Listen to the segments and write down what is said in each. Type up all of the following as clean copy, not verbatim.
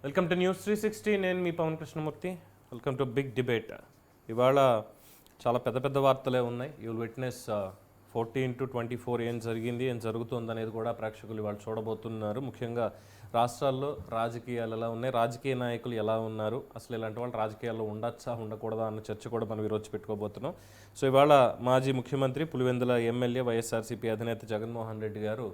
Welcome to news 360. నేను మీ Pavan Krishnamurthy. Welcome to big debate. ఇవాళ చాలా పెద్ద పెద్ద వార్తలే ఉన్నాయి. యూ విల్ విట్నెస్ 14 to 24 ఏం జరిగింది, ఏం జరుగుతుంది అనేది కూడా ప్రేక్షకులు ఇవాళ చూడబోతున్నారు. ముఖ్యంగా రాష్ట్రాల్లో రాజకీయాలు ఎలా ఉన్నాయి, రాజకీయ నాయకులు ఎలా ఉన్నారు, అసలు ఇలాంటి వాళ్ళు రాజకీయాల్లో ఉండొచ్చా ఉండకూడదా అన్న చర్చ కూడా మనం ఈరోజు పెట్టుకోబోతున్నాం. సో ఇవాళ మాజీ ముఖ్యమంత్రి, పులివెందుల ఎమ్మెల్యే, వైఎస్ఆర్సీపీ అధినేత జగన్మోహన్ రెడ్డి గారు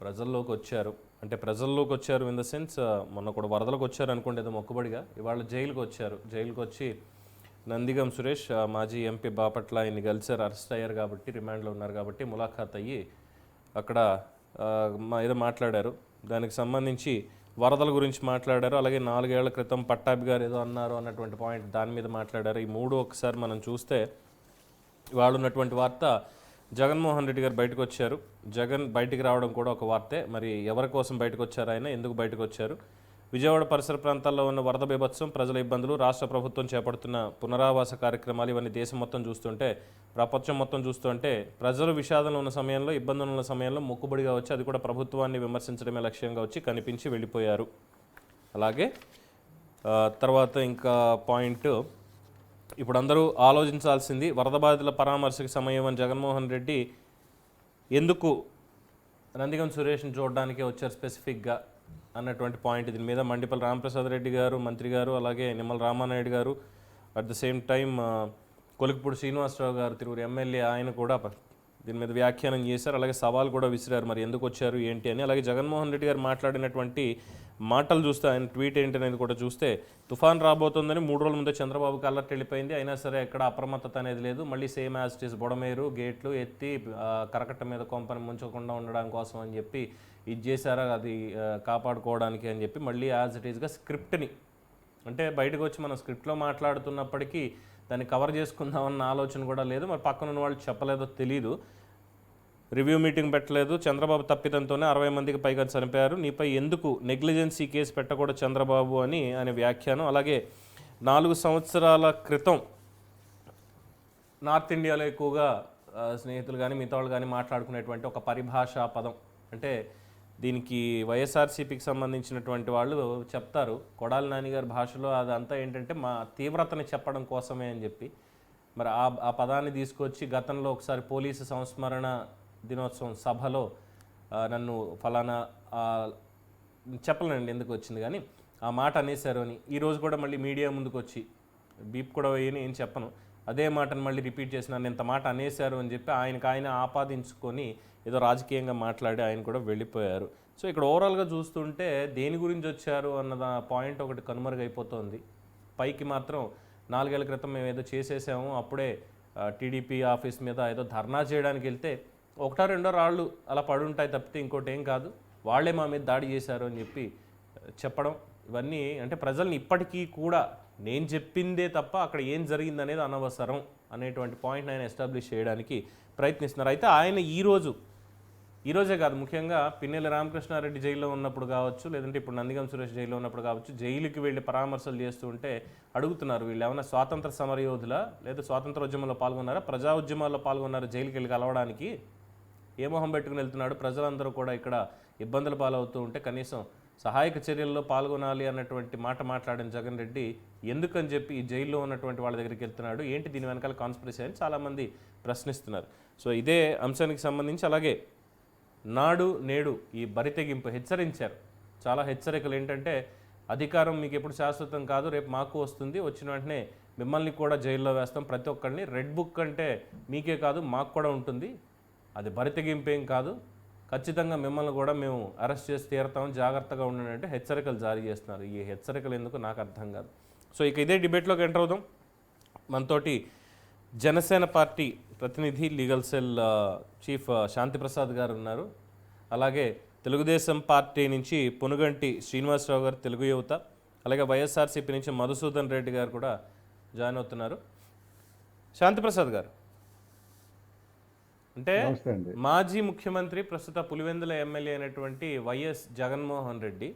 ప్రజల్లోకి వచ్చారు. అంటే ప్రజల్లోకి వచ్చారు ఇన్ ద సెన్స్ మొన్న కూడా వరదలకు వచ్చారు అనుకోండి, ఏదో మొక్కుబడిగా. ఇవాళ జైలుకి వచ్చారు. జైలుకి వచ్చి నందిగం సురేష్ మాజీ ఎంపీ బాపట్ల ఆయన్ని కలిసారు. అరెస్ట్ అయ్యారు కాబట్టి, రిమాండ్లో ఉన్నారు కాబట్టి ములాఖాత్ అయ్యి అక్కడ ఏదో మాట్లాడారు. దానికి సంబంధించి వరదల గురించి మాట్లాడారు. అలాగే 4 ఏళ్ల క్రితం పట్టాభి గారు ఏదో అన్నారు అన్నటువంటి పాయింట్, దాని మీద మాట్లాడారు. ఈ మూడు ఒకసారి మనం చూస్తే వాళ్ళు ఉన్నటువంటి వార్త, జగన్మోహన్ రెడ్డి గారు బయటకు వచ్చారు. జగన్ బయటికి రావడం కూడా ఒక వార్తే. మరి ఎవరి కోసం బయటకు వచ్చారు, ఆయన ఎందుకు బయటకు వచ్చారు, విజయవాడ పరిసర ప్రాంతాల్లో ఉన్న వరద బీభత్సం, ప్రజల ఇబ్బందులు, రాష్ట్ర ప్రభుత్వం చేపడుతున్న పునరావాస కార్యక్రమాలు, ఇవన్నీ దేశం మొత్తం చూస్తుంటే, ప్రపంచం మొత్తం చూస్తుంటే, ప్రజలు విషాదంలో ఉన్న సమయంలో, ఇబ్బందులు ఉన్న సమయంలో మొక్కుబడిగా వచ్చి, అది కూడా ప్రభుత్వాన్ని విమర్శించడమే లక్ష్యంగా వచ్చి కనిపించి వెళ్ళిపోయారు. అలాగే తర్వాత ఇంకా పాయింట్, ఇప్పుడు అందరూ ఆలోచించాల్సింది, వరద బాధితుల పరామర్శకు సమయం అని జగన్మోహన్ రెడ్డి ఎందుకు నందిగం సురేష్ని చూడడానికే వచ్చారు స్పెసిఫిక్గా అన్నటువంటి పాయింట్. దీని మీద మండిపల్లి రామప్రసాద్ రెడ్డి గారు, మంత్రి గారు, అలాగే నిమ్మల రామానాయుడు గారు, at the same time Kolikapudi Srinivasarao గారు, తిరువురు ఎమ్మెల్యే, ఆయన కూడా దీని మీద వ్యాఖ్యానం చేశారు. అలాగే సవాల్ కూడా విసిరారు, మరి ఎందుకు వచ్చారు ఏంటి అని. అలాగే జగన్మోహన్ రెడ్డి గారు మాట్లాడినటువంటి మాటలు చూస్తే, ఆయన ట్వీట్ ఏంటి అనేది కూడా చూస్తే, తుఫాన్ రాబోతుందని 3 రోజుల ముందే చంద్రబాబుకి అలర్ట్ వెళ్ళిపోయింది, అయినా సరే ఎక్కడ అప్రమత్తత అనేది లేదు. మళ్ళీ same as it is Budameru గేట్లు ఎత్తి కరకట్ట మీద కొంపని ముంచకుండా ఉండడం కోసం అని చెప్పి ఇది చేశారా, అది కాపాడుకోవడానికి అని చెప్పి మళ్ళీ యాజ్ ఇట్ ఈస్గా స్క్రిప్ట్ని, అంటే బయటకు వచ్చి మనం స్క్రిప్ట్లో మాట్లాడుతున్నప్పటికీ దాన్ని కవర్ చేసుకుందామన్న ఆలోచన కూడా లేదు. మరి పక్కన ఉన్న వాళ్ళు చెప్పలేదో తెలీదు. రివ్యూ మీటింగ్ పెట్టలేదు, చంద్రబాబు తప్పిదంతోనే 60 మందికి పైగా చనిపోయారు, నీపై ఎందుకు నెగ్లిజెన్సీ కేసు పెట్టకూడదు చంద్రబాబు అని అనే వ్యాఖ్యానం. అలాగే 4 సంవత్సరాల క్రితం నార్త్ ఇండియాలో ఎక్కువగా స్నేహితులు కానీ మిగతా వాళ్ళు కానీ మాట్లాడుకునేటువంటి ఒక పరిభాషా పదం, అంటే దీనికి వైఎస్ఆర్సీపీకి సంబంధించినటువంటి వాళ్ళు చెప్తారు, కొడాలి నానిగారి భాషలో అదంతా ఏంటంటే మా తీవ్రతని చెప్పడం కోసమే అని చెప్పి. మరి ఆ పదాన్ని తీసుకొచ్చి గతంలో ఒకసారి పోలీసు సంస్మరణ దినోత్సవం సభలో నన్ను ఫలానా చెప్పలేనండి ఎందుకు వచ్చింది, కానీ ఆ మాట అనేశారు అని ఈరోజు కూడా మళ్ళీ మీడియా ముందుకు వచ్చి, బీప్ కూడా వేయని ఏం చెప్పను, అదే మాటను మళ్ళీ రిపీట్ చేసి నన్ను ఇంత మాట అనేశారు అని చెప్పి ఆయన ఆపాదించుకొని ఏదో రాజకీయంగా మాట్లాడి ఆయన కూడా వెళ్ళిపోయారు. సో ఇక్కడ ఓవరాల్గా చూస్తుంటే దేని గురించి వచ్చారు అన్న పాయింట్ ఒకటి కనుమరుగైపోతుంది. పైకి మాత్రం 4 ఏళ్ల క్రితం మేము ఏదో చేసేసాము, అప్పుడే టీడీపీ ఆఫీస్ మీద ఏదో ధర్నా చేయడానికి వెళ్తే 1-2 రాళ్ళు అలా పడుంటాయి తప్పితే ఇంకోటి ఏం కాదు, వాళ్ళే మా మీద దాడి చేశారు అని చెప్పి చెప్పడం, ఇవన్నీ అంటే ప్రజల్ని ఇప్పటికీ కూడా నేను చెప్పిందే తప్ప అక్కడ ఏం జరిగింది అనేది అనవసరం అనేటువంటి పాయింట్ని ఆయన ఎస్టాబ్లిష్ చేయడానికి ప్రయత్నిస్తున్నారు. అయితే ఆయన ఈరోజే కాదు, ముఖ్యంగా పిన్నెల్లి రామకృష్ణారెడ్డి జైల్లో ఉన్నప్పుడు కావచ్చు, లేదంటే ఇప్పుడు నందిగం సురేష్ జైల్లో ఉన్నప్పుడు కావచ్చు, జైలుకి వెళ్ళి పరామర్శలు చేస్తూ ఉంటే అడుగుతున్నారు, వీళ్ళు ఏమైనా స్వాతంత్ర సమరయోధులా, లేదా స్వాతంత్ర ఉద్యమంలో పాల్గొన్నారా, ప్రజా ఉద్యమాల్లో పాల్గొన్నారా, జైలుకి వెళ్ళి కలవడానికి ఏ మొహం పెట్టుకుని వెళ్తున్నాడు, ప్రజలందరూ కూడా ఇక్కడ ఇబ్బందులు పాలవుతూ ఉంటే కనీసం సహాయక చర్యల్లో పాల్గొనాలి అన్నటువంటి మాట మాట్లాడిన జగన్ రెడ్డి ఎందుకని చెప్పి ఈ జైల్లో ఉన్నటువంటి వాళ్ళ దగ్గరికి వెళ్తున్నాడు, ఏంటి దీని వెనకాల కాన్స్పిరసీ అని చాలామంది ప్రశ్నిస్తున్నారు. సో ఇదే అంశానికి సంబంధించి అలాగే నాడు నేడు ఈ బరితెగింపు హెచ్చరించారు. చాలా హెచ్చరికలు ఏంటంటే, అధికారం మీకు ఎప్పుడు శాశ్వతం కాదు, రేపు మాకు వస్తుంది, వచ్చిన వెంటనే మిమ్మల్ని కూడా జైల్లో వేస్తాం, ప్రతి ఒక్కరిని, రెడ్ బుక్ అంటే మీకే కాదు మాకు కూడా ఉంటుంది, అది బరితెగింపు ఏం కాదు, ఖచ్చితంగా మిమ్మల్ని కూడా మేము అరెస్ట్ చేసి తీరుతాం, జాగ్రత్తగా ఉండండి అంటే హెచ్చరికలు జారీ చేస్తున్నారు. ఈ హెచ్చరికలు ఎందుకు నాకు అర్థం కాదు. సో ఇక ఇదే డిబేట్లోకి ఎంటర్ అవుదాం. మనతోటి జనసేన పార్టీ ప్రతినిధి, లీగల్ సెల్ చీఫ్ శాంతిప్రసాద్ గారు ఉన్నారు. అలాగే తెలుగుదేశం పార్టీ నుంచి పొనుగంటి శ్రీనివాసరావు గారు, తెలుగు యువత, అలాగే వైఎస్ఆర్సీపీ నుంచి మధుసూదన్ రెడ్డి గారు కూడా జాయిన్ అవుతున్నారు. శాంతిప్రసాద్ గారు, అంటే మాజీ ముఖ్యమంత్రి, ప్రస్తుత పులివెందుల ఎమ్మెల్యే అయినటువంటి వైఎస్ జగన్మోహన్ రెడ్డి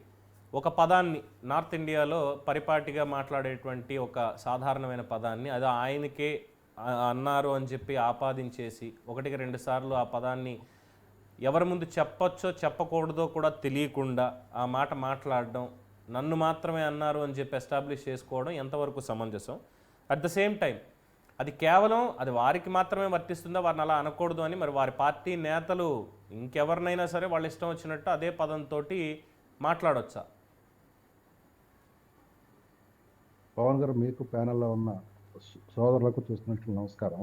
ఒక పదాన్ని, నార్త్ ఇండియాలో పరిపాటిగా మాట్లాడేటువంటి ఒక సాధారణమైన పదాన్ని, అది ఆయనకే అన్నారు అని చెప్పి ఆపాదించేసి 1-2 సార్లు ఆ పదాన్ని ఎవరి ముందు చెప్పొచ్చో చెప్పకూడదో కూడా తెలియకుండా ఆ మాట మాట్లాడడం, నన్ను మాత్రమే అన్నారు అని చెప్పి ఎస్టాబ్లిష్ చేసుకోవడం ఎంతవరకు సమంజసం? అట్ ద సేమ్ టైం అది కేవలం అది వారికి మాత్రమే వర్తిస్తుందా, వారిని అలా అనకూడదు అని మరి వారి పార్టీ నేతలు ఇంకెవరినైనా సరే వాళ్ళ ఇష్టం వచ్చినట్టు అదే పదంతో మాట్లాడొచ్చా? పవన్ గారు, మీకు ప్యానెల్లో ఉన్న సోదరులకు చూస్తున్నట్లు నమస్కారం.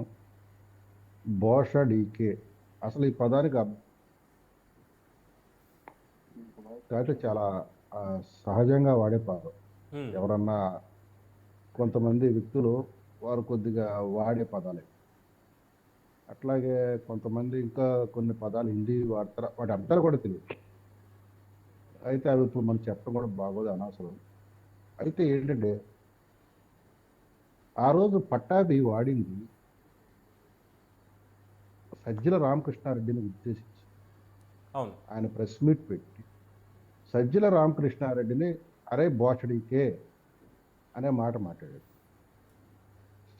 బోష డీకే అసలు ఈ పదానికి అయితే చాలా సహజంగా వాడే పదం. ఎవరన్నా కొంతమంది వ్యక్తులు వారు కొద్దిగా వాడే పదాలే. అట్లాగే కొంతమంది ఇంకా కొన్ని పదాలు హిందీ వాడతారు, వాటి అర్థాలు కూడా తెలియదు. అయితే అవి ఇప్పుడు మనం చెప్పడం కూడా బాగోదు, అనవసరం. అయితే ఏంటంటే ఆ రోజు పట్టాభి వాడింది సజ్జల రామకృష్ణారెడ్డిని ఉద్దేశించి. అవును, ఆయన ప్రెస్ మీట్ పెట్టి సజ్జల రామకృష్ణారెడ్డిని అరే బోషడీకే అనే మాట మాట్లాడాడు.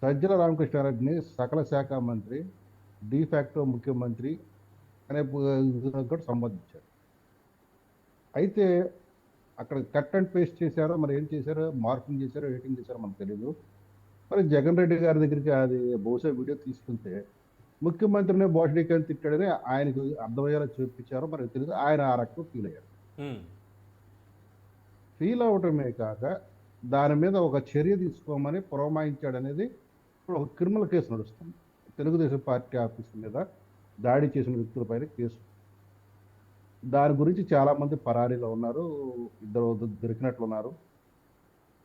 సజ్జల రామకృష్ణారెడ్డిని సకల శాఖ మంత్రి, డిఫాక్టో ముఖ్యమంత్రి అనే కూడా సంబోధించారు. అయితే అక్కడ కట్ అండ్ పేస్ట్ చేశారో మరి ఏం చేశారో, మార్కింగ్ చేశారో, ఎడిటింగ్ చేశారో మనకు తెలియదు. మరి జగన్ రెడ్డి గారి దగ్గరికి అది బహుశా వీడియో తీసుకుంటే ముఖ్యమంత్రిని బోషడీకే అని తిట్టాడని ఆయనకు అర్థమయ్యేలా చూపించారో మరి తెలియదు. ఆయన ఆ రకంగా ఫీల్ అయ్యారు. ఫీల్ అవటమే కాక దాని మీద ఒక చర్య తీసుకోమని పురమాయించాడనేది ఇప్పుడు ఒక క్రిమినల్ కేసు నడుస్తుంది. తెలుగుదేశం పార్టీ ఆఫీస్ మీద దాడి చేసిన వ్యక్తులపైన కేసు. దాని గురించి చాలామంది పరారీలో ఉన్నారు, ఇద్దరు దొరికినట్లు ఉన్నారు.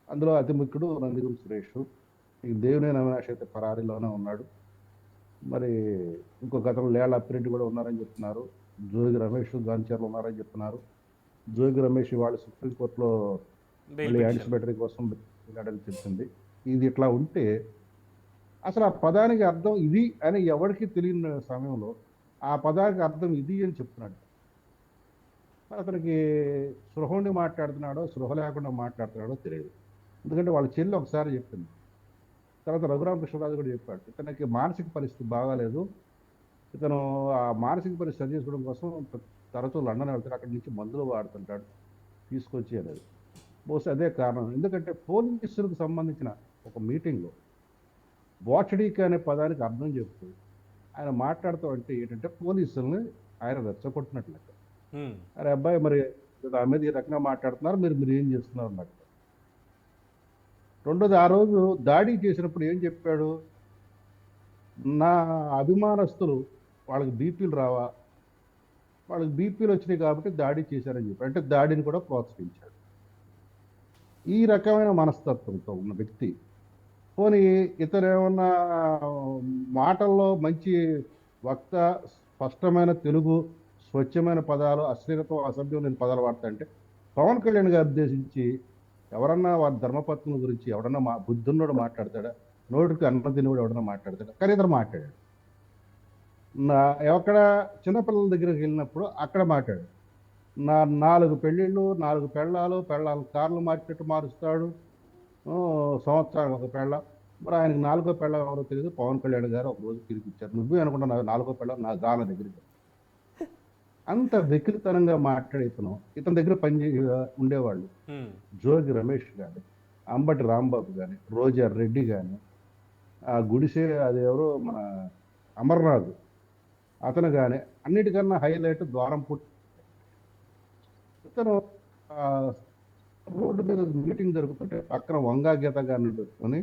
అందులో అతి ముఖ్యుడు నందిగురు సురేష్. ఈ దేవినేని అవినాష్ అయితే పరారీలోనే ఉన్నాడు. మరి ఇంకో గతంలో లేళ్ల అప్పిరెడ్డి కూడా ఉన్నారని చెప్తున్నారు. జోగి రమేష్ గాంచర్లు ఉన్నారని చెప్తున్నారు. జోగి రమేష్ వాళ్ళు సుప్రీంకోర్టులో మళ్ళీ యాంటిసిపేటరీ కోసం వెళ్ళాడని తెలిసింది. ఇది ఇట్లా ఉంటే అసలు ఆ పదానికి అర్థం ఇది అని ఎవరికి తెలియని సమయంలో ఆ పదానికి అర్థం ఇది అని చెప్తున్నాడు. అతనికి స్పృహ ఉండి మాట్లాడుతున్నాడో స్పృహ లేకుండా మాట్లాడుతున్నాడో తెలియదు. ఎందుకంటే వాళ్ళ చెల్లి ఒకసారి చెప్పింది, తర్వాత రఘురామకృష్ణరాజు కూడా చెప్పాడు, ఇతనికి మానసిక పరిస్థితి బాగాలేదు, ఇతను ఆ మానసిక పరిస్థితి సరి చేసుకోవడం కోసం తరచూ లండన్ వెళ్తాడు, అక్కడి నుంచి మందులు వాడుతుంటాడు తీసుకొచ్చి అనేది. బహుశా అదే కారణం. ఎందుకంటే పోలీసులకు సంబంధించిన ఒక మీటింగ్లో బోషడీకే అనే పదానికి అర్థం చెప్తూ ఆయన మాట్లాడుతూ అంటే ఏంటంటే పోలీసుల్ని ఆయన రెచ్చగొట్టినట్లు. అరే అబ్బాయి, మరి దాని మీద ఈ రకంగా మాట్లాడుతున్నారు, మీరు ఏం చేస్తున్నారు అన్నట్టు. రెండోది, ఆ రోజు దాడి చేసినప్పుడు ఏం చెప్పాడు, నా అభిమానస్తులు వాళ్ళకి బీపీలు రావా, వాళ్ళకి బీపీలు వచ్చినాయి కాబట్టి దాడి చేశారని చెప్పి, అంటే దాడిని కూడా ప్రోత్సహించాడు. ఈ రకమైన మనస్తత్వంతో ఉన్న వ్యక్తి పోనీ ఇతను ఏమన్నా మాటల్లో మంచి వక్త, స్పష్టమైన తెలుగు, స్వచ్ఛమైన పదాలు, అశ్లీలతో అసభ్యం లేని పదాలు వాడతా అంటే పవన్ కళ్యాణ్ గారు ఉద్దేశించి ఎవరన్నా వారి ధర్మపత్నుల గురించి ఎవడన్నా బుద్ధున్నోడు మాట్లాడతాడా, నోటికి అన్న తినోడు ఎవడన్నా మాట్లాడతాడా? కానీ ఇతను మాట్లాడాడు. ఎక్కడ చిన్నపిల్లల దగ్గరికి వెళ్ళినప్పుడు అక్కడ మాట్లాడాడు. 4 పెళ్ళిళ్ళు, 4 పెళ్ళాలు కార్లు మార్కెట్ మారుస్తాడు, సంవత్సరానికి ఒక పెళ్ళ. మరి ఆయనకు 4వ పెళ్ళ ఎవరో తెలియదు. పవన్ కళ్యాణ్ గారు ఒక రోజు తిరిగిచ్చారు, నువ్వే అనుకుంటా 4వ పెళ్ళ నా గాల దగ్గరికి. అంత వెకిలితనంగా మాట్లాడే ఇతని దగ్గర ఉండేవాళ్ళు జోగి రమేష్ కానీ, అంబటి రాంబాబు కానీ, రోజా రెడ్డి కానీ, ఆ గుడిసే అది ఎవరో మన అమర్నాథ్ అతను కానీ, అన్నిటికన్నా హైలైట్ ద్వారంపూడి. ఇతను రోడ్డు మీద మీటింగ్ జరుగుతుంటే పక్కన వంగా గీత గారిని పెట్టుకొని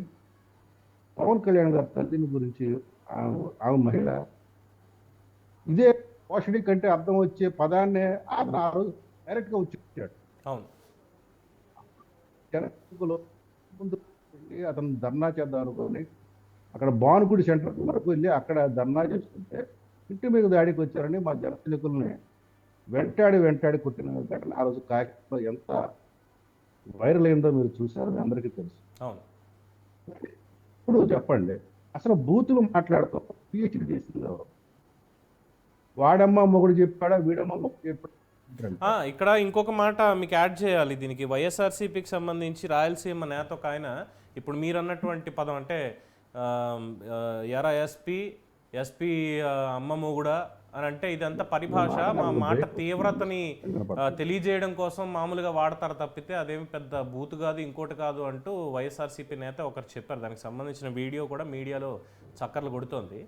పవన్ కళ్యాణ్ గారి తల్లిని గురించి, ఆమె మహిళ, ఇదే పోషడి కంటే అర్థం వచ్చే పదాన్నే ఆ రోజు డైరెక్ట్గా ఉచ్చరించాడు. ముందు అతను ధర్నా చేద్దాం అనుకోని అక్కడ భానుగుడి సెంటర్ వరకు వెళ్ళి అక్కడ ధర్నా చేస్తుంటే ఇంటి మీద దాడికి వచ్చారని మా జనసైనికుల్ని వెంటాడి కొట్టిన ఘటన ఆ రోజు కాకినాడలో ఎంత వైరల్ అయిందో మీరు చూసారని అందరికీ తెలుసు. ఇప్పుడు చెప్పండి, అసలు బూతులు మాట్లాడుతూ పిహెచ్డి చేసింది ఎవరు? వాడమ్మ మొగుడు చెప్పాడా, వీడమ్మ మొగుడు చెప్పాడా? ఇక్కడ ఇంకొక మాట మీకు యాడ్ చేయాలి దీనికి. వైఎస్ఆర్సీపీకి సంబంధించి రాయలసీమ నేత ఒక ఆయన ఇప్పుడు మీరు అన్నటువంటి పదం అంటే ఎరా ఎస్పీ ఎస్పీ అమ్మమ్మ కూడా అని అంటే ఇదంతా పరిభాష మా మాట తీవ్రతని తెలియజేయడం కోసం మామూలుగా వాడతారు తప్పితే అదేమి పెద్ద బూతు కాదు ఇంకోటి కాదు అంటూ వైఎస్ఆర్సీపీ నేత ఒకరు చెప్పారు. దానికి సంబంధించిన వీడియో కూడా మీడియాలో చక్కర్లు కొడుతోంది.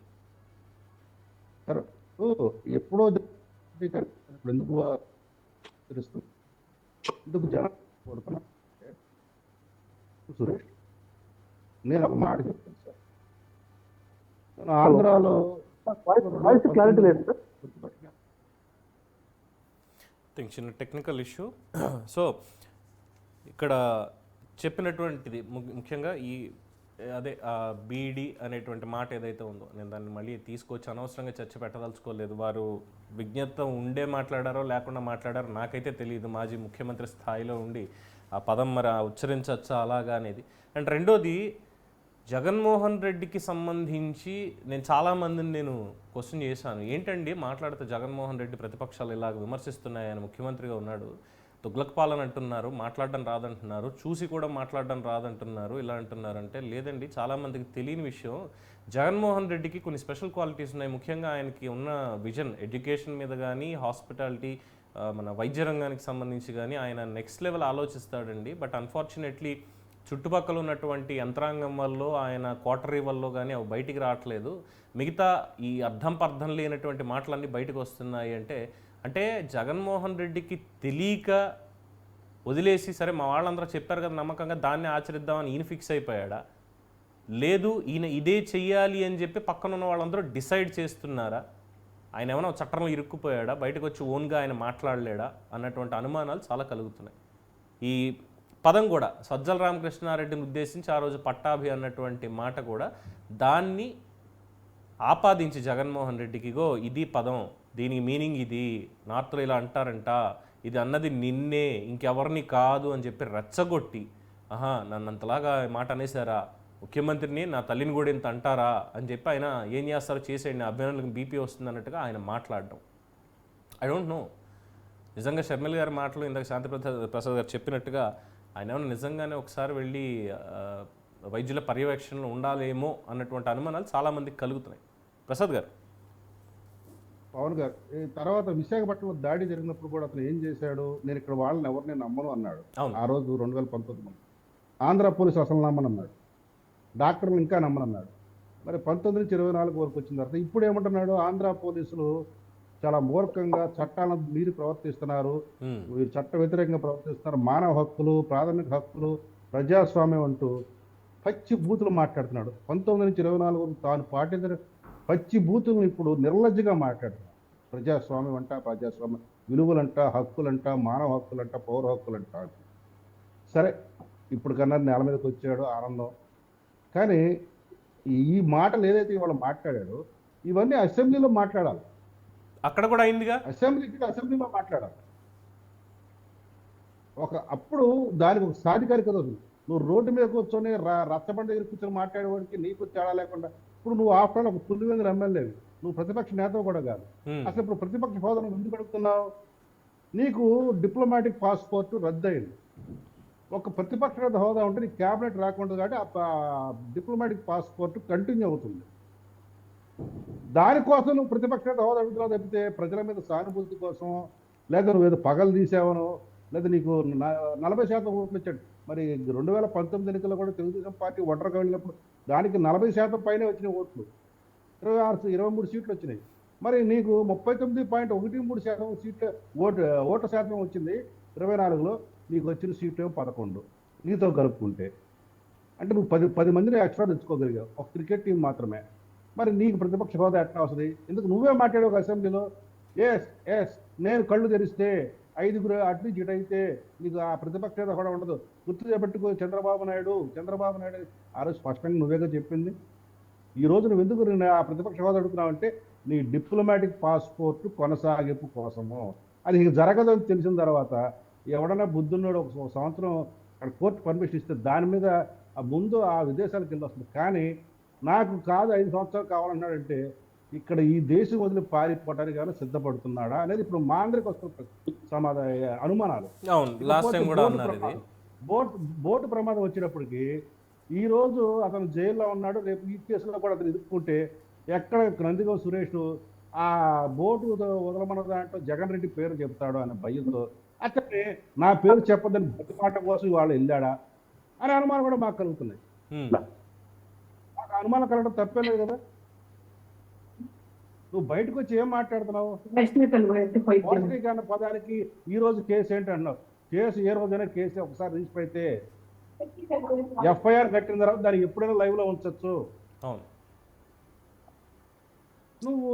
సార్ ఎప్పుడో ఎందుకు తెలుస్తుంది, ఎందుకు జనం కోరుతున్నా సురేష్, నేను ఒక మాట చెప్తాను సార్. నేను ఆంధ్రాలో క్లారిటీ లేదు సార్. చిన్న టెక్నికల్ ఇష్యూ. సో ఇక్కడ చెప్పినటువంటిది ముఖ్యంగా ఈ అదే బీడీ అనేటువంటి మాట ఏదైతే ఉందో, నేను దాన్ని మళ్ళీ తీసుకొచ్చి అనవసరంగా చర్చ పెట్టదలుచుకోలేదు. వారు విజ్ఞత ఉండే మాట్లాడారో లేకుండా మాట్లాడారో నాకైతే తెలియదు. మాజీ ముఖ్యమంత్రి స్థాయిలో ఉండి ఆ పదం మరి ఉచ్చరించచ్చా అలాగా అనేది. అండ్ రెండోది, జగన్మోహన్ రెడ్డికి సంబంధించి నేను చాలామందిని నేను క్వశ్చన్ చేశాను. ఏంటండి మాట్లాడితే జగన్మోహన్ రెడ్డి ప్రతిపక్షాలు ఇలాగ విమర్శిస్తున్నాయని, ముఖ్యమంత్రిగా ఉన్నాడు, తుగ్లక్ పాలన అంటున్నారు, మాట్లాడడం రాదంటున్నారు, చూసి కూడా మాట్లాడడం రాదంటున్నారు, ఇలా అంటున్నారంటే లేదండి, చాలామందికి తెలియని విషయం. జగన్మోహన్ రెడ్డికి కొన్ని స్పెషల్ క్వాలిటీస్ ఉన్నాయి. ముఖ్యంగా ఆయనకి ఉన్న విజన్ ఎడ్యుకేషన్ మీద కానీ, హాస్పిటాలిటీ మన వైద్య రంగానికి సంబంధించి కానీ ఆయన నెక్స్ట్ లెవెల్ ఆలోచిస్తాడండి. బట్ అన్ఫార్చునేట్లీ చుట్టుపక్కల ఉన్నటువంటి యంత్రాంగం వల్ల, ఆయన క్వార్టరీ వల్ల కానీ అవి బయటికి రావట్లేదు. మిగతా ఈ అర్థం పర్థం లేనటువంటి మాటలన్నీ బయటకు వస్తున్నాయి. అంటే జగన్మోహన్ రెడ్డికి తెలియక వదిలేసి, సరే మా వాళ్ళందరూ చెప్పారు కదా నమ్మకంగా, దాన్ని ఆచరిద్దామని ఈయన ఫిక్స్ అయిపోయాడా, లేదు ఈయన ఇదే చెయ్యాలి అని చెప్పి పక్కన ఉన్న వాళ్ళందరూ డిసైడ్ చేస్తున్నారా, ఆయన ఏమైనా చట్టంలో ఇరుక్కుపోయాడా, బయటకు వచ్చి ఓన్గా ఆయన మాట్లాడలేడా అన్నటువంటి అనుమానాలు చాలా కలుగుతున్నాయి. ఈ పదం కూడా సజ్జల రామకృష్ణారెడ్డిని ఉద్దేశించి ఆ రోజు పట్టాభి అన్నటువంటి మాట కూడా దాన్ని ఆపాదించి జగన్మోహన్ రెడ్డికి, గో ఇది పదం, దీనికి మీనింగ్ ఇది, నార్త్లో ఇలా అంటారంట, ఇది అన్నది నిన్నే ఇంకెవరిని కాదు అని చెప్పి రెచ్చగొట్టి, ఆహా నన్నంతలాగా మాట అనేసారా, ముఖ్యమంత్రిని నా తల్లిని కూడా ఇంత అంటారా అని చెప్పి ఆయన ఏం చేస్తారో చేసేయండి, అభిమానులకు బీపీ వస్తుంది అన్నట్టుగా ఆయన మాట్లాడడం. ఐ డోంట్ నో, నిజంగా షర్మిల గారి మాటలు ఇందాక శాంతి ప్రసాద్ గారు చెప్పినట్టుగా ఆయన ఏమైనా నిజంగానే ఒకసారి వెళ్ళి వైద్యుల పర్యవేక్షణలో ఉండాలేమో అన్నటువంటి అనుమానాలు చాలామందికి కలుగుతున్నాయి. ప్రసాద్ గారు, పవన్ గారు తర్వాత విశాఖపట్నంలో దాడి జరిగినప్పుడు కూడా అతను ఏం చేశాడు, నేను ఇక్కడ వాళ్ళని ఎవరిని నమ్మను అన్నాడు. ఆ రోజు 2019 ఆంధ్ర పోలీసు అసలు నమ్మనన్నాడు, డాక్టర్లు ఇంకా నమ్మనన్నాడు. మరి 19 నుంచి 24 వరకు వచ్చిన తర్వాత ఇప్పుడు ఏమంటున్నాడు, ఆంధ్ర పోలీసులు చాలా మూర్ఖంగా చట్టాలను మీరి ప్రవర్తిస్తున్నారు, వీరు చట్ట వ్యతిరేకంగా ప్రవర్తిస్తున్నారు, మానవ హక్కులు, ప్రాథమిక హక్కులు, ప్రజాస్వామ్యం అంటూ పచ్చి బూతులు మాట్లాడుతున్నాడు. 19 నుంచి 24 వరకు తాను పాటించిన పచ్చి బూతులను ఇప్పుడు నిర్లజ్జగా మాట్లాడుతున్నాడు. ప్రజాస్వామ్యం అంట, ప్రజాస్వామ్య విలువలంట, హక్కులంట, మానవ హక్కులంట, పౌర హక్కులంట. సరే ఇప్పుడు కన్నా నేల మీదకి వచ్చాడు, ఆనందం. కానీ ఈ మాటలు ఏదైతే ఇవాళ మాట్లాడాడో ఇవన్నీ అసెంబ్లీలో మాట్లాడాలి. అక్కడ కూడా అయిందిగా, అసెంబ్లీలో మాట్లాడాలి. అప్పుడు దానికి ఒక సాధికారికత ఉంది. నువ్వు రోడ్డు మీద కూర్చొని రచ్చబండ దగ్గర కూర్చొని మాట్లాడేవాడికి నీకు తేడా లేకుండా, ఇప్పుడు నువ్వు ఆఫ్టర్ ఒక పులివెందుల ఎమ్మెల్యేవి, నువ్వు ప్రతిపక్ష నేత కూడా కాదు. అసలు ఇప్పుడు ప్రతిపక్ష హోదాను ఎందుకు అడుగుతున్నావు? నీకు డిప్లొమాటిక్ పాస్పోర్ట్ రద్దయింది. ఒక ప్రతిపక్ష నేత హోదా ఉంటే నీకు క్యాబినెట్ రాకుండా కాబట్టి ఆ డిప్లొమాటిక్ పాస్పోర్ట్ కంటిన్యూ అవుతుంది. దానికోసం నువ్వు ప్రతిపక్ష నేత హోదా అడుగుతున్నావు తప్పితే ప్రజల మీద సానుభూతి కోసం, లేదా నువ్వు ఏదో పగలు తీసావనో, లేదా నీకు 40% ఓట్లు వచ్చాడు. మరి 2019 ఎన్నికల్లో కూడా తెలుగుదేశం పార్టీ ఒంటరిగా వెళ్ళినప్పుడు దానికి 40% పైనే వచ్చినాయి ఓట్లు, 23 సీట్లు వచ్చినాయి. మరి నీకు 39.13% సీట్లు ఓట్ల శాతం వచ్చింది 24లో, నీకు వచ్చిన సీట్లు 11 నీతో కలుపుకుంటే. అంటే నువ్వు 10 మందిని ఎక్స్ట్రా తెచ్చుకోగలిగావు ఒక క్రికెట్ టీం మాత్రమే. మరి నీకు ప్రతిపక్ష హోదా ఎట్లా వస్తుంది? ఎందుకు నువ్వే మాట్లాడావు అసెంబ్లీలో, ఎస్ నేను కళ్ళు తెరిస్తే 5 అటు నుంచి ఇటు అయితే నీకు ఆ ప్రతిపక్ష హోదా కూడా ఉండదు. గుర్తు చేపట్టుకో చంద్రబాబు నాయుడు ఆ రోజు స్పష్టంగా నువ్వేగా చెప్పింది. ఈ రోజు నువ్వు ఎందుకు ఆ ప్రతిపక్ష హోదా అడుగుతున్నావు అంటే నీ డిప్లొమాటిక్ పాస్పోర్ట్ కొనసాగింపు కోసము. అది నీకు జరగదని తెలిసిన తర్వాత ఎవడన్నా బుద్ధున్నాడు ఒక సంవత్సరం అక్కడ కోర్టు పర్మిషన్ ఇస్తే దాని మీద ముందు ఆ విదేశాలకు వెళ్ళి వస్తుంది. కానీ నాకు కాదు 5 సంవత్సరాలు కావాలన్నాడంటే ఇక్కడ ఈ దేశం వదిలి పారిపోవడానికి కానీ సిద్ధపడుతున్నాడా అనేది ఇప్పుడు మా అందరికి వస్తున్న అనుమానాలు. బోటు ప్రమాదం వచ్చినప్పటికీ ఈ రోజు అతను జైల్లో ఉన్నాడు, రేపు ఈ కేసులో కూడా అతను ఎదుర్కొంటే ఎక్కడ నందిగం సురేష్ ఆ బోటు వదలమన్న దాంట్లో జగన్ రెడ్డి పేరు చెప్తాడు అనే భయంతో అతన్ని నా పేరు చెప్పదని బతిమాట కోసం వాళ్ళు వెళ్ళాడా అనే అనుమానం కూడా మాకు కలుగుతున్నాయి. హ్మ్. మాకు అనుమానం కలగడం తప్పే లేదు కదా. నువ్వు బయటకు వచ్చి ఏం మాట్లాడుతున్నావు? పౌష్టికీకరణ పదానికి ఈ రోజు కేసు ఏంటి అంటున్నావు? కేసు ఏ రోజైనా కేసు ఒకసారి రిజిస్టర్ అయితే ఎఫ్ఐఆర్ కట్టిన తర్వాత దానికి ఎప్పుడైనా లైవ్ లో ఉంచవచ్చు. అవును. నువ్వు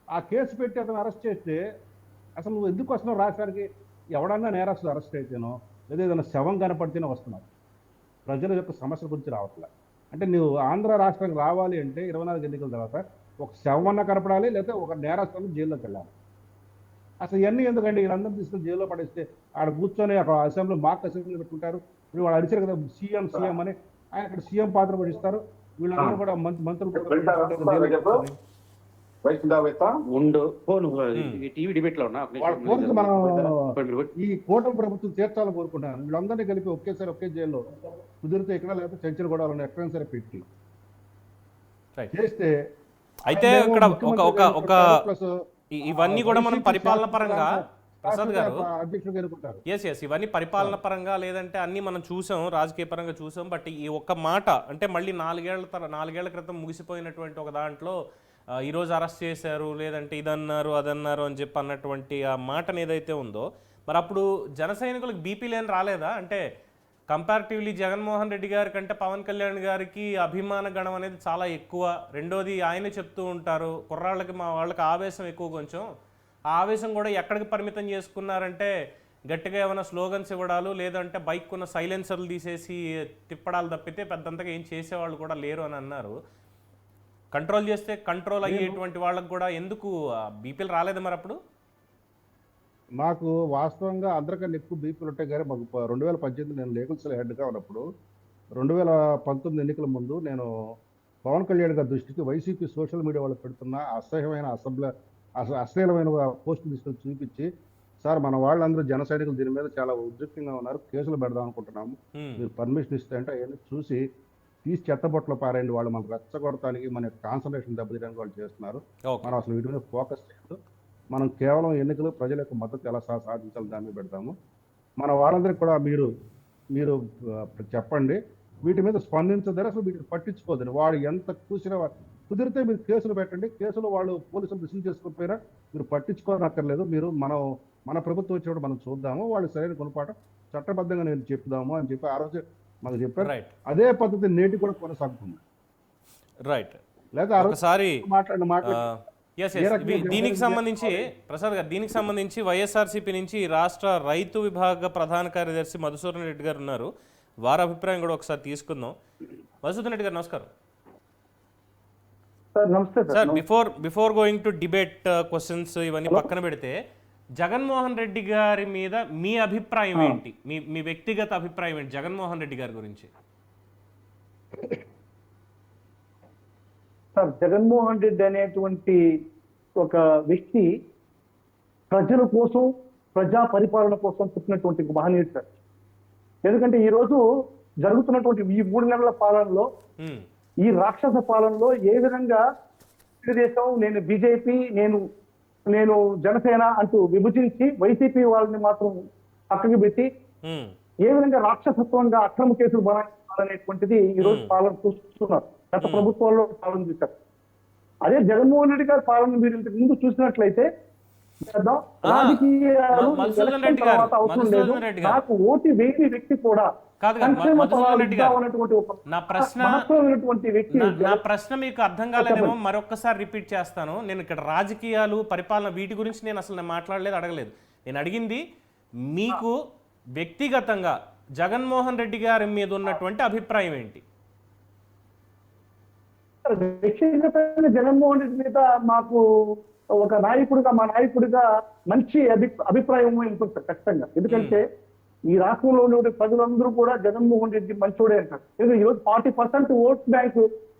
ఆ కేసు పెట్టి అతను అరెస్ట్ చేస్తే అసలు నువ్వు ఎందుకు వస్తున్నావు రాష్ట్రానికి? ఎవడన్నా నేరస్తులు అరెస్ట్ అయితేనో లేదా ఏదైనా శవం కనపడితేనే వస్తున్నావు. ప్రజల యొక్క సమస్యల గురించి రావట్లే. అంటే నువ్వు ఆంధ్ర రాష్ట్రానికి రావాలి అంటే 24 ఎన్నికల తర్వాత ఒక శవం కనపడాలి, లేదా ఒక నేరస్తులను జైల్లోకి వెళ్ళాలి. అసలు ఇవన్నీ ఎందుకండి? వీళ్ళందరూ తీసుకుని జైల్లో పడేస్తే ఆడ కూర్చొని అక్కడ అసెంబ్లీ అసెంబ్లీ పెట్టుకుంటారు. ఇప్పుడు వాళ్ళు అడిచారు కదా సీఎం అని, ఆయన అక్కడ సీఎం పాత్ర పడిస్తారు. వీళ్ళందరూ కూడా మంత్రులు ఉండు టీవీ డిబేట్ లో ఉన్నా వాళ్ళ కోరిక మనం ఈ కూటమి ప్రభుత్వం తీర్చాలని కోరుకుంటాను. వీళ్ళందరినీ కలిపి ఒకేసారి ఒకే జైల్లో కుదిరితే ఇక్కడ లేకపోతే చెంచల్ కూడా ఎక్కడైనా సరే పెట్టి చేస్తే అయితే ఇక్కడ ఇవన్నీ కూడా మనం పరిపాలన పరంగా ప్రసాద్ గారు అధ్యక్షుడు ఎన్నుకుంటారు. ఎస్ ఇవన్నీ పరిపాలన పరంగా లేదంటే అన్ని మనం చూసాం, రాజకీయ పరంగా చూసాం. బట్ ఈ ఒక్క మాట అంటే మళ్ళీ 4 ఏళ్ల క్రితం ముగిసిపోయినటువంటి ఒక దాంట్లో ఈరోజు అరెస్ట్ చేశారు, లేదంటే ఇదన్నారు అదన్నారు అని చెప్పి అన్నటువంటి ఆ మాటను ఏదైతే ఉందో, మరి అప్పుడు జన సైనికులకు బీపీ లేని రాలేదా? అంటే కంపారిటివ్లీ జగన్మోహన్ రెడ్డి గారి కంటే పవన్ కళ్యాణ్ గారికి అభిమాన గణం అనేది చాలా ఎక్కువ. రెండోది ఆయనే చెప్తూ ఉంటారు, కుర్రాళ్ళకి మా వాళ్ళకి ఆవేశం ఎక్కువ. కొంచెం ఆ ఆవేశం కూడా ఎక్కడికి పరిమితం చేసుకున్నారంటే గట్టిగా ఏమైనా స్లోగన్స్ ఇవ్వడాలు, లేదంటే బైక్ ఉన్న సైలెన్సర్లు తీసేసి తిప్పడాలు తప్పితే పెద్దంతగా ఏం చేసేవాళ్ళు కూడా లేరు అని అన్నారు. కంట్రోల్ చేస్తే కంట్రోల్ అయ్యేటువంటి వాళ్ళకి కూడా ఎందుకు బీపీలు రాలేదు మరి అప్పుడు? మాకు వాస్తవంగా అందరికన్నా ఎక్కువ బీపీలు ఉంటాయి. కానీ మాకు 2018 నేను లీగల్ సెల్ హెడ్గా ఉన్నప్పుడు 2019 ఎన్నికల ముందు నేను పవన్ కళ్యాణ్ గారి దృష్టికి వైసీపీ సోషల్ మీడియా వాళ్ళు పెడుతున్న అసహ్యమైన అశ్లీలమైన పోస్టులు తీసుకొని చూపించి, సార్ మన వాళ్ళందరూ జన సైనికులు దీని మీద చాలా ఉద్రిక్తంగా ఉన్నారు, కేసులు పెడదాం అనుకుంటున్నాము, మీరు పర్మిషన్ ఇస్తే అంటే అవన్నీ చూసి తీసి చెత్తబొట్టలో పారేయండి. వాళ్ళు మనకు రెచ్చగొడటానికి మన కాన్సన్ట్రేషన్ దెబ్బతీయడానికి వాళ్ళు చేస్తున్నారు. మనం అసలు వీటి మీద ఫోకస్ చేయదు. మనం కేవలం ఎన్నికలు ప్రజల యొక్క మద్దతు ఎలా సాధించాలి దాన్ని పెడతాము. మన వాళ్ళందరికీ కూడా మీరు చెప్పండి, వీటి మీద స్పందించదని, అసలు వీటిని పట్టించుకోదని. వాడు ఎంత చూసినా కుదిరితే మీరు కేసులు పెట్టండి, కేసులు వాళ్ళు పోలీసులు రిసీవ్ చేసుకోకపోయినా మీరు పట్టించుకోనక్కర్లేదు. మీరు మన ప్రభుత్వం వచ్చినప్పుడు మనం చూద్దాము, వాళ్ళు సరైన గుణపాఠం చట్టబద్ధంగా నేను చెప్దాము అని చెప్పి ఆ రోజు మాకు చెప్పారు. అదే పద్ధతి నేటి కూడా కొనసాగుతుంది. రైట్. లేదా ఒకసారి మాట్లాడండి. దీనికి సంబంధించి ప్రసాద్ గారు, దీనికి సంబంధించి వైఎస్ఆర్సీపీ నుంచి రాష్ట్ర రైతు విభాగ ప్రధాన కార్యదర్శి మధుసూదన్ రెడ్డి గారు ఉన్నారు. వారి అభిప్రాయం కూడా ఒకసారి తీసుకుందాం. మధుసూదన్ రెడ్డి గారు నమస్కారం. Sir, before going to debate questions ఇవన్నీ పక్కన పెడితే, జగన్మోహన్ రెడ్డి గారి మీద మీ అభిప్రాయం ఏంటి? మీ వ్యక్తిగత అభిప్రాయం ఏంటి జగన్మోహన్ రెడ్డి గారి గురించి? సార్, జగన్మోహన్ రెడ్డి అనేటువంటి ఒక వ్యక్తి ప్రజల కోసం, ప్రజా పరిపాలన కోసం పుట్టినటువంటి మహనీయుడు సార్. ఎందుకంటే ఈ రోజు జరుగుతున్నటువంటి ఈ 3 నెలల పాలనలో, ఈ రాక్షస పాలనలో ఏ విధంగా తెలుగుదేశం, నేను బీజేపీ, నేను జనసేన అంటూ విభజించి వైసీపీ వాళ్ళని మాత్రం పక్కకి పెట్టి ఏ విధంగా రాక్షసత్వంగా అక్రమ కేసులు బనాయించాలనేటువంటిది ఈ రోజు పాలన చూస్తున్నారు. గత ప్రభుత్వాల్లో పాలన చూశారు. అదే జగన్మోహన్ రెడ్డి గారి పాలన మీరు ఇంతకు ముందు చూసినట్లయితే రాజకీయాలు అవసరం లేదు, నాకు ఓటు వేయని వ్యక్తి కూడా నా ప్రశ్న మీకు అర్థం కాలేదేమో, మరొక్కసారి రిపీట్ చేస్తాను. నేను ఇక్కడ రాజకీయాలు, పరిపాలన వీటి గురించి నేను అసలు మాట్లాడలేదు, అడగలేదు. నేను అడిగింది మీకు వ్యక్తిగతంగా జగన్మోహన్ రెడ్డి గారి మీద ఉన్నటువంటి అభిప్రాయం ఏంటి? వ్యక్తిగతంగా జగన్మోహన్ రెడ్డి మీద మాకు ఒక నాయకుడిగా, మా నాయకుడిగా మంచి అభిప్రాయం ఉంటుంది ఖచ్చితంగా. ఎందుకంటే ఈ రాష్ట్రంలో ఉన్న ప్రజలందరూ కూడా జగన్మోహన్ రెడ్డి మంచోడే అంటారు. ఎందుకంటే ఈరోజు 40% vote bank,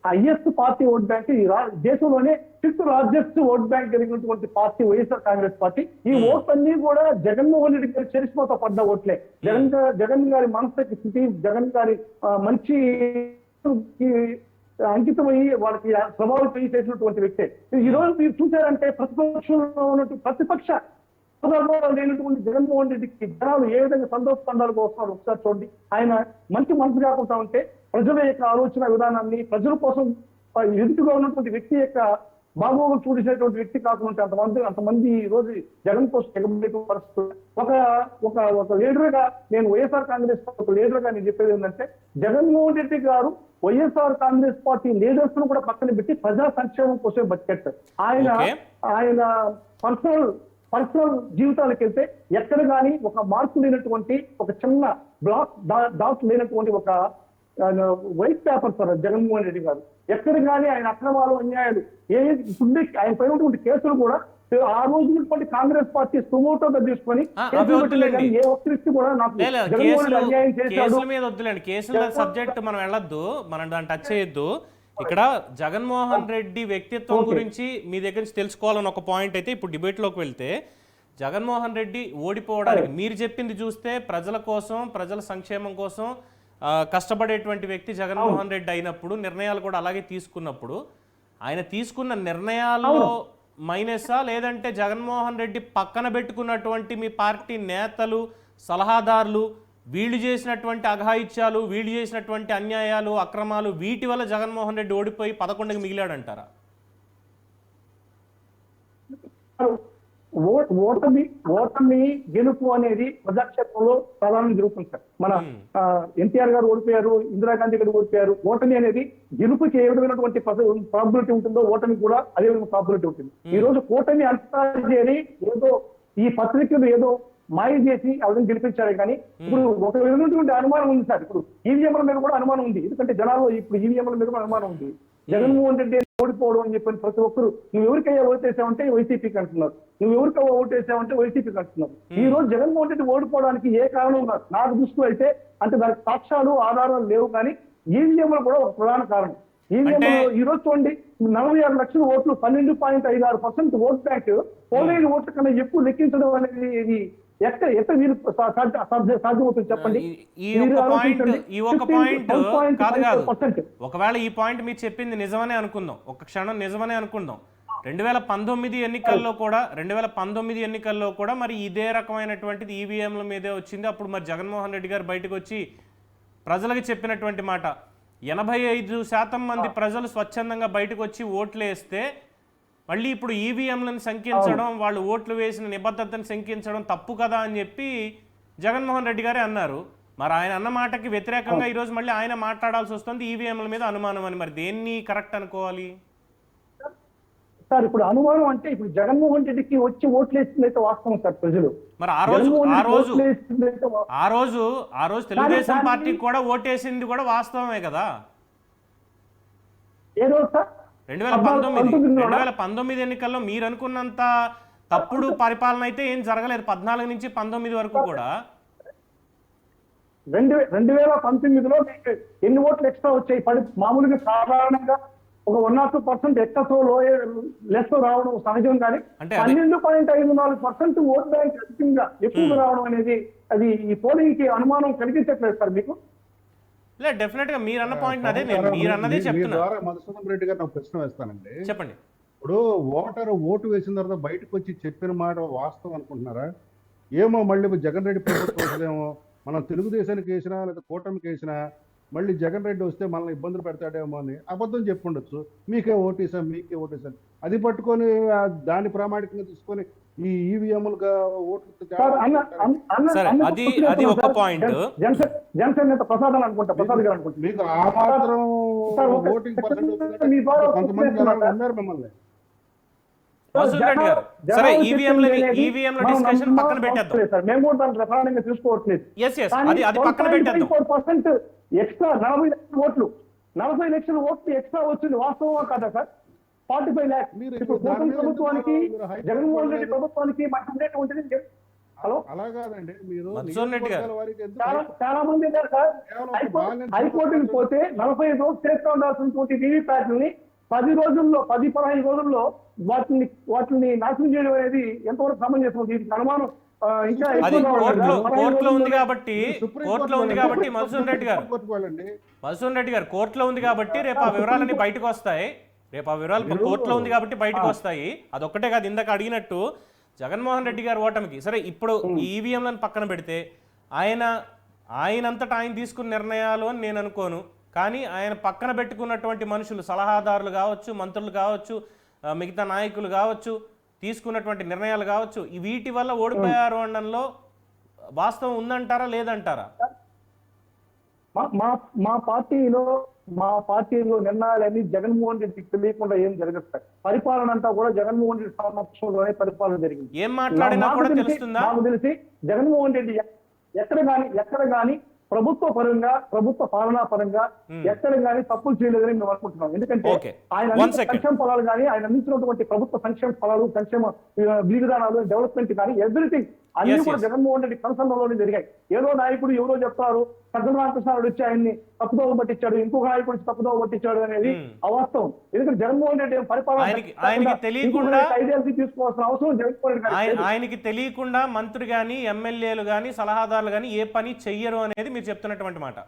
highest party vote bank, ఈ దేశంలోనే 6th లార్జెస్ట్ ఓట్ బ్యాంక్ కలిగినటువంటి పార్టీ వైఎస్ఆర్ కాంగ్రెస్ పార్టీ. ఈ ఓట్స్ అన్ని కూడా జగన్మోహన్ రెడ్డి గారి చరిష్మాతో పడ్డ ఓట్లే. జగన్ గారి మనస్థితి స్థితి, జగన్ గారి మంచి అంకితమయ్యి వాళ్ళకి ప్రభావితం చేసినటువంటి వ్యక్తే. ఈ రోజు మీరు చూసారంటే ప్రతిపక్షంలో ఉన్నటువంటి ప్రతిపక్ష హోదాలో లేనటువంటి జగన్మోహన్ రెడ్డికి జనాలు ఏ విధంగా సంతోషపడాలకు వస్తున్నారు ఒకసారి చూడండి. ఆయన మంచి మనసు కాకుండా ఉంటే ప్రజల యొక్క ఆలోచన విధానాన్ని ప్రజల కోసం ఎదుటిగా ఉన్నటువంటి వ్యక్తి యొక్క బాగోగులు చూసేటువంటి వ్యక్తి కాకుండా అంతమంది ఈ రోజు జగన్ కోసం ఎగబడే పరిస్థితులు. ఒక లీడర్ గా నేను వైఎస్ఆర్ కాంగ్రెస్ ఒక లీడర్ గా నేను చెప్పేది ఏంటంటే జగన్మోహన్ రెడ్డి గారు వైఎస్ఆర్ కాంగ్రెస్ పార్టీ లీడర్స్ ను కూడా పక్కన పెట్టి ప్రజా సంక్షేమం కోసం బతికెట్టారు. ఆయన పర్సనల్ జీవితాలకు వెళ్తే ఎక్కడ కానీ ఒక మార్పు లేనటువంటి ఒక చిన్న డాట్ లేనటువంటి ఒక white paper sir Jaganmohan Reddy గారు. ఎక్కడ కానీ ఆయన అక్రమాలు అన్యాయాలు ఇప్పుడు ఆయన పైనటువంటి కేసులు కూడా ఆ రోజు కాంగ్రెస్ పార్టీ సుమోటోగా తీసుకొని ఏ ఒక్కరికి కూడా నాకు జగన్మోహన్ రెడ్డి అన్యాయం చేశాడు మీద వద్దులేండి. కేసుల సబ్జెక్ట్ మనం వెళ్ళొద్దు, మనం దాన్ని టచ్ చేయొద్దు. ఇక్కడ జగన్మోహన్ రెడ్డి వ్యక్తిత్వం గురించి మీ దగ్గర నుంచి తెలుసుకోవాలని ఒక పాయింట్ అయితే ఇప్పుడు డిబేట్లోకి వెళ్తే, జగన్మోహన్ రెడ్డి ఓడిపోవడానికి మీరు చెప్పింది చూస్తే ప్రజల కోసం ప్రజల సంక్షేమం కోసం కష్టపడేటువంటి వ్యక్తి జగన్మోహన్ రెడ్డి అయినప్పుడు నిర్ణయాలు కూడా అలాగే తీసుకున్నప్పుడు ఆయన తీసుకున్న నిర్ణయాల్లో మైనసా, లేదంటే జగన్మోహన్ రెడ్డి పక్కన పెట్టుకున్నటువంటి మీ పార్టీ నేతలు సలహాదారులు వీళ్ళు చేసినటువంటి అఘాయిత్యాలు వీళ్ళు చేసినటువంటి అన్యాయాలు అక్రమాలు వీటి వల్ల జగన్మోహన్ రెడ్డి ఓడిపోయి 11కి మిగిలాడంటారా? ఓటమి గెలుపు అనేది ప్రజాక్షేత్రంలో ప్రధానంగా జరుగుతుంది సార్. మన ఎన్టీఆర్ గారు ఓడిపోయారు, ఇందిరాగాంధీ గారు ఓడిపోయారు. ఓటమి అనేది గెలుపుకి ఏ విధమైనటువంటి ప్రాబిలిటీ ఉంటుందో ఓటమి కూడా అదే విధంగా ప్రాబిలిటీ ఉంటుంది. ఈ రోజు కూటమి అంతా చేరి ఏదో ఈ పత్రికలు ఏదో మాయ చేసి అవన్నీ గెలిపించారు. కానీ ఇప్పుడు ఒక విధమైనటువంటి అనుమానం ఉంది సార్. ఇప్పుడు ఈవీఎంల మీద కూడా అనుమానం ఉంది. ఎందుకంటే జనాల్లో ఇప్పుడు ఈవీఎంల మీద కూడా అనుమానం ఉంది. జగన్మోహన్ రెడ్డి ఓడిపోవడం అని చెప్పని ప్రతి ఒక్కరు నువ్వు ఎవరికయ్యా ఓటేసావంటే వైసీపీకి అంటున్నారు, నువ్వు ఎవరికయ్యా ఓటేసావంటే వైసీపీకి అంటున్నారు. ఈ రోజు జగన్మోహన్ రెడ్డి ఓడిపోవడానికి ఏ కారణం ఉన్నారు నాకు దృష్టిలో అయితే అంటే దానికి సాక్ష్యాలు ఆధారాలు లేవు. కానీ ఈవీఎంలు కూడా ఒక ప్రధాన కారణం. ఈవీఎంలు ఈ రోజు చూడండి 46 లక్షల ఓట్లు 12.56% ఓట్ బ్యాంక్ పోలైన ఓట్ల కన్నా ఎక్కువ లెక్కించడం అనేది ఇది ఎక్కడ మీరు సాధ్యమవుతుంది చెప్పండి. ఈ ఒక పాయింట్ కాదు, ఒకవేళ ఈ పాయింట్ మీరు చెప్పింది నిజమనే అనుకుందాం, ఒక క్షణం నిజమనే అనుకుందాం. 2019 ఎన్నికల్లో కూడా మరి ఇదే రకమైనటువంటిది ఈవీఎంల మీదే వచ్చింది. అప్పుడు మరి జగన్మోహన్ రెడ్డి గారు బయటకు వచ్చి ప్రజలకు చెప్పినటువంటి మాట 85% మంది ప్రజలు స్వచ్ఛందంగా బయటకు వచ్చి ఓట్లు వేస్తే మళ్ళీ ఇప్పుడు ఈవీఎంలను శంకించడం, వాళ్ళు ఓట్లు వేసిన నిబద్ధతను శంకించడం తప్పు కదా అని చెప్పి జగన్మోహన్ రెడ్డి గారే అన్నారు. మరి ఆయన అన్న మాటకి వ్యతిరేకంగా ఈరోజు మళ్ళీ ఆయన మాట్లాడాల్సి వస్తుంది ఈవీఎంల మీద అనుమానం అని. మరి దేన్ని కరెక్ట్ అనుకోవాలి సార్? ఇప్పుడు అనుమానం అంటే ఇప్పుడు జగన్మోహన్ రెడ్డికి వచ్చి ఓట్లు వేసిందైతే వాస్తవం సార్ ప్రజలు. మరి ఆ రోజు తెలుగుదేశం పార్టీకి కూడా ఓటేసింది కూడా వాస్తవమే కదా. ఏ రోజు సార్? 2019 ఎన్నికల్లో మీరు అనుకున్నంత తప్పుడు పరిపాలన అయితే ఏం జరగలేదు. 14 నుంచి 19 వరకు కూడా 2019లో ఎన్ని ఓట్లు ఎక్స్ట్రా వచ్చాయి? మామూలుగా సాధారణంగా ఒక 1-2% ఎక్స్ట్రా లెస్ రావడం సహజం. కానీ 12.54% ఓట్ బ్యాంక్ ఎక్కువగా రావడం అనేది అది ఈ పోలింగ్ కి అనుమానం కలిగించట్లేదు సార్ మీకు? లేదు, డెఫినెట్ గా మీరు అన్న పాయింట్ అదే, నేను మీరు అన్నదే చెప్తున్నా. మధుసూదన్ రెడ్డి గారు నాకు ప్రశ్న వేస్తానండి. చెప్పండి. ఇప్పుడు ఓటు వేసిన తర్వాత బయటకు వచ్చి చెప్పిన మాట వాస్తవం అనుకుంటున్నారా? ఏమో మళ్ళీ జగన్ రెడ్డి ప్రభుత్వం ఏమో మనం తెలుగుదేశానికి వేసినా లేదా కూటమికి వేసినా మళ్ళీ జగన్ రెడ్డి వస్తే మనల్ని ఇబ్బందులు పెడతాడేమో అని అబద్ధం చెప్పుండొచ్చు. మీకే ఓటేసాను అది పట్టుకొని దాన్ని ప్రామాణికంగా తీసుకొని ఈ ఈవీఎంలుగా ఓట్లు అది ఒక పాయింట్. జనసేన నేత ప్రసాద్ గారు అనుకుంటా మీకు ఆ మాత్రం ఓటింగ్ కొంతమంది ఉన్నారు మిమ్మల్ని. మేము కూడా దాన్ని రసాయనంగా చూసుకోవట్లేదు. ఎక్స్ట్రా 40 లక్షల ఓట్లు 40 లక్షల ఓట్లు ఎక్స్ట్రా వచ్చింది వాస్తవమా కాదా సార్? 45 lakhs. ఇప్పుడు ప్రభుత్వానికి జగన్మోహన్ రెడ్డి ప్రభుత్వానికి మనకు ఉండేటువంటిది హలో అలా కాదండి. మీరు చాలా మంది ఉన్నారు సార్. హైకోర్టుకి పోతే 45 రోజులు చేస్తూ ఉండాల్సినటువంటి వీవీప్యాట్లని 10-15 రోజుల్లో వాటిని నాశనం చేయడం అనేది ఎంతవరకు సమంజసం? దీనికి అనుమానం ఇంకా అది ఎక్కువగా కోర్టులో ఉండదు. 15 కోర్టులో ఉంది రోజుల్లోనే కాబట్టి కోర్టులో ఉంది కాబట్టి మధుసూదన్ రెడ్డి గారు కోర్టులో ఉంది కాబట్టి రేపు ఆ వివరాలన్నీ బయటకు వస్తాయి. రేపు ఆ వివరాలు కోర్టులో ఉంది కాబట్టి బయటకు వస్తాయి. అదొక్కటే కాదు, ఇందాక అడిగినట్టు జగన్మోహన్ రెడ్డి గారి ఓటమికి సరే ఇప్పుడు ఈవీఎంలను పక్కన పెడితే ఆయనంతటా ఆయన తీసుకున్న నిర్ణయాలు అని నేను అనుకోను. కానీ ఆయన పక్కన పెట్టుకున్నటువంటి మనుషులు, సలహాదారులు కావచ్చు, మంత్రులు కావచ్చు, మిగతా నాయకులు కావచ్చు, తీసుకున్నటువంటి నిర్ణయాలు కావచ్చు, వీటి వల్ల ఓడిపోయారు అనడంలో వాస్తవం ఉందంటారా లేదంటారా? మా పార్టీలో నిర్ణయాలన్నీ జగన్మోహన్ రెడ్డికి తెలియకుండా ఏం జరగదు సార్. పరిపాలన అంతా కూడా జగన్మోహన్ రెడ్డి సమక్షంలోనే పరిపాలన జరిగింది. ఏం మాట్లాడినా కూడా తెలుస్తుందా? నాకు తెలిసి జగన్మోహన్ రెడ్డి ఎక్కడ గాని ప్రభుత్వ పరంగా, ప్రభుత్వ పాలనా పరంగా ఎక్కడ గానీ తప్పులు చేయలేదని మేము అనుకుంటున్నాం. ఎందుకంటే ఆయన సంక్షేమ ఫలాలు కానీ, ఆయన అందించినటువంటి ప్రభుత్వ సంక్షేమ ఫలాలు, సంక్షేమ విధానాలు, డెవలప్మెంట్ కానీ ఎవ్రీథింగ్ అన్ని కూడా జగన్మోహన్ రెడ్డి కన్సర్న్లోనే జరిగాయి. ఏదో నాయకుడు ఎవరో చెప్తారు, సజ్జల రామకృష్ణారెడ్డి వచ్చి ఆయన్ని తప్పుదోవ పట్టించాడు, ఇంకొక నాయకుడు తప్పుదోవ పట్టించాడు అనేది అవాస్తవం. ఎందుకంటే జగన్మోహన్ రెడ్డి పరిపాలన తీసుకోవాల్సిన అవసరం జగన్మోహన్ రెడ్డి. ఆయనకి తెలియకుండా మంత్రి గాని, ఎమ్మెల్యేలు గాని, సలహాదారులు గాని ఏ పని చెయ్యరు అనేది మీరు చెప్తున్నటువంటి మాట.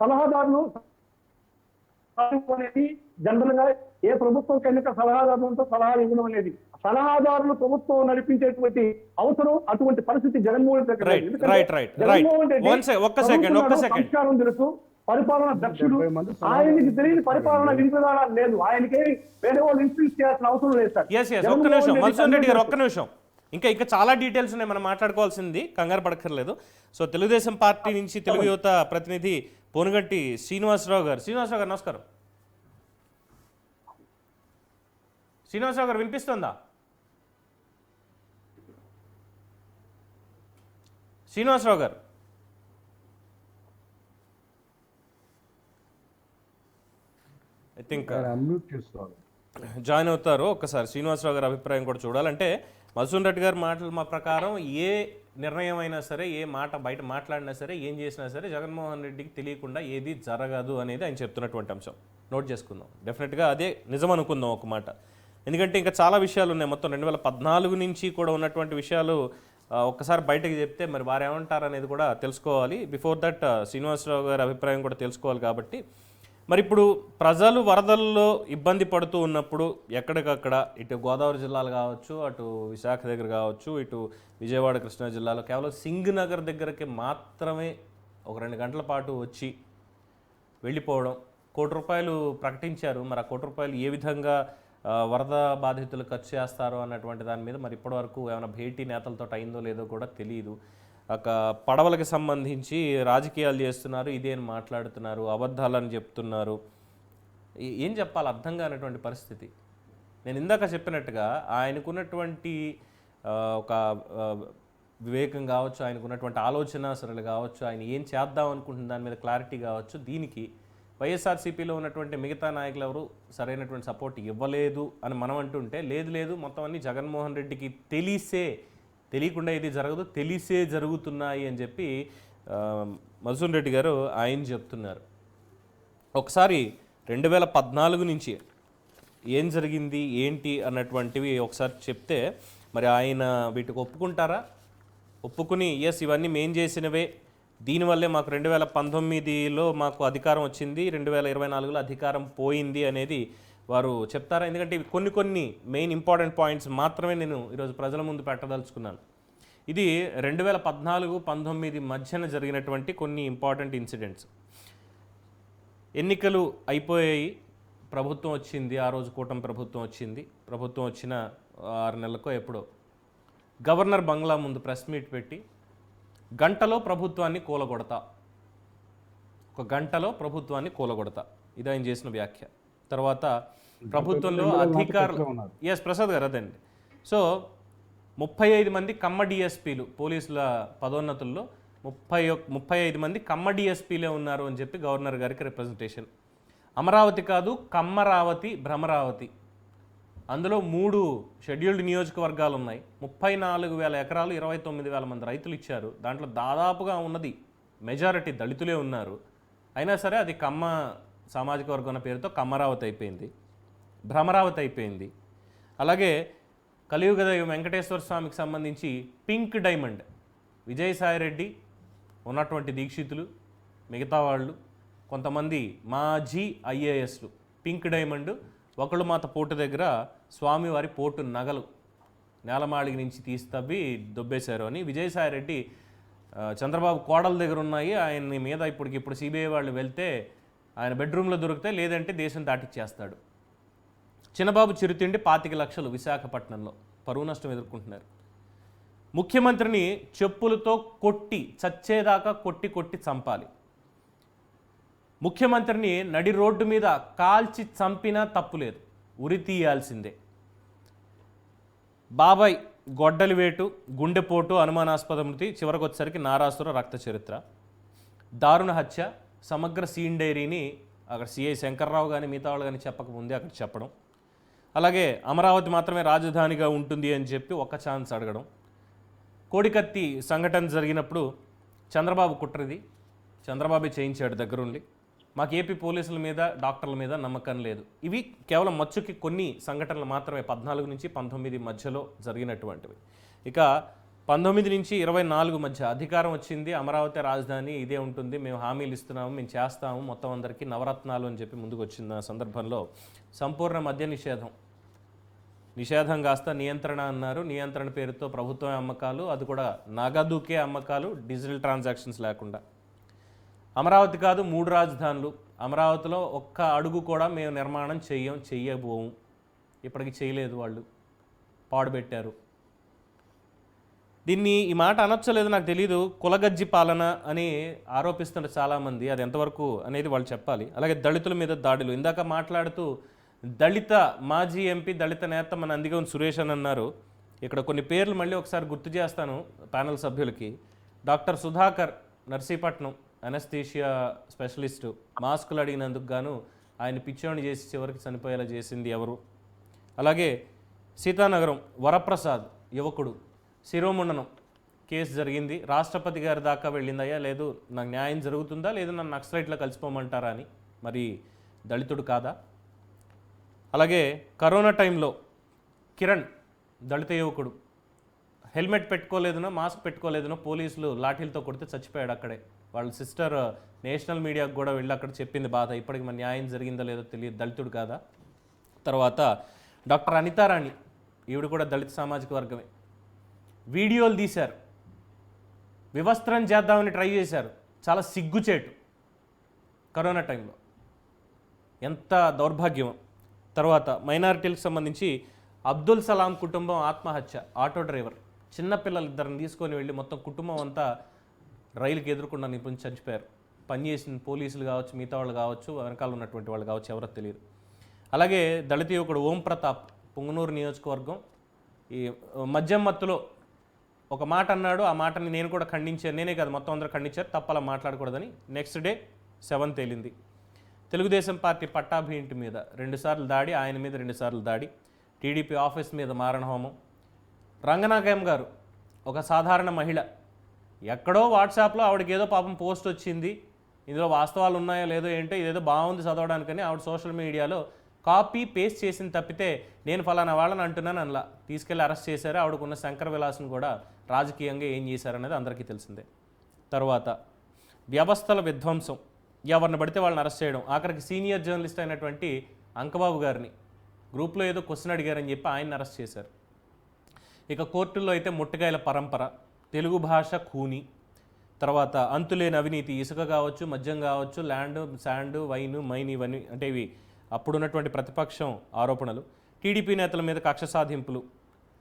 సలహాదారులు అనేది జనరల్ గా ఏ ప్రభుత్వం ఎన్నిక సలహాదారులతో సలహాలు ఇవ్వడం అనేది, సలహాదారులు ప్రభుత్వం నడిపించేటువంటి అవసరం, అటువంటి పరిస్థితి జగన్మోహన్ సంస్కారం తెలుసు, పరిపాలన దక్షుడు, ఆయనకి తెలియని పరిపాలన విధానాలు లేదు, ఆయనకి వేరే వాళ్ళు ఇన్ఫ్లుయెన్స్ చేయాల్సిన అవసరం లేదు సార్. ఒక్క నిమిషం మధుసూదన్ రెడ్డి గారు, ఒక్క నిమిషం. ఇంకా చాలా డీటెయిల్స్ ఉన్నాయి మనం మాట్లాడుకోవాల్సింది, కంగారు పడక్కర్లేదు. సో తెలుగుదేశం పార్టీ నుంచి తెలుగు యువత ప్రతినిధి పోనుగంటి శ్రీనివాసరావు గారు నమస్కారం. శ్రీనివాసరావు గారు వినిపిస్తుందా? శ్రీనివాసరావు గారు ఐ థింక్ జాయిన్ అవుతారు. ఒక్కసారి శ్రీనివాసరావు గారి అభిప్రాయం కూడా చూడాలంటే మధుసూదన్ రెడ్డి గారి మాటల మా ప్రకారం ఏ నిర్ణయం అయినా సరే, ఏ మాట బయట మాట్లాడినా సరే, ఏం చేసినా సరే జగన్మోహన్ రెడ్డికి తెలియకుండా ఏది జరగదు అనేది ఆయన చెప్తున్నటువంటి అంశం. నోట్ చేసుకుందాం, డెఫినెట్గా అదే నిజం అనుకుందాం ఒక మాట. ఎందుకంటే ఇంకా చాలా విషయాలు ఉన్నాయి, మొత్తం 2014 నుంచి కూడా ఉన్నటువంటి విషయాలు ఒక్కసారి బయటకు చెప్తే మరి వారు ఏమంటారు అనేది కూడా తెలుసుకోవాలి. బిఫోర్ దట్ శ్రీనివాసరావు గారి అభిప్రాయం కూడా తెలుసుకోవాలి. కాబట్టి మరి ఇప్పుడు ప్రజలు వరదల్లో ఇబ్బంది పడుతూ ఉన్నప్పుడు ఎక్కడికక్కడ ఇటు గోదావరి జిల్లాలు కావచ్చు, అటు విశాఖ దగ్గర కావచ్చు, ఇటు విజయవాడ కృష్ణా జిల్లాలో కేవలం సింగ్ నగర్ దగ్గరకి మాత్రమే ఒక 2 గంటల పాటు వచ్చి వెళ్ళిపోవడం, ₹1 కోటి ప్రకటించారు. మరి ఆ ₹1 కోటి ఏ విధంగా వరద బాధితులు ఖర్చు చేస్తారో అన్నటువంటి దాని మీద మరి ఇప్పటివరకు ఏమైనా భేటీ నేతలతో అయిందో లేదో కూడా తెలియదు. ఒక పడవలకు సంబంధించి రాజకీయాలు చేస్తున్నారు, ఇదేం మాట్లాడుతున్నారు, అబద్ధాలని చెప్తున్నారు, ఏం చెప్పాలి అర్థం కానటువంటి పరిస్థితి. నేను ఇందాక చెప్పినట్టుగా ఆయనకున్నటువంటి ఒక వివేకం కావచ్చు, ఆయనకున్నటువంటి ఆలోచన సరళి కావచ్చు, ఆయన ఏం చేద్దాం అనుకుంటున్న దాని మీద క్లారిటీ కావచ్చు, దీనికి వైఎస్ఆర్సీపీలో ఉన్నటువంటి మిగతా నాయకులు ఎవరు సరైనటువంటి సపోర్ట్ ఇవ్వలేదు అని మనం అంటుంటే, లేదు మొత్తం అన్నీ జగన్మోహన్ రెడ్డికి తెలియకుండా ఇది జరగదు, తెలిసే జరుగుతున్నాయి అని చెప్పి మధుసూదన్ రెడ్డి గారు ఆయన చెప్తున్నారు. ఒకసారి 2014 నుంచి ఏం జరిగింది ఏంటి అన్నటువంటివి ఒకసారి చెప్తే మరి ఆయన వీటికి ఒప్పుకుంటారా? ఒప్పుకుని ఎస్ ఇవన్నీ మేం చేసినవే, దీనివల్లే మాకు 2019లో మాకు అధికారం వచ్చింది, 2024లో అధికారం పోయింది అనేది వారు చెప్తారా? ఎందుకంటే ఇవి కొన్ని మెయిన్ ఇంపార్టెంట్ పాయింట్స్ మాత్రమే నేను ఈరోజు ప్రజల ముందు పెట్టదలుచుకున్నాను. ఇది 2014-19 మధ్యన జరిగినటువంటి కొన్ని ఇంపార్టెంట్ ఇన్సిడెంట్స్. ఎన్నికలు అయిపోయాయి, ప్రభుత్వం వచ్చింది, ఆ రోజు కూటమి ప్రభుత్వం వచ్చింది. ప్రభుత్వం వచ్చిన 6 నెలలకో ఎప్పుడో గవర్నర్ బంగ్లా ముందు ప్రెస్ మీట్ పెట్టి గంటలో ప్రభుత్వాన్ని కూలగొడతా, ఒక గంటలో ప్రభుత్వాన్ని కూలగొడతా, ఇది ఆయన చేసిన వ్యాఖ్య. తర్వాత ప్రభుత్వంలో అధికారులు ప్రసాద్ గారు అదండి. సో 35 మంది కమ్మ డిఎస్పీలు, పోలీసుల పదోన్నతుల్లో 35 మంది కమ్మ డిఎస్పీలే ఉన్నారు అని చెప్పి గవర్నర్ గారికి రిప్రజెంటేషన్. అమరావతి కాదు, కమ్మరావతి, భ్రమరావతి, అందులో 3 షెడ్యూల్డ్ నియోజకవర్గాలు ఉన్నాయి. 34,000 ఎకరాలు, 29,000 మంది రైతులు ఇచ్చారు. దాంట్లో దాదాపుగా ఉన్నది మెజారిటీ దళితులే ఉన్నారు. అయినా సరే అది కమ్మ సామాజిక వర్గం పేరుతో కమ్మరావతి అయిపోయింది, భ్రమరావతి అయిపోయింది. అలాగే కలియుగ దైవం వెంకటేశ్వర స్వామికి సంబంధించి పింక్ డైమండ్ విజయసాయిరెడ్డి ఉన్నటువంటి దీక్షితులు, మిగతా వాళ్ళు, కొంతమంది మాజీ ఐఏఎస్లు పింక్ డైమండ్ ఒకళ్ళు మాత పోటు దగ్గర స్వామివారి పోటు నగలు నేలమాళిగి నుంచి తీసి తవ్వి దొబ్బేశారు అని విజయసాయిరెడ్డి చంద్రబాబు కోడల దగ్గర ఉన్నాయి, ఆయన్ని మీద ఇప్పుడు సిబిఐ వాళ్ళు వెళ్తే ఆయన బెడ్రూమ్లో దొరికితే, లేదంటే దేశం దాటిచ్చేస్తాడు. చిన్నబాబు చిరుతిండి 25 లక్షలు విశాఖపట్నంలో పరువు నష్టం ఎదుర్కొంటున్నారు. ముఖ్యమంత్రిని చెప్పులతో కొట్టి చచ్చేదాకా కొట్టి చంపాలి. ముఖ్యమంత్రిని నడి రోడ్డు మీద కాల్చి చంపినా తప్పులేదు, ఉరి తీయాల్సిందే. బాబాయ్ గొడ్డలి వేటు, గుండెపోటు, అనుమానాస్పద మృతి, చివరికి వచ్చేసరికి నారాసుర రక్త చరిత్ర, దారుణ హత్య, సమగ్ర సీన్ డైరీని అక్కడ సిఐ శంకర్రావు కానీ మిగతా వాళ్ళు కానీ చెప్పకముందే అక్కడ చెప్పడం, అలాగే అమరావతి మాత్రమే రాజధానిగా ఉంటుంది అని చెప్పి ఒక ఛాన్స్ అడగడం, కోడికత్తి సంఘటన జరిగినప్పుడు చంద్రబాబు కుట్రది, చంద్రబాబే చేయించాడు దగ్గరుండి, మాకు ఏపీ పోలీసుల మీద డాక్టర్ల మీద నమ్మకం లేదు. ఇవి కేవలం మచ్చుకి కొన్ని సంఘటనలు మాత్రమే 14 నుంచి 19 మధ్యలో జరిగినటువంటివి. ఇక 19 నుంచి 24 మధ్య అధికారం వచ్చింది, అమరావతి రాజధాని ఇదే ఉంటుంది, మేము హామీలు ఇస్తున్నాము, మేము చేస్తాము, మొత్తం అందరికీ నవరత్నాలు అని చెప్పి ముందుకు వచ్చిన సందర్భంలో సంపూర్ణ మద్య నిషేధం కాస్త నియంత్రణ అన్నారు. నియంత్రణ పేరుతో ప్రభుత్వ అమ్మకాలు, అది కూడా నగదుకే అమ్మకాలు, డిజిటల్ ట్రాన్సాక్షన్స్ లేకుండా. అమరావతి కాదు 3 రాజధానులు, అమరావతిలో ఒక్క అడుగు కూడా మేము నిర్మాణం చెయ్యబోము, ఇప్పటికి చేయలేదు, వాళ్ళు పాడుపెట్టారు. దీన్ని ఈ మాట అనొచ్చలేదు నాకు తెలియదు, కులగజ్జి పాలన అని ఆరోపిస్తున్నారు చాలామంది, అది ఎంతవరకు అనేది వాళ్ళు చెప్పాలి. అలాగే దళితుల మీద దాడులు, ఇందాక మాట్లాడుతూ దళిత మాజీ ఎంపీ, దళిత నేత మన అందిగం సురేష్ అని అన్నారు. ఇక్కడ కొన్ని పేర్లు మళ్ళీ ఒకసారి గుర్తు చేస్తాను ప్యానల్ సభ్యులకి. Doctor Sudhakar, Narsipatnam, anaesthesia specialist, మాస్కులు అడిగినందుకు గాను ఆయన పిచ్చోని చేసి చివరికి చనిపోయేలా చేసింది ఎవరు? అలాగే సీతానగరం వరప్రసాద్ యువకుడు, శిరోముండనం కేసు జరిగింది, రాష్ట్రపతి గారి దాకా వెళ్ళిందయ్యా, లేదు నాకు న్యాయం జరుగుతుందా, లేదు నన్ను నక్సలైట్లో కలిసిపోమంటారా అని. మరి దళితుడు కాదా? అలాగే కరోనా టైంలో కిరణ్, దళిత యువకుడు, హెల్మెట్ పెట్టుకోలేదునో మాస్క్ పెట్టుకోలేదునో పోలీసులు లాఠీలతో కొడితే చచ్చిపోయాడు అక్కడే. వాళ్ళ సిస్టర్ నేషనల్ మీడియాకు కూడా వెళ్ళి అక్కడ చెప్పింది బాధ, ఇప్పటికి మన న్యాయం జరిగిందో లేదో తెలియదు, దళితుడు కాదా? తర్వాత డాక్టర్ అనితారాణి, ఈవిడ కూడా దళిత సామాజిక వర్గమే, వీడియోలు తీశారు, వివస్త్రం చేద్దామని ట్రై చేశారు, చాలా సిగ్గుచేటు కరోనా టైంలో, ఎంత దౌర్భాగ్యం. తర్వాత మైనారిటీలకు సంబంధించి అబ్దుల్ సలాం కుటుంబం ఆత్మహత్య, ఆటో డ్రైవర్, చిన్నపిల్లలు ఇద్దరిని తీసుకొని వెళ్ళి మొత్తం కుటుంబం అంతా రైలుకి ఎదుర్కొన్న నిపుణులు చనిపోయారు. పనిచేసిన పోలీసులు కావచ్చు, మిగతా వాళ్ళు కావచ్చు, వెనకాల ఉన్నటువంటి వాళ్ళు కావచ్చు, ఎవరో తెలియదు. అలాగే దళిత యువకుడు ఓం ప్రతాప్, పుంగనూరు నియోజకవర్గం, ఈ మద్యం మత్తులో ఒక మాట అన్నాడు, ఆ మాటని నేను కూడా ఖండించాను, నేనే కాదు మొత్తం అందరూ ఖండించారు, తప్పలా మాట్లాడకూడదని. నెక్స్ట్ డే 7 తేలింది. తెలుగుదేశం పార్టీ పట్టాభి ఇంటి మీద 2 సార్లు దాడి, ఆయన మీద 2 సార్లు దాడి, టీడీపీ ఆఫీస్ మీద మారణహోమం. రంగనాయకం గారు ఒక సాధారణ మహిళ, ఎక్కడో వాట్సాప్లో ఆవిడకి ఏదో పాపం పోస్ట్ వచ్చింది, ఇందులో వాస్తవాలు ఉన్నాయో లేదో ఏంటో, ఇదేదో బాగుంది చదవడానికని ఆవిడ సోషల్ మీడియాలో కాపీ పేస్ట్ చేసింది తప్పితే నేను ఫలానా వాళ్ళని అంటున్నాను అలా తీసుకెళ్ళి అరెస్ట్ చేశారు. ఆవిడకున్న శంకర విలాసం కూడా రాజకీయంగా ఏం చేశారనేది అందరికీ తెలిసిందే. తర్వాత వ్యవస్థల విధ్వంసం, ఎవరిని పడితే వాళ్ళని అరెస్ట్ చేయడం, ఆఖరికి సీనియర్ జర్నలిస్ట్ అయినటువంటి అంకబాబు గారిని గ్రూప్లో ఏదో క్వశ్చన్ అడిగారని చెప్పి ఆయన్ని అరెస్ట్ చేశారు. ఇక కోర్టుల్లో అయితే ముట్టగాయల పరంపర, తెలుగు భాష ఖూని, తర్వాత అంతులేని అవినీతి, ఇసుక కావచ్చు, మద్యం కావచ్చు, ల్యాండ్, శాండ్, వైన్, మైన్, ఇవన్నీ అంటే ఇవి అప్పుడున్నటువంటి ప్రతిపక్షం ఆరోపణలు. టీడీపీ నేతల మీద కక్ష సాధింపులు,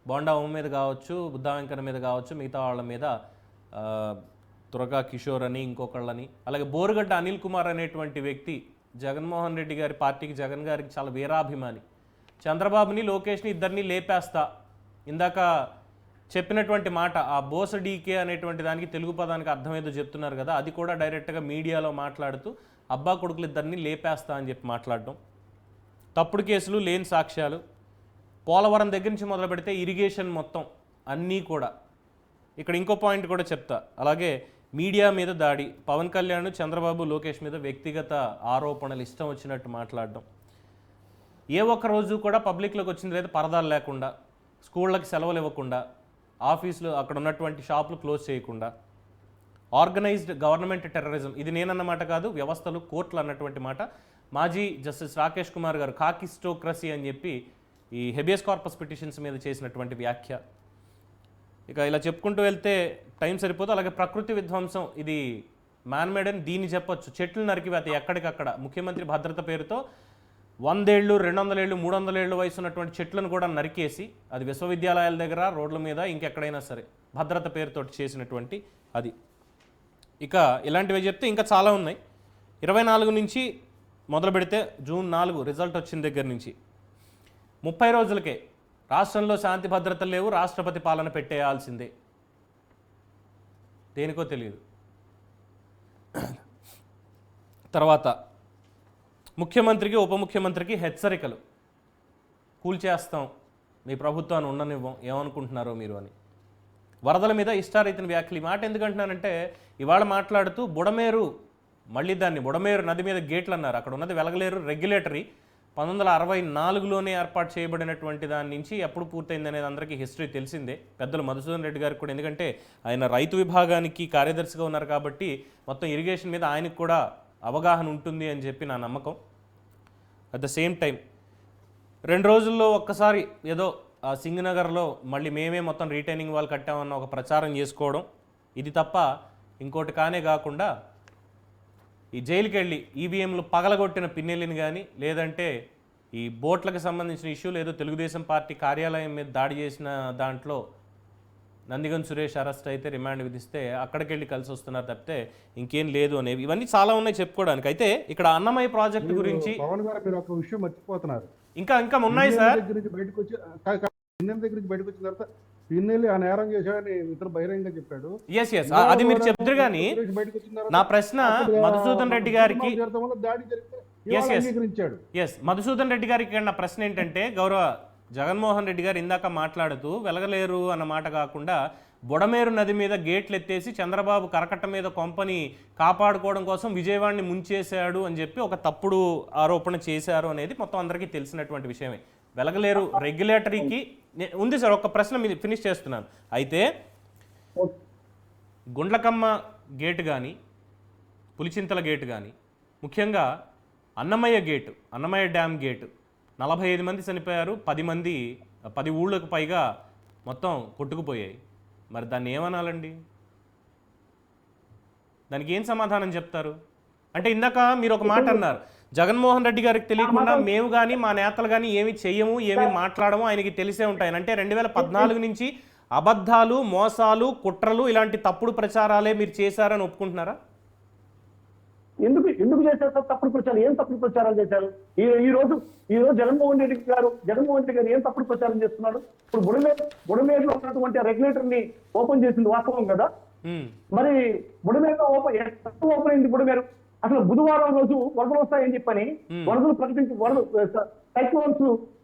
బోండా ఓం మీద కావచ్చు, బుద్ధా వెంకన్న మీద కావచ్చు, మిగతా వాళ్ళ మీద తురగా కిషోర్ అని ఇంకొకళ్ళని. అలాగే బోరుగడ్డ అనిల్ కుమార్ అనేటువంటి వ్యక్తి జగన్మోహన్ రెడ్డి గారి పార్టీకి, జగన్ గారికి చాలా వీరాభిమాని, చంద్రబాబుని లోకేష్ని ఇద్దరిని లేపేస్తా, ఇందాక చెప్పినటువంటి మాట ఆ బోస డీకే అనేటువంటి దానికి తెలుగు పదానికి అర్థం ఏదో చెప్తున్నారు కదా, అది కూడా డైరెక్ట్గా మీడియాలో మాట్లాడుతూ అబ్బా కొడుకులు ఇద్దరిని లేపేస్తా అని చెప్పి మాట్లాడడం, తప్పుడు కేసులు, లేని సాక్ష్యాలు, పోలవరం దగ్గర నుంచి మొదలు పెడితే ఇరిగేషన్ మొత్తం అన్నీ కూడా. ఇక్కడ ఇంకో పాయింట్ కూడా చెప్తా, అలాగే మీడియా మీద దాడి, పవన్ కళ్యాణ్, చంద్రబాబు, లోకేష్ మీద వ్యక్తిగత ఆరోపణలు ఇష్టం వచ్చినట్టు మాట్లాడడం, ఏ ఒక్క రోజు కూడా పబ్లిక్లోకి వచ్చింది లేదు పరదాలు లేకుండా, స్కూళ్ళకి సెలవులు ఇవ్వకుండా, ఆఫీసులు అక్కడ ఉన్నటువంటి షాపులు క్లోజ్ చేయకుండా, ఆర్గనైజ్డ్ గవర్నమెంట్ టెర్రరిజం, ఇది నేనన్నమాట కాదు, వ్యవస్థలు కోర్టులు అన్నటువంటి మాట. మాజీ జస్టిస్ రాకేష్ కుమార్ గారు కాకిస్టోక్రసీ అని చెప్పి ఈ హెబియస్ కార్పస్ పిటిషన్స్ మీద చేసినటువంటి వ్యాఖ్య. ఇక ఇలా చెప్పుకుంటూ వెళ్తే టైం సరిపోదు. అలాగే ప్రకృతి విధ్వంసం, ఇది మ్యాన్మేడ్ అని దీన్ని చెప్పొచ్చు. చెట్లు నరికివేత ఎక్కడికక్కడ, ముఖ్యమంత్రి భద్రత పేరుతో 100 ఏళ్ళు, 200 ఏళ్ళు, 300 ఏళ్ళు వయసు ఉన్నటువంటి చెట్లను కూడా నరికేసి, అది విశ్వవిద్యాలయాల దగ్గర, రోడ్ల మీద, ఇంకెక్కడైనా సరే భద్రత పేరుతో చేసినటువంటి అది. ఇక ఇలాంటివి చెప్తే ఇంకా చాలా ఉన్నాయి. 24 నుంచి మొదలు పెడితే జూన్ 4 రిజల్ట్ వచ్చిన దగ్గర నుంచి 30 రోజులకే రాష్ట్రంలో శాంతి భద్రతలు లేవు, రాష్ట్రపతి పాలన పెట్టేయాల్సిందే. దేనికో తెలియదు. తర్వాత ముఖ్యమంత్రికి, ఉప ముఖ్యమంత్రికి హెచ్చరికలు. కూల్చేస్తాం, మీ ప్రభుత్వాన్ని ఉండనివ్వం, ఏమనుకుంటున్నారో మీరు అని. వరదల మీద ఇష్టారీతిన వ్యాఖ్యలు. ఈ మాట ఎందుకంటున్నానంటే, ఇవాళ మాట్లాడుతూ బుడమేరు, మళ్ళీ దాన్ని బుడమేరు నది మీద గేట్లు అన్నారు. అక్కడ ఉన్నది వెలగలేరు రెగ్యులేటరీ, 1964లోనే ఏర్పాటు చేయబడినటువంటి దాని నుంచి ఎప్పుడు పూర్తయింది అనేది అందరికీ హిస్టరీ తెలిసిందే. పెద్దలు మధుసూదన్ రెడ్డి గారికి కూడా, ఎందుకంటే ఆయన రైతు విభాగానికి కార్యదర్శిగా ఉన్నారు కాబట్టి మొత్తం ఇరిగేషన్ మీద ఆయనకు కూడా అవగాహన ఉంటుంది అని చెప్పి నా నమ్మకం. అట్ ద సేమ్ టైం 2 రోజుల్లో ఒక్కసారి ఏదో సింగనగర్లో మళ్ళీ మేమే మొత్తం రీటైనింగ్ వాళ్ళు కట్టామన్న ఒక ప్రచారం చేసుకోవడం, ఇది తప్ప ఇంకోటి కానే కాకుండా ఈ జైలుకి వెళ్ళి ఈవీఎంలు పగలగొట్టిన పిన్నెల్లిని కానీ, లేదంటే ఈ బోట్లకు సంబంధించిన ఇష్యూలు, ఏదో తెలుగుదేశం పార్టీ కార్యాలయం మీద దాడి చేసిన దాంట్లో నందిగం సురేష్ అరెస్ట్ అయితే రిమాండ్ విధిస్తే అక్కడికి వెళ్ళి కలిసి వస్తున్నారు తప్పితే ఇంకేం లేదు అనేవి. ఇవన్నీ చాలా ఉన్నాయి చెప్పుకోవడానికి. అయితే ఇక్కడ అన్నమయ్య ప్రాజెక్టు గురించి పవన్ గారు మీరు ఒక విషయం మర్చిపోతున్నారు. ఇంకా ఉన్నాయి సార్. దగ్గర నుంచి బయటకు వచ్చిన తర్వాత పిన్నెల్లి ఆ నేరం చేశాడని ఇతను బహిరంగంగా చెప్పాడు. ఎస్ అది మీరు చెప్తారు. కానీ నా ప్రశ్న మధుసూదన్ రెడ్డి గారికి, మధుసూదన్ రెడ్డి గారికి నా ప్రశ్న ఏంటంటే, గౌరవ జగన్మోహన్ రెడ్డి గారు ఇందాక మాట్లాడుతూ వెలగలేరు అన్న మాట కాకుండా బుడమేరు నది మీద గేట్లు ఎత్తేసి చంద్రబాబు కరకట్ట మీద కొంపని కాపాడుకోవడం కోసం విజయవాడని ముంచేశాడు అని చెప్పి ఒక తప్పుడు ఆరోపణ చేశారు అనేది మొత్తం అందరికీ తెలిసినటువంటి విషయమే. వెలగలేరు రెగ్యులేటరీకి ఉంది సార్. ఒక ప్రశ్న మీరు ఫినిష్ చేస్తున్నాను. అయితే గుండ్లకమ్మ గేటు కానీ, పులిచింతల గేటు కానీ, ముఖ్యంగా Annamayya gate, Annamayya dam gate, 45 మంది చనిపోయారు, 10 ఊళ్ళకు పైగా మొత్తం కొట్టుకుపోయాయి. మరి దాన్ని ఏమనాలండి? దానికి ఏం సమాధానం చెప్తారు? అంటే ఇందాక మీరు ఒక మాట అన్నారు, జగన్మోహన్ రెడ్డి గారికి తెలియకుండా మేము కానీ మా నేతలు కానీ ఏమి చెయ్యము, ఏమి మాట్లాడము, ఆయనకి తెలిసే ఉంటాయని. అంటే 2014 నుంచి అబద్ధాలు, మోసాలు, కుట్రలు, ఇలాంటి తప్పుడు ప్రచారాలే మీరు చేశారని ఒప్పుకుంటున్నారా? ఎందుకు చేశారు సార్ తప్పుడు ప్రచారం? ఏం తప్పుడు ప్రచారాలు చేశారు? ఈ రోజు జగన్మోహన్ రెడ్డి గారు ఏం తప్పుడు ప్రచారం చేస్తున్నాడు? ఇప్పుడు బుడమేరులో ఉన్నటువంటి రెగ్యులేటర్ ని ఓపెన్ చేసింది వాస్తవం కదా. మరి బుడమేరులో ఓపెన్ అయింది బుడమేరు. అసలు బుధవారం రోజు వరదలు వస్తాయని చెప్పని సైక్లోన్స్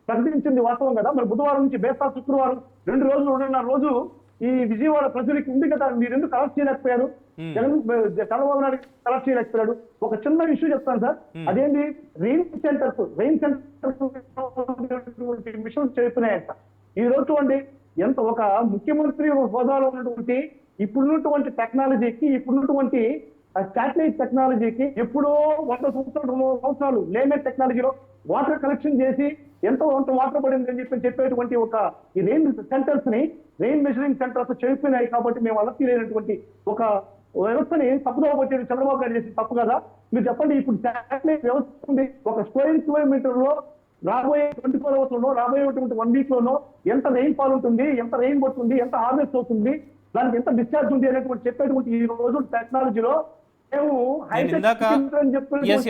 ప్రకటించింది వాస్తవం కదా. మరి బుధవారం నుంచి బేస్తా శుక్రవారం 2 రోజులు 2.5 రోజు ఈ విజయవాడ ప్రజలకి ఉంది కదా, మీరు ఎందుకు కలెక్ట్ చేయలేకపోయారు? చంద్రబాబు నాయుడు కలెక్ట్ చేయలేకపోయాడు. ఒక చిన్న ఇష్యూ చెప్తాను సార్. అదేంటి, రెయిన్ సెంటర్స్ మిషన్స్ చేస్తున్నాయంట. ఈ రోజు చూడండి, ఎంత ఒక ముఖ్యమంత్రి హోదాలో ఉన్నటువంటి ఇప్పుడున్నటువంటి టెక్నాలజీకి, ఇప్పుడున్నటువంటి శాటిలైట్ టెక్నాలజీకి ఎప్పుడో 100 సంవత్సరాలు లేమెట్ టెక్నాలజీలో వాటర్ కలెక్షన్ చేసి ఎంతో వాటర్ పడింది అని చెప్పేటువంటి ఒక ఈ రెయిన్ సెంటర్స్ ని, రెయిన్ మెజరింగ్ సెంటర్స్ చేయిపోయినాయి కాబట్టి మేము అలర్ట్ లేనటువంటి ఒక వ్యవస్థని తప్పుదోవ పట్టేది చంద్రబాబు నాయుడు చేసి తప్పు కదా. మీరు చెప్పండి, ఇప్పుడు శాటిలైట్ వ్యవస్థ ఉంది. ఒక స్క్వేర్ కిలోమీటర్ లో రాబోయే 24 hours లోనో, రాబోయేటువంటి 1 week లోనో ఎంత రెయిన్ ఫాల్ ఉంటుంది, ఎంత రెయిన్ పడుతుంది, ఎంత హార్వెస్ట్ అవుతుంది, దానికి ఎంత డిశ్చార్జ్ ఉంది అనేటువంటి చెప్పేటువంటి ఈ రోజు టెక్నాలజీలో మేము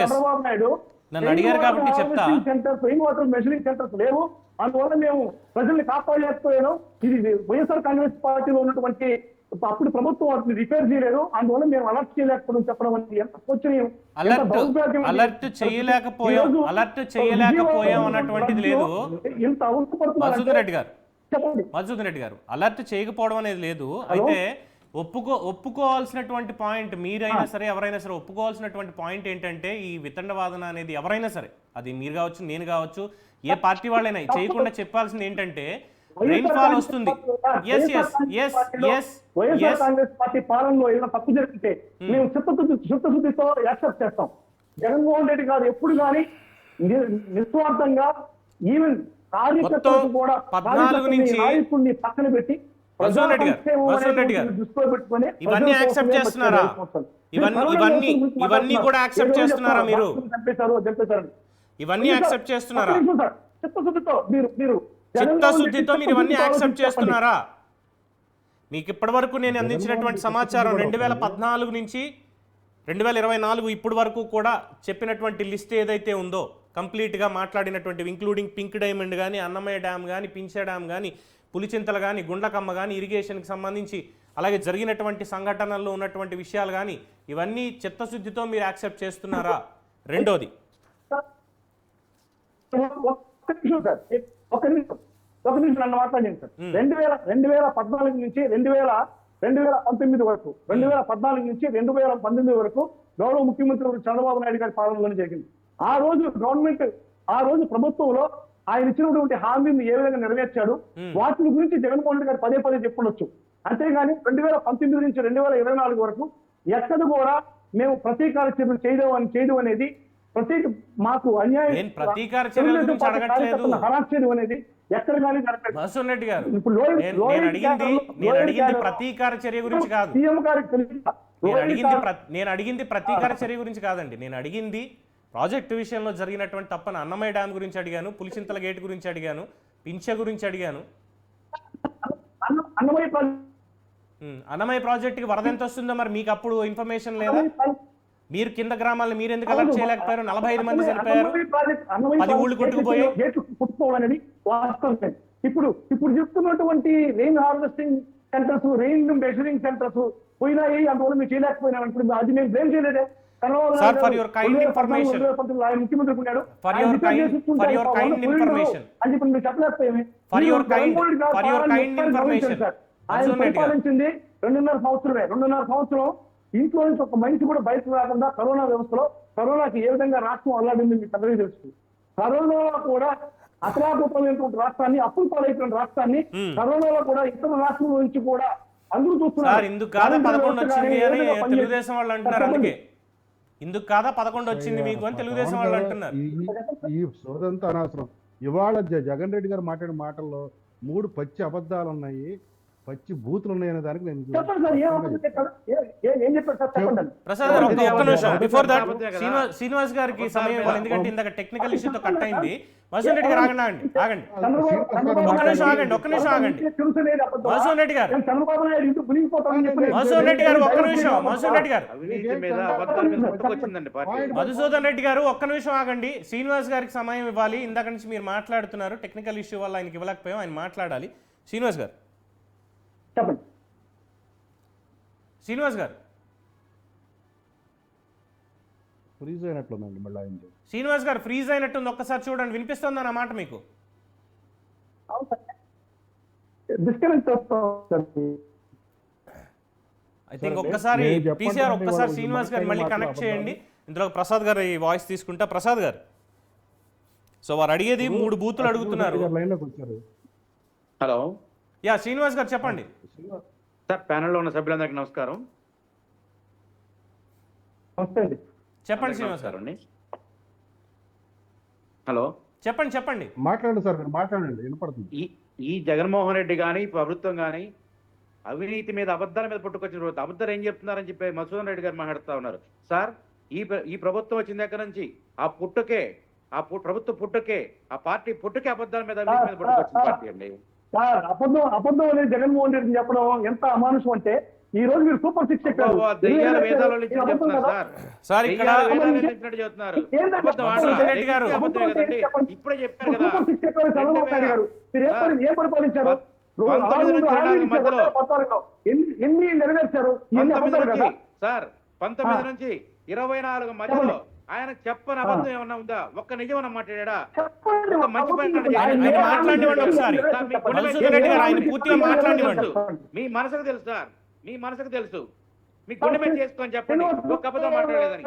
చంద్రబాబు నాయుడు నన్ను అడిగారు కాబట్టి చెప్తా. Centres, rain water measuring centres లేవు. అందువల్ల మేము ప్రజల్ని కాపాడలేకపోయాను. ఇది వైఎస్ఆర్ కాంగ్రెస్ పార్టీలో ఉన్నటువంటి అప్పుడు ప్రభుత్వం వాటిని రిపేర్ చేయలేదు. అందువల్ల మేము అలర్ట్ చేయలేకపోవడం చెప్పడం అనేది ఎంత శోచనీయం. అలర్ట్ చేయలేకపోయాం అన్నటువంటిది లేదు. ఇంత మధుసూదన్ రెడ్డి గారు, చెప్పండి. మధుసూదన్ రెడ్డి గారు, అలర్ట్ చేయకపోవడం అనేది లేదు. అయితే ఒప్పుకోవాల్సినటువంటి పాయింట్, మీరైనా సరే ఎవరైనా సరే ఒప్పుకోవాల్సినటువంటి పాయింట్ ఏంటంటే, ఈ వితండవాదన అనేది ఎవరైనా సరే, అది మీరు కావచ్చు, నేను కావచ్చు, ఏ పార్టీ వాళ్ళైనా చేయకుండా చెప్పాల్సింది ఏంటంటే, Rainfall వస్తుంది. Yes, yes, yes, yes, YSR yes. Congress party పాలనలో ఏదైనా తప్పు జరిగితే మేము చిత్తశుద్ధితో యాక్సెప్ట్ చేస్తాం. జగన్మోహన్ రెడ్డి గారు ఎప్పుడు కానీ నిస్వార్థంగా ఈవెన్ కార్యకర్తలకు కూడా 14 నుంచి నాయకుడిని పక్కన పెట్టి వసూన్ రెడ్డి గారు దృష్టిలో పెట్టుకొని ఇవన్నీ యాక్సెప్ట్ చేస్తున్నారా? ఇవన్నీ కూడా యాక్సెప్ట్ చేస్తున్నారా మీరు? చంపేశారు. ఇవన్నీ యాక్సెప్ట్ చేస్తున్నారా? చిత్తశుద్ధితో మీరు చిత్తశుద్ధితో మీరు ఇవన్నీ యాక్సెప్ట్ చేస్తున్నారా? మీకు ఇప్పటి వరకు నేను అందించినటువంటి సమాచారం 2014 నుంచి 2024 ఇప్పటి వరకు కూడా చెప్పినటువంటి లిస్ట్ ఏదైతే ఉందో కంప్లీట్గా మాట్లాడినటువంటివి, ఇంక్లూడింగ్ పింక్ డైమండ్ కానీ, అన్నమయ్య డ్యామ్ కానీ, పింఛ డ్యామ్ కానీ, పులిచింతలు కానీ, గుండ్లకమ్మ కానీ, ఇరిగేషన్కి సంబంధించి అలాగే జరిగినటువంటి సంఘటనల్లో ఉన్నటువంటి విషయాలు కానీ ఇవన్నీ చిత్తశుద్ధితో మీరు యాక్సెప్ట్ చేస్తున్నారా? రెండోది ఒక నిమిషం నన్ను మాట్లాడండి సార్. 2014 నుంచి 2019 వరకు 2014 నుంచి 2019 వరకు గౌరవ ముఖ్యమంత్రి చంద్రబాబు నాయుడు గారి పాలనలోనే జరిగింది. ఆ రోజు ప్రభుత్వంలో ఆయన ఇచ్చినటువంటి హామీని ఏ విధంగా నెరవేర్చాడు వాటి గురించి జగన్మోహన్ రెడ్డి గారు పదే పదే చెప్పుండొచ్చు. అంతేగాని 2019 నుంచి 2024 వరకు ఎక్కడ కూడా మేము ప్రతీకార చర్యలు చేయడం అనేది మాకు అన్యాయం ప్రతీకార చర్యల గురించి అడగట్లేదు హరాస్యం అనేది ఎక్కడ కానీ జరగలేదు. వసూన్ రెడ్డి గారు నేను అడిగింది ప్రతీకార చర్య గురించి కాదు. సీఎం గారికి తెలియదా? నేను అడిగింది ప్రతీకార చర్య గురించి కాదండి. నేను అడిగింది ప్రాజెక్టు విషయంలో జరిగినటువంటి తప్పన అన్నమయ్య డ్యామ్ గురించి అడిగాను, పులిచింతల గేట్ గురించి అడిగాను, పింఛ గురించి అడిగాను. అన్నమయ్య ప్రాజెక్టుకి వరద ఎంత వస్తుందో మరి మీకు అప్పుడు ఇన్ఫర్మేషన్ లేదా? మీరు కింద గ్రామాలను మీరు ఎందుకు అలర్ట్ చేయలేకపోయారు? 45 మంది చనిపోయారు, 10 ఊళ్ళు కొట్టుకుపోయాయి. ఇప్పుడు చెప్తున్నటువంటి rain harvesting centres, rain measuring centres పోయినాయి, అందువల్ల మీరు చేయలేకపోయినా అది మేము బ్లేమ్ చేయలేదే. Sir, for your kind information, ఆయన పరిపాలించింది 2.5 సంవత్సరం. ఇంట్లో నుంచి ఒక మనిషి కూడా బయటకు రాకుండా కరోనా వ్యవస్థలో కరోనాకి ఏ విధంగా రాష్ట్రం అల్లాడింది మీకు అందరికీ తెలుసు. కరోనాలో కూడా అతలాకుతమైనటువంటి రాష్ట్రాన్ని, అప్పులు పాలైనటువంటి రాష్ట్రాన్ని కరోనాలో కూడా ఇతర రాష్ట్రాల నుంచి కూడా అందరూ చూస్తున్నారు. ఇందుకు కాదా 11 వచ్చింది అని తెలుగుదేశం వాళ్ళు అంటున్నారు. అందుకే ఇందుకు కాదా 11 వచ్చింది మీకు అని తెలుగుదేశం వాళ్ళు అంటున్నారు. ఈ సోదంతా అనవసరం. ఇవాళ జగన్ రెడ్డి గారు మాట్లాడిన మాటల్లో 3 పచ్చి అబద్ధాలు ఉన్నాయి, పచ్చి బూతులు ఉన్నాయనే దానికి నేను ప్రసాద్ గారు ఒక్క నిమిషం బిఫోర్ దట్ శ్రీనివాస్ గారికి సమయం ఇవ్వాలి, ఎందుకంటే ఇందాక టెక్నికల్ ఇష్యూతో కట్ అయింది. వసూన్ రెడ్డి గారు ఆగండి ఒక్క నిమిషం ఆగండి. వసూన్ రెడ్డి గారు మధుసూదన్ రెడ్డి గారు ఒక్క నిమిషం ఆగండి. శ్రీనివాస్ గారికి సమయం ఇవ్వాలి. ఇందాక నుంచి మీరు మాట్లాడుతున్నారు, టెక్నికల్ ఇష్యూ వల్ల ఆయనకి ఇవ్వలేకపోయాం, ఆయన మాట్లాడాలి. శ్రీనివాస్ గారు చెప్పండి. శ్రీనివాస్ గారు ఫ్రీజ్ అయినట్లుందండి మళ్ళీ ఆయన. శ్రీనివాస్ గారు ఫ్రీజ్ అయినట్టుంది, ఒక్కసారి చూడండి. వినిపిస్తుందా నా మాట మీకు? ఐ థింక్ ఒక్కసారి పీసీఆర్ ఒక్కసారి శ్రీనివాస్ గారు మళ్ళీ కనెక్ట్ చేయండి. ఇందులో ప్రసాద్ గారు ఈ వాయిస్ తీసుకుంటా. ప్రసాద్ గారు, సో వారు అడిగేది 3 బూతులు అడుగుతున్నారు. హలో, యా శ్రీనివాస్ గారు చెప్పండి. సార్, ప్యానెల్లో ఉన్న సభ్యులందరికీ నమస్కారం. చెప్పండి శ్రీనివాస్ గారు. హలో, చెప్పండి మాట్లాడండి సార్, మాట్లాడండి, వినపడుతుంది. ఈ జగన్మోహన్ రెడ్డి కానీ ప్రభుత్వం కానీ అవినీతి మీద అబద్ధాల మీద పుట్టుకొచ్చిన రోజు అబద్ధాలు ఏం చెప్తున్నారని చెప్పి మధుసూదన్ రెడ్డి గారు మాట్లాడుతూ ఉన్నారు. సార్, ఈ ప్రభుత్వం వచ్చిన దగ్గర నుంచి ప్రభుత్వ పుట్టుకే, ఆ పార్టీ పుట్టుకే అబద్ధాల మీద పుట్టుకొచ్చిన పార్టీ అండి. అబద్ధం అనేది జగన్మోహన్ రెడ్డి చెప్పడం ఎంత అమానుషం అంటే, ఈ రోజు మీరు సూపర్ 6 చెప్పారు. ఇప్పుడే చెప్పారు కదా, ఏం పరిపాలించారు, ఎన్ని నెరవేర్చారు సార్? 19 నుంచి 24 మధ్యలో ఆయన చెప్పని అబద్ధం ఏమన్నా ఉందా? ఒక్క నిజమన్నా మాట్లాడా? మీ మనసుకు తెలుసు సార్, మీ మనసుకు తెలుసు, మీ గుండె మీద చేసుకొని చెప్పండి. ఒక్క అబద్ధం మాట్లాడేదని,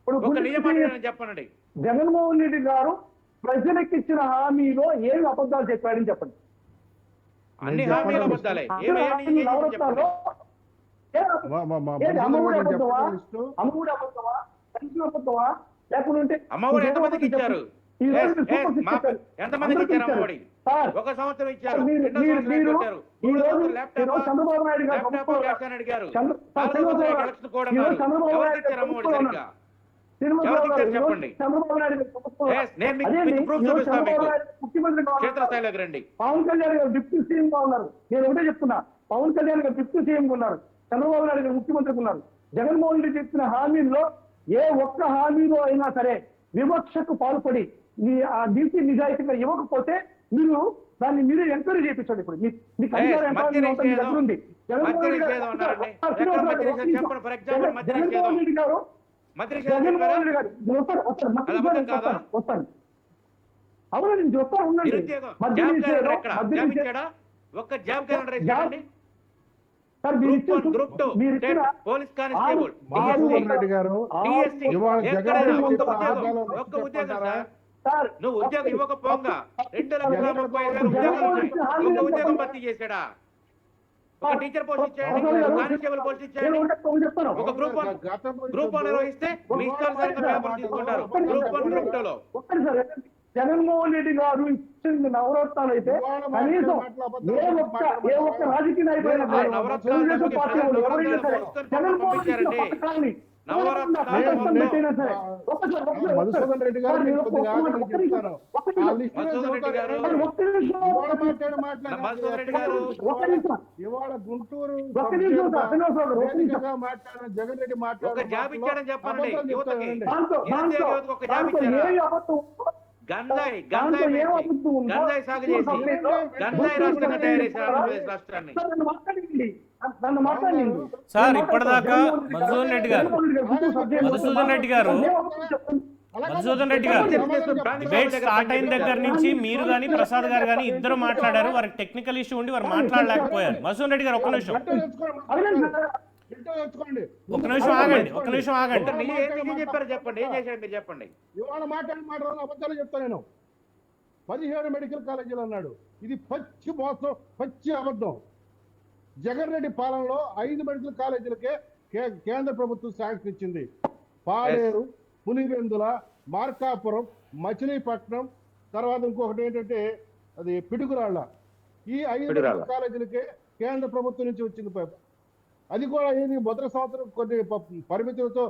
ఒక్క నిజం మాట్లాడని చెప్పండి. జగన్మోహన్ రెడ్డి గారు ప్రజలకు ఇచ్చిన హామీలో ఏమి అబద్ధాలు చెప్పాడని చెప్పండి. అన్ని నేను హామీలు చెప్పండి. అబద్ధాలే. అసలు ఏమి హామీ నవరత్నాల్లో ఏంటి అమ్మఒడి అబద్ధమా? అమ్మఒడి అబద్ధమా? పెన్షన్ అబద్ధమా? లేకుంటే అమ్మఒడి ఎంతమందికి ఇచ్చారు? ఈ రోజు ఎస్, సూపర్ ఎస్, సిక్స్ మా ఇచ్చారు. ఎంతమందికి అందరికీ ఇచ్చారు ఇచ్చారు. అమ్మఒడి? సార్, ఒక సంవత్సరం ఇచ్చారు, మీరు రెండో మీరు సంవత్సరం మీరు కొట్టారు. ఈ మూడో రోజు సంవత్సరం ఈ రోజు చంద్రబాబు నాయుడు గారు ల్యాప్టాప్ ప్రభుత్వంలో చేస్తానని అడిగారు. చంద్ర- నాలుగో చంద్రబాబు సంవత్సరం గారు ఎలక్షన్ కూడా ఈ రోజు అన్నారు. చంద్రబాబు ఎవరికి నాయుడు ఇచ్చారు అమ్మఒడి ప్రభుత్వంలో సరిగ్గా? శ్రీనివాసరావు ఎవరికి గారు ఇచ్చారు ఈ రోజు చెప్పండి. చంద్రబాబు నాయుడు గారు ప్రభుత్వంలో ఎస్, నేను మీకు అదేంటి? మీకు ప్రూఫ్ ఈ రోజు చూపిస్తాను చంద్రబాబు మీకు. నాయుడు ముఖ్యమంత్రిగా ఉన్నారు. క్షేత్రస్థాయిలోకి రండి. పవన్ కళ్యాణ్ గారు డిప్యూటీ సీఎం గా ఉన్నారు. నేను ఒకటే చెప్తున్నా, పవన్ కళ్యాణ్ గారు డిప్యూటీ సీఎం గా ఉన్నారు, చంద్రబాబు నాయుడు గారు ముఖ్యమంత్రిగా ఉన్నారు. జగన్మోహన్ రెడ్డి చెప్పిన హామీల్లో ఏ ఒక్క హామీలో అయినా సరే వివక్షకు పాల్పడి ఆ నీతి నిజాయితీగా ఇవ్వకపోతే మీరు దాన్ని మీరే ఎంక్వైరీ చేయించండి. ఇప్పుడు మీకు అధికారం మద్య ఎంతవరకు ఉందో మీ నిషేధం. దగ్గర ఉంది. మద్య నిషేధం అన్నారండి. ఎక్కడ మద్య నిషేధం చెప్పండి. ఫర్ ఎగ్జాంపుల్ మద్య నిషేధం. జగన్మోహన్ రెడ్డి గారు మద్య నిషేధం చెప్పారా? జగన్మోహన్ రెడ్డి గారు అది అబద్ధం కాదా? వస్తాను అవును నేను చెప్తాను ఉండండి. నిరుద్యోగం మద్య జాబ్ నిషేధం, క్యాలెండర్ ఎక్కడ? మద్య జాబ్ నిషేధం. ఇచ్చాడా? ఒక్క జాబ్ క్యాలెండర్ ఇచ్చాడండి. సార్ మీరు గ్రూప్ 1, ఇచ్చిన గ్రూప్ 2, మీరు ఇచ్చిన పోలీస్ కానిస్టేబుల్, జగన్మోహన్ రెడ్డి గారు డిఎస్సి, ఇవాళ ఎక్కడైనా జగన్ ఒక్క చెప్పిన ఉద్యోగం, ఆదాయాలను ఒక్క ఉద్యోగం చెప్పంటారా? సార్. సార్ నువ్వు ఉద్యోగం ఇవ్వకపోగా 2,35,000 ఉద్యోగాలు ఉన్నాయి. ఒక ఉద్యోగం భర్తీ చేశాడా? ఒక టీచర్ పోస్ట్ ఇచ్చాడండి, కానిస్టేబుల్ పోస్ట్ ఇచ్చాడండి. ఒక గ్రూప్ 1 నిర్వహిస్తే మీ ఇష్టానుసారంగా పేపర్లు తీసుకుంటారు. గ్రూప్ 1, గ్రూప్ 2లో ఒక్కటి సార్ జగన్మోహన్ రెడ్డి గారు ఇచ్చిన నవరత్నాలు అయితే కనీసం ఏ ఒక్క రాజకీయ నాయకుడైనా సరే, తెలుగుదేశం పార్టీ వాళ్ళు ఎవరైనా సరే జగన్మోహన్ రెడ్డి ఇచ్చిన పథకాన్ని పెట్టినా సరే మధుసూదన్ రెడ్డి గారు మీకు కొద్దిగా ఆగండి చెప్తాను. ఆ లిస్ట్ లో మధుసూదన్ రెడ్డి గారు, ఇవాళ మధుసూదన్ రెడ్డి గారు, ఇవాళ గుంటూరు ఒక్క నిమిషం సార్, శ్రీనివాసరావు గారు, ఒక్క నిమిషం. వేదికగా మాట్లాడిన జగన్ రెడ్డి ఒక మాట్లాడిన జాబ్ ఇచ్చాడని చెప్పానండి అబద్ధాలు యువతకి. చెప్తానండి. నిరుద్యోగ యువతకు ఒక జాబ్ దాంట్లో ఇచ్చారా? ఏ అబద్ధం ఉందో, గంజాయి దాంట్లో గంజాయి ఏ పెంచి, అబద్ధం ఉందో, గంజాయి సాగు చేసి గంజాయి రాష్ట్రంగా తయారు చేశారు ఆంధ్రప్రదేశ్ రాష్ట్రాన్ని. సార్, నన్ను మాట్లాడండి. నన్ను మాట్లాడండి. సార్, ఇప్పటిదాకా మధుసూదన్ రెడ్డి గారు, మధుసూదన్ రెడ్డి గారు, మధుసూదన్ రెడ్డి గారు డిబేట్ స్టార్ట్ అయిన దగ్గర నుంచి మీరు కానీ ప్రసాద్ గారు కానీ ఇద్దరు మాట్లాడారు. వారికి టెక్నికల్ ఇష్యూ ఉండి వారు మాట్లాడలేకపోయారు. మధుసూదన్ రెడ్డి గారు ఒక్క నిమిషం, ఒక్క నిమిషం ఆగండి, ఒక్క నిమిషం ఆగండి. ఏం చెప్పారు చెప్పండి, ఏం చేశాడు మీరు చెప్పండి. ఇవాళ మాట్లాడిన అబద్ధాలు చెప్తాను నేను. 17 మెడికల్ కాలేజీలు అన్నాడు. ఇది పచ్చి మోసం, పచ్చి అబద్ధం. జగన్ రెడ్డి పాలనలో 5 మెడికల్ కాలేజీలకే కేంద్ర ప్రభుత్వం శాంక్షన్ ఇచ్చింది. పాడేరు, పులివెందుల, మార్కాపురం, మచిలీపట్నం, తర్వాత ఇంకొకటి ఏంటంటే అది పిడుగురాళ్ళ. ఈ 5 మెడికల్ కాలేజీలకే కేంద్ర ప్రభుత్వం నుంచి వచ్చింది. అది కూడా ఏది మొదటి సంవత్సరం కొన్ని పరిమితులతో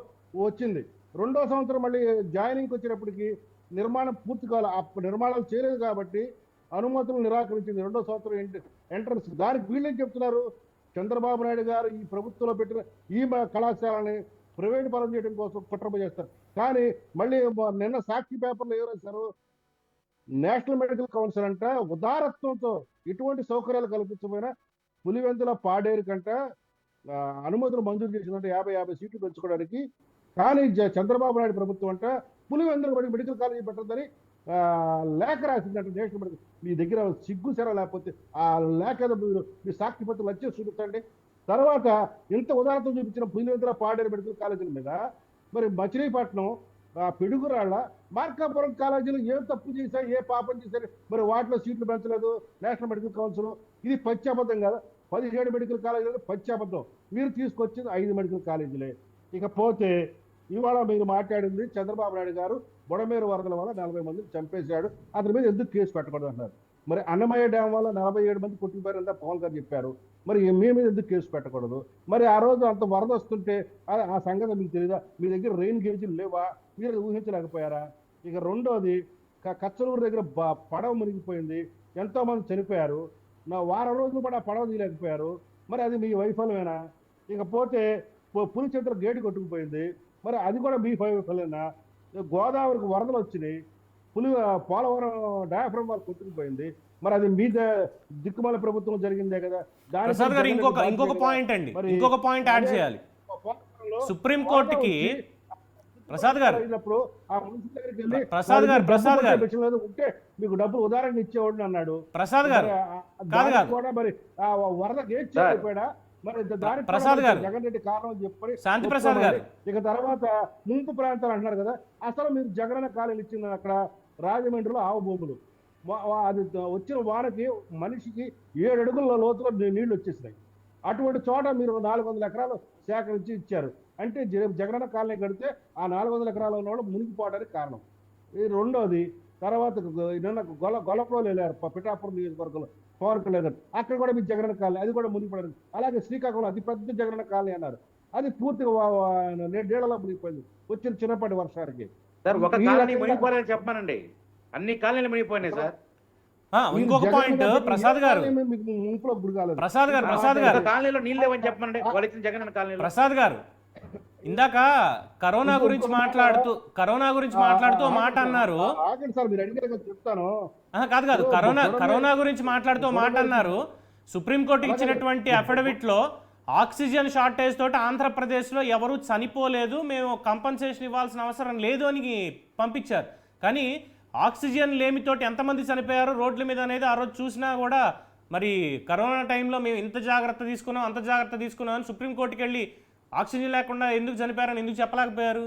వచ్చింది. రెండో సంవత్సరం మళ్ళీ జాయినింగ్కి వచ్చినప్పటికీ నిర్మాణం పూర్తి కావాలి. ఆ నిర్మాణాలు చేయలేదు కాబట్టి అనుమతులు నిరాకరించింది. రెండో సంవత్సరం ఎంట్రన్స్. దానికి వీళ్ళేం చెప్తున్నారు, చంద్రబాబు నాయుడు గారు ఈ ప్రభుత్వంలో పెట్టిన ఈ కళాశాలని ప్రైవేట్ పరం చేయడం కోసం కుట్ర చేస్తారు. కానీ మళ్ళీ నిన్న సాక్షి పేపర్లో ఏం రాశారు, నేషనల్ మెడికల్ కౌన్సిల్ అంట ఉదారత్వంతో ఇటువంటి సౌకర్యాలు కల్పించబోయిన పులివెందుల, పాడేరు కంట అనుమతులు మంజూరు చేసిందంటే 50 సీట్లు పెంచుకోవడానికి. కానీ చంద్రబాబు నాయుడు ప్రభుత్వం అంట పులివెందులు మెడికల్ కాలేజీ పెట్టద్దని లేఖ రాసిందంట నేషనల్ మెడికల్. మీ దగ్గర సిగ్గు సెర లేకపోతే ఆ లేఖ మీ సాక్షి పత్రులు వచ్చేసి చూపించండి. తర్వాత ఇంత ఉదాహరణ చూపించిన పులివెందుల, పాడేరు మెడికల్ కాలేజీల మీద మరి మచిలీపట్నం, పిడుగురాళ్ళ, మార్కాపురం కాలేజీలు ఏం తప్పు చేశారు, ఏ పాపం చేశారు, మరి వాటిలో సీట్లు పెంచలేదు నేషనల్ మెడికల్ కౌన్సిల్. ఇది పచ్చి అబద్ధం కదా. 17 మెడికల్ కాలేజీలు పచ్చి అబద్ధం. మీరు తీసుకొచ్చింది 5 మెడికల్ కాలేజీలే. ఇకపోతే ఇవాళ మీరు మాట్లాడింది చంద్రబాబు నాయుడు గారు బుడమేరు వరదల వల్ల 40 మందిని చంపేశాడు, అతని మీద ఎందుకు కేసు పెట్టకూడదు అన్నారు. మరి అన్నమయ్య డ్యామ్ వల్ల 47 మంది కొట్టిపోయారంతా పవన్ గారు చెప్పారు. మరి మీ మీద ఎందుకు కేసు పెట్టకూడదు? మరి ఆ రోజు అంత వరద వస్తుంటే ఆ సంగతి మీకు తెలియదా? మీ దగ్గర రెయిన్ గేజీలు లేవా? మీరు ఊహించలేకపోయారా? ఇక రెండోది, కచ్చలూరు దగ్గర పడవ మునిగిపోయింది, ఎంతోమంది చనిపోయారు. వారం రోజులు కూడా ఆ పడవ తీయలేకపోయారు. మరి అది మీ వైఫల్యమేనా? ఇకపోతే పులిచెంతల గేటు కొట్టుకుపోయింది, మరి అది కూడా మీ వైఫల్యమేనా? గోదావరికి వరదలు వచ్చినాయి, పోలవరం డయాఫ్రమ్ వాళ్ళు కొట్టుకుపోయింది, మరి అది మీ దిక్కుమాల ప్రభుత్వం జరిగిందే కదా. ప్రసాద్ గారు ఇంకొక పాయింట్ అండి, ఇంకొక పాయింట్ యాడ్ చేయాలి. సుప్రీం కోర్టుకి ప్రసాద్ గారు ఉంటే మీకు డబ్బులు ఉదాహరణ ఇచ్చేవాడు అన్నాడు ప్రసాద్ గారు. కూడా మరి ఆ వరద గేట్ చేయకపోయాడా? మరి దానికి ప్రసాద్ గారు, జగన్ రెడ్డి కారణం చెప్పని శాంతి ప్రసాద్ గారు. ఇక తర్వాత ముంపు ప్రాంతాలు అంటున్నారు కదా, అసలు మీరు జగన్ కాలేజీలు ఇచ్చిన అక్కడ రాజమండ్రిలో ఆవు భూములు, అది వచ్చిన వానకి మనిషికి 7 అడుగుల లోతులో నీళ్లు వచ్చేసినాయి. అటువంటి చోట మీరు 400 ఎకరాలు సేకరించి ఇచ్చారు అంటే జగనన్న కాలనీ కడితే ఆ 400 ఎకరాల ఉన్న వాళ్ళు మునిగిపోవడానికి కారణం. ఈ రెండోది తర్వాత నిన్న గొల్లపురంలో వెళ్ళారు పిఠాపురం నియోజకవర్గంలో పవన్ కళ్యాణ్ గారు, అక్కడ కూడా మీ జగనన్న కాలనీ అది కూడా మునిగిపోయింది. అలాగే శ్రీకాకుళం అతి పెద్ద జగనన్న కాలనీ అన్నారు, అది పూర్తిగా నీళ్ళలో మునిగిపోయింది వచ్చిన చిన్నపాటి వర్షానికి. సార్ ఒక కాలనీ మునిగిపోలేదని చెప్పానండి, అన్ని కాలనీలు మునిగిపోయినాయి సార్. ఇంకొక పాయింట్ ప్రసాద్ గారు, కాలనీలో నీళ్ళు లేవని చెప్పానండి వాళ్ళు ఇచ్చిన జగనన్న కాలనీలో. ప్రసాద్ గారు ఇందాక కరోనా గురించి మాట్లాడుతూ మాట అన్నారు. చెప్తాను కాదు కరోనా గురించి మాట్లాడుతూ మాట అన్నారు. సుప్రీంకోర్టుకి ఇచ్చినటువంటి అఫిడవిట్ లో ఆక్సిజన్ షార్టేజ్ తోటి ఆంధ్రప్రదేశ్లో ఎవరు చనిపోలేదు, మేము కంపన్సేషన్ ఇవ్వాల్సిన అవసరం లేదు అని పంపించారు. కానీ ఆక్సిజన్ లేమితోటి ఎంతమంది చనిపోయారు రోడ్ల మీద అనేది ఆ రోజు చూసినా కూడా మరి కరోనా టైంలో మేము ఇంత జాగ్రత్త తీసుకున్నాం అంత జాగ్రత్త తీసుకున్నాం అని సుప్రీంకోర్టుకి వెళ్ళి ఆక్సిజన్ లేకుండా ఎందుకు చనిపోయారని ఎందుకు చెప్పలేకపోయారు?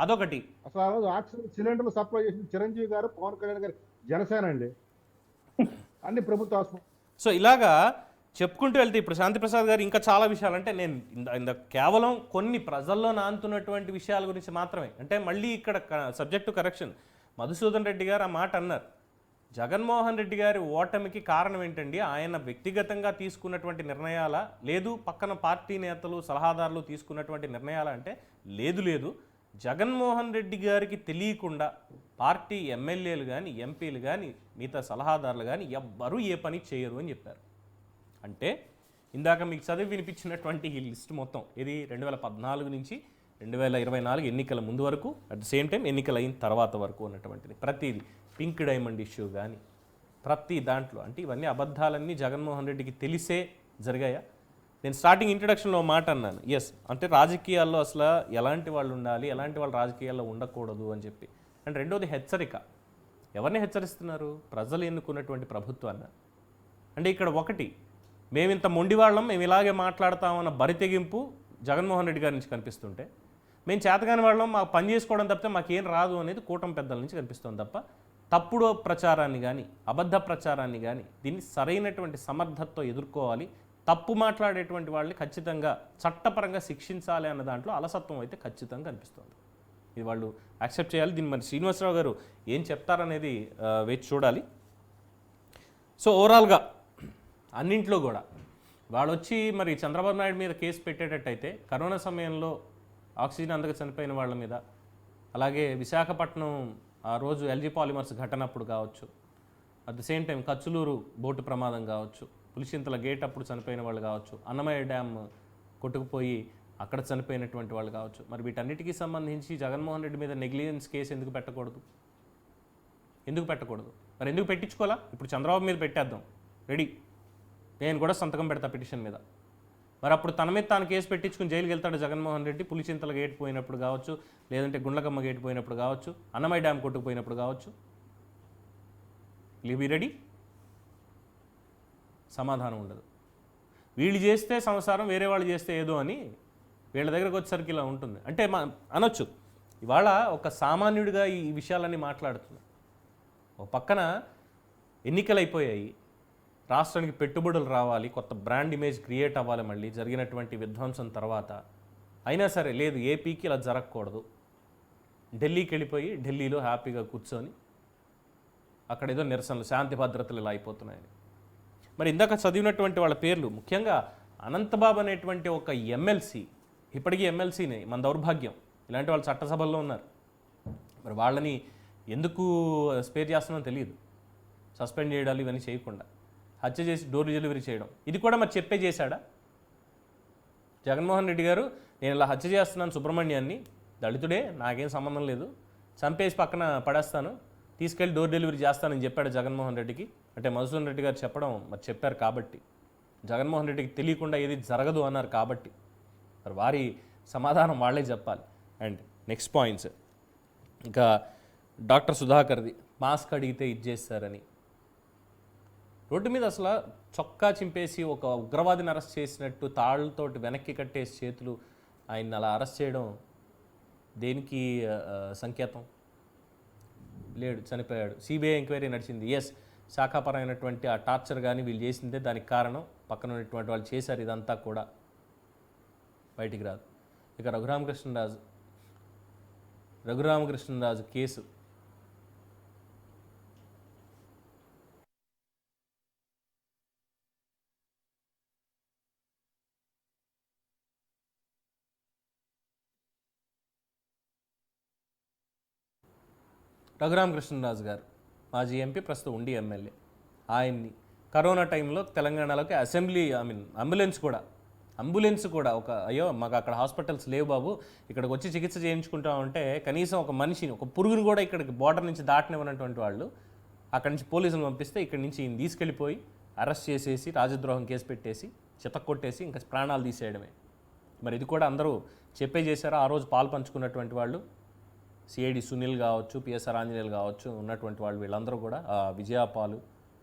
అదొకటి. అసలు ఆ రోజు ఆక్సిజన్ సిలిండర్లు సప్లై చేసిన చిరంజీవి గారు, పవన్ కళ్యాణ్ గారు జనసేన అండి, అన్ని ప్రభుత్వ. సో ఇలాగా చెప్పుకుంటూ వెళ్తే ఇప్పుడు శాంతిప్రసాద్ గారు ఇంకా చాలా విషయాలు, అంటే నేను ఇంత కేవలం కొన్ని ప్రజల్లో నానుతున్నటువంటి విషయాల గురించి మాత్రమే. అంటే మళ్ళీ ఇక్కడ సబ్జెక్టు కరెక్షన్, మధుసూదన్ రెడ్డి గారు ఆ మాట అన్నారు. జగన్మోహన్ రెడ్డి గారి ఓటమికి కారణం ఏంటండి? ఆయన వ్యక్తిగతంగా తీసుకున్నటువంటి నిర్ణయాల, లేదు పక్కన పార్టీ నేతలు సలహాదారులు తీసుకున్నటువంటి నిర్ణయాల అంటే లేదు జగన్మోహన్ రెడ్డి గారికి తెలియకుండా పార్టీ ఎమ్మెల్యేలు కానీ ఎంపీలు కానీ మిగతా సలహాదారులు కానీ ఎవ్వరూ ఏ పని చేయరు అని చెప్పారు. అంటే ఇందాక మీకు చదివి వినిపించినటువంటి ఈ లిస్ట్ మొత్తం ఇది 2014 నుంచి 2024 ఎన్నికల ముందు వరకు, అట్ ద సేమ్ టైం ఎన్నికలు అయిన తర్వాత వరకు ఉన్నటువంటిది. ప్రతిదీ పింక్ డైమండ్ ఇష్యూ కానీ ప్రతి దాంట్లో అంటే ఇవన్నీ అబద్ధాలన్నీ జగన్మోహన్ రెడ్డికి తెలిసే జరిగాయా? నేను స్టార్టింగ్ ఇంట్రడక్షన్లో మాట అన్నాను, ఎస్ అంటే రాజకీయాల్లో అసలు ఎలాంటి వాళ్ళు ఉండాలి, ఎలాంటి వాళ్ళు రాజకీయాల్లో ఉండకూడదు అని చెప్పి. అండ్ రెండోది హెచ్చరిక. ఎవరిని హెచ్చరిస్తున్నారు? ప్రజలు ఎన్నుకున్నటువంటి ప్రభుత్వాన్ని. అంటే ఇక్కడ ఒకటి, మేమింత మొండివాళ్ళం, మేము ఇలాగే మాట్లాడతామన్న బరితెగింపు జగన్మోహన్ రెడ్డి గారి నుంచి కనిపిస్తుంటే, మేము చేతకాని వాళ్ళం, మాకు పని చేసుకోవడం తప్పితే మాకేం రాదు అనేది కూటమి పెద్దల నుంచి కనిపిస్తుంది తప్ప తప్పుడు ప్రచారాన్ని కానీ అబద్ధ ప్రచారాన్ని కానీ దీన్ని సరైనటువంటి సమర్థతతో ఎదుర్కోవాలి. తప్పు మాట్లాడేటువంటి వాళ్ళని ఖచ్చితంగా చట్టపరంగా శిక్షించాలి అన్న దాంట్లో అలసత్వం అయితే ఖచ్చితంగా కనిపిస్తుంది. ఇది వాళ్ళు యాక్సెప్ట్ చేయాలి. దీన్ని మరి శ్రీనివాసరావు గారు ఏం చెప్తారనేది వేచి చూడాలి. సో ఓవరాల్గా అన్నింట్లో కూడా వాళ్ళు వచ్చి మరి చంద్రబాబు నాయుడు మీద కేసు పెట్టేటట్టయితే కరోనా సమయంలో ఆక్సిజన్ అందక చనిపోయిన వాళ్ళ మీద, అలాగే విశాఖపట్నం ఆ రోజు ఎల్జీ పాలిమర్స్ ఘటనప్పుడు కావచ్చు, at the same time Kachchuluru boat ప్రమాదం కావచ్చు, పులిచింతల గేట్ అప్పుడు చనిపోయిన వాళ్ళు కావచ్చు, అన్నమయ్య డ్యామ్ కొట్టుకుపోయి అక్కడ చనిపోయినటువంటి వాళ్ళు కావచ్చు, మరి వీటన్నిటికీ సంబంధించి జగన్మోహన్ రెడ్డి మీద నెగ్లిజెన్స్ కేసు ఎందుకు పెట్టకూడదు? మరి ఎందుకు పెట్టించుకోవాలా? ఇప్పుడు చంద్రబాబు మీద పెట్టేద్దాం, రెడీ, నేను కూడా సంతకం పెడతా పిటిషన్ మీద. మరి అప్పుడు తన మీద తాను కేసు పెట్టించుకుని జైలుకి వెళ్తాడు జగన్మోహన్ రెడ్డి, పులిచింతల గేట్ పోయినప్పుడు కావచ్చు, లేదంటే గుండ్లకమ్మ గేట్ పోయినప్పుడు కావచ్చు, అన్నమయ్య డ్యామ్ కొట్టుకుపోయినప్పుడు కావచ్చు. Live ready? సమాధానం ఉండదు. వీళ్ళు చేస్తే సంసారం, వేరే వాళ్ళు చేస్తే ఏదో అని వీళ్ళ దగ్గరకు వచ్చేసరికి ఇలా ఉంటుంది. అంటే అనొచ్చు ఇవాళ ఒక సామాన్యుడిగా ఈ విషయాలన్నీ మాట్లాడుతున్నాం. ఒక పక్కన ఎన్నికలు అయిపోయాయి, రాష్ట్రానికి పెట్టుబడులు రావాలి, కొత్త బ్రాండ్ ఇమేజ్ క్రియేట్ అవ్వాలి మళ్ళీ జరిగినటువంటి విధ్వంసం తర్వాత. అయినా సరే లేదు, ఏపీకి ఇలా జరగకూడదు, ఢిల్లీకి వెళ్ళిపోయి ఢిల్లీలో హ్యాపీగా కూర్చొని అక్కడ ఏదో నిరసనలు, శాంతి భద్రతలు ఇలా అయిపోతున్నాయని. మరి ఇందాక చదివినటువంటి వాళ్ళ పేర్లు, ముఖ్యంగా అనంతబాబు అనేటువంటి ఒక ఎమ్మెల్సీ, ఇప్పటికీ ఎమ్మెల్సీనే, మన దౌర్భాగ్యం, ఇలాంటి వాళ్ళు చట్టసభల్లో ఉన్నారు. మరి వాళ్ళని ఎందుకు స్పేర్ చేస్తున్నామో తెలియదు. సస్పెండ్ చేయడాలు ఇవన్నీ చేయకుండా హత్య చేసి డోర్ డెలివరీ చేయడం, ఇది కూడా మరి చెప్పే చేశాడా జగన్మోహన్ రెడ్డి గారు? నేను ఇలా హత్య చేస్తున్నాను సుబ్రహ్మణ్యాన్ని, దళితుడే, నాకేం సంబంధం లేదు, చంపేసి పక్కన పడేస్తాను, తీసుకెళ్ళి డోర్ డెలివరీ చేస్తానని చెప్పాడు జగన్మోహన్ రెడ్డికి. అంటే మధుసూదన్ రెడ్డి గారు చెప్పడం మరి చెప్పారు కాబట్టి, జగన్మోహన్ రెడ్డికి తెలియకుండా ఏది జరగదు అన్నారు కాబట్టి మరి వారి సమాధానం వాళ్ళే చెప్పాలి. అండ్ నెక్స్ట్ పాయింట్స్, ఇంకా డాక్టర్ సుధాకర్ది మాస్క్ అడిగితే ఇది చేస్తారని, రోడ్డు మీద అసలు చొక్కా చింపేసి ఒక ఉగ్రవాదిని అరెస్ట్ చేసినట్టు తాళ్ళతోటి వెనక్కి కట్టేసి చేతులు ఆయన్ని అలా అరెస్ట్ చేయడం దేనికి సంకేతం? లేడు, చనిపోయాడు. సిబిఐ ఎంక్వైరీ నడిచింది. ఎస్, శాఖాపరమైనటువంటి ఆ టార్చర్ కానీ వీళ్ళు చేసిందే దానికి కారణం, పక్కన ఉన్నటువంటి వాళ్ళు చేశారు, ఇదంతా కూడా బయటికి రాదు. ఇక రఘురామకృష్ణరాజు కేసు రఘురామకృష్ణరాజు గారు మాజీ ఎంపీ, ప్రస్తుతం ఉండి ఎమ్మెల్యే. ఆయన్ని కరోనా టైంలో తెలంగాణలోకి అంబులెన్స్ కూడా ఒక అయ్యో మాకు అక్కడ హాస్పిటల్స్ లేవు బాబు, ఇక్కడికి వచ్చి చికిత్స చేయించుకుంటామంటే కనీసం ఒక మనిషిని, ఒక పురుగుని కూడా ఇక్కడికి బార్డర్ నుంచి దాటనివ్వనటువంటి వాళ్ళు అక్కడి నుంచి పోలీసులు పంపిస్తే ఇక్కడి నుంచి ఈయన తీసుకెళ్ళిపోయి అరెస్ట్ చేసేసి రాజద్రోహం కేసు పెట్టేసి చితక్కొట్టేసి ఇంకా ప్రాణాలు తీసేయడమే. మరి ఇది కూడా అందరూ చెప్పే చేశారా? ఆ రోజు పాలు పంచుకున్నటువంటి వాళ్ళు సిఐడి సునీల్ కావచ్చు, పిఎస్ఆర్ ఆంజనేయులు కావచ్చు, ఉన్నటువంటి వాళ్ళు వీళ్ళందరూ కూడా, విజయపాలు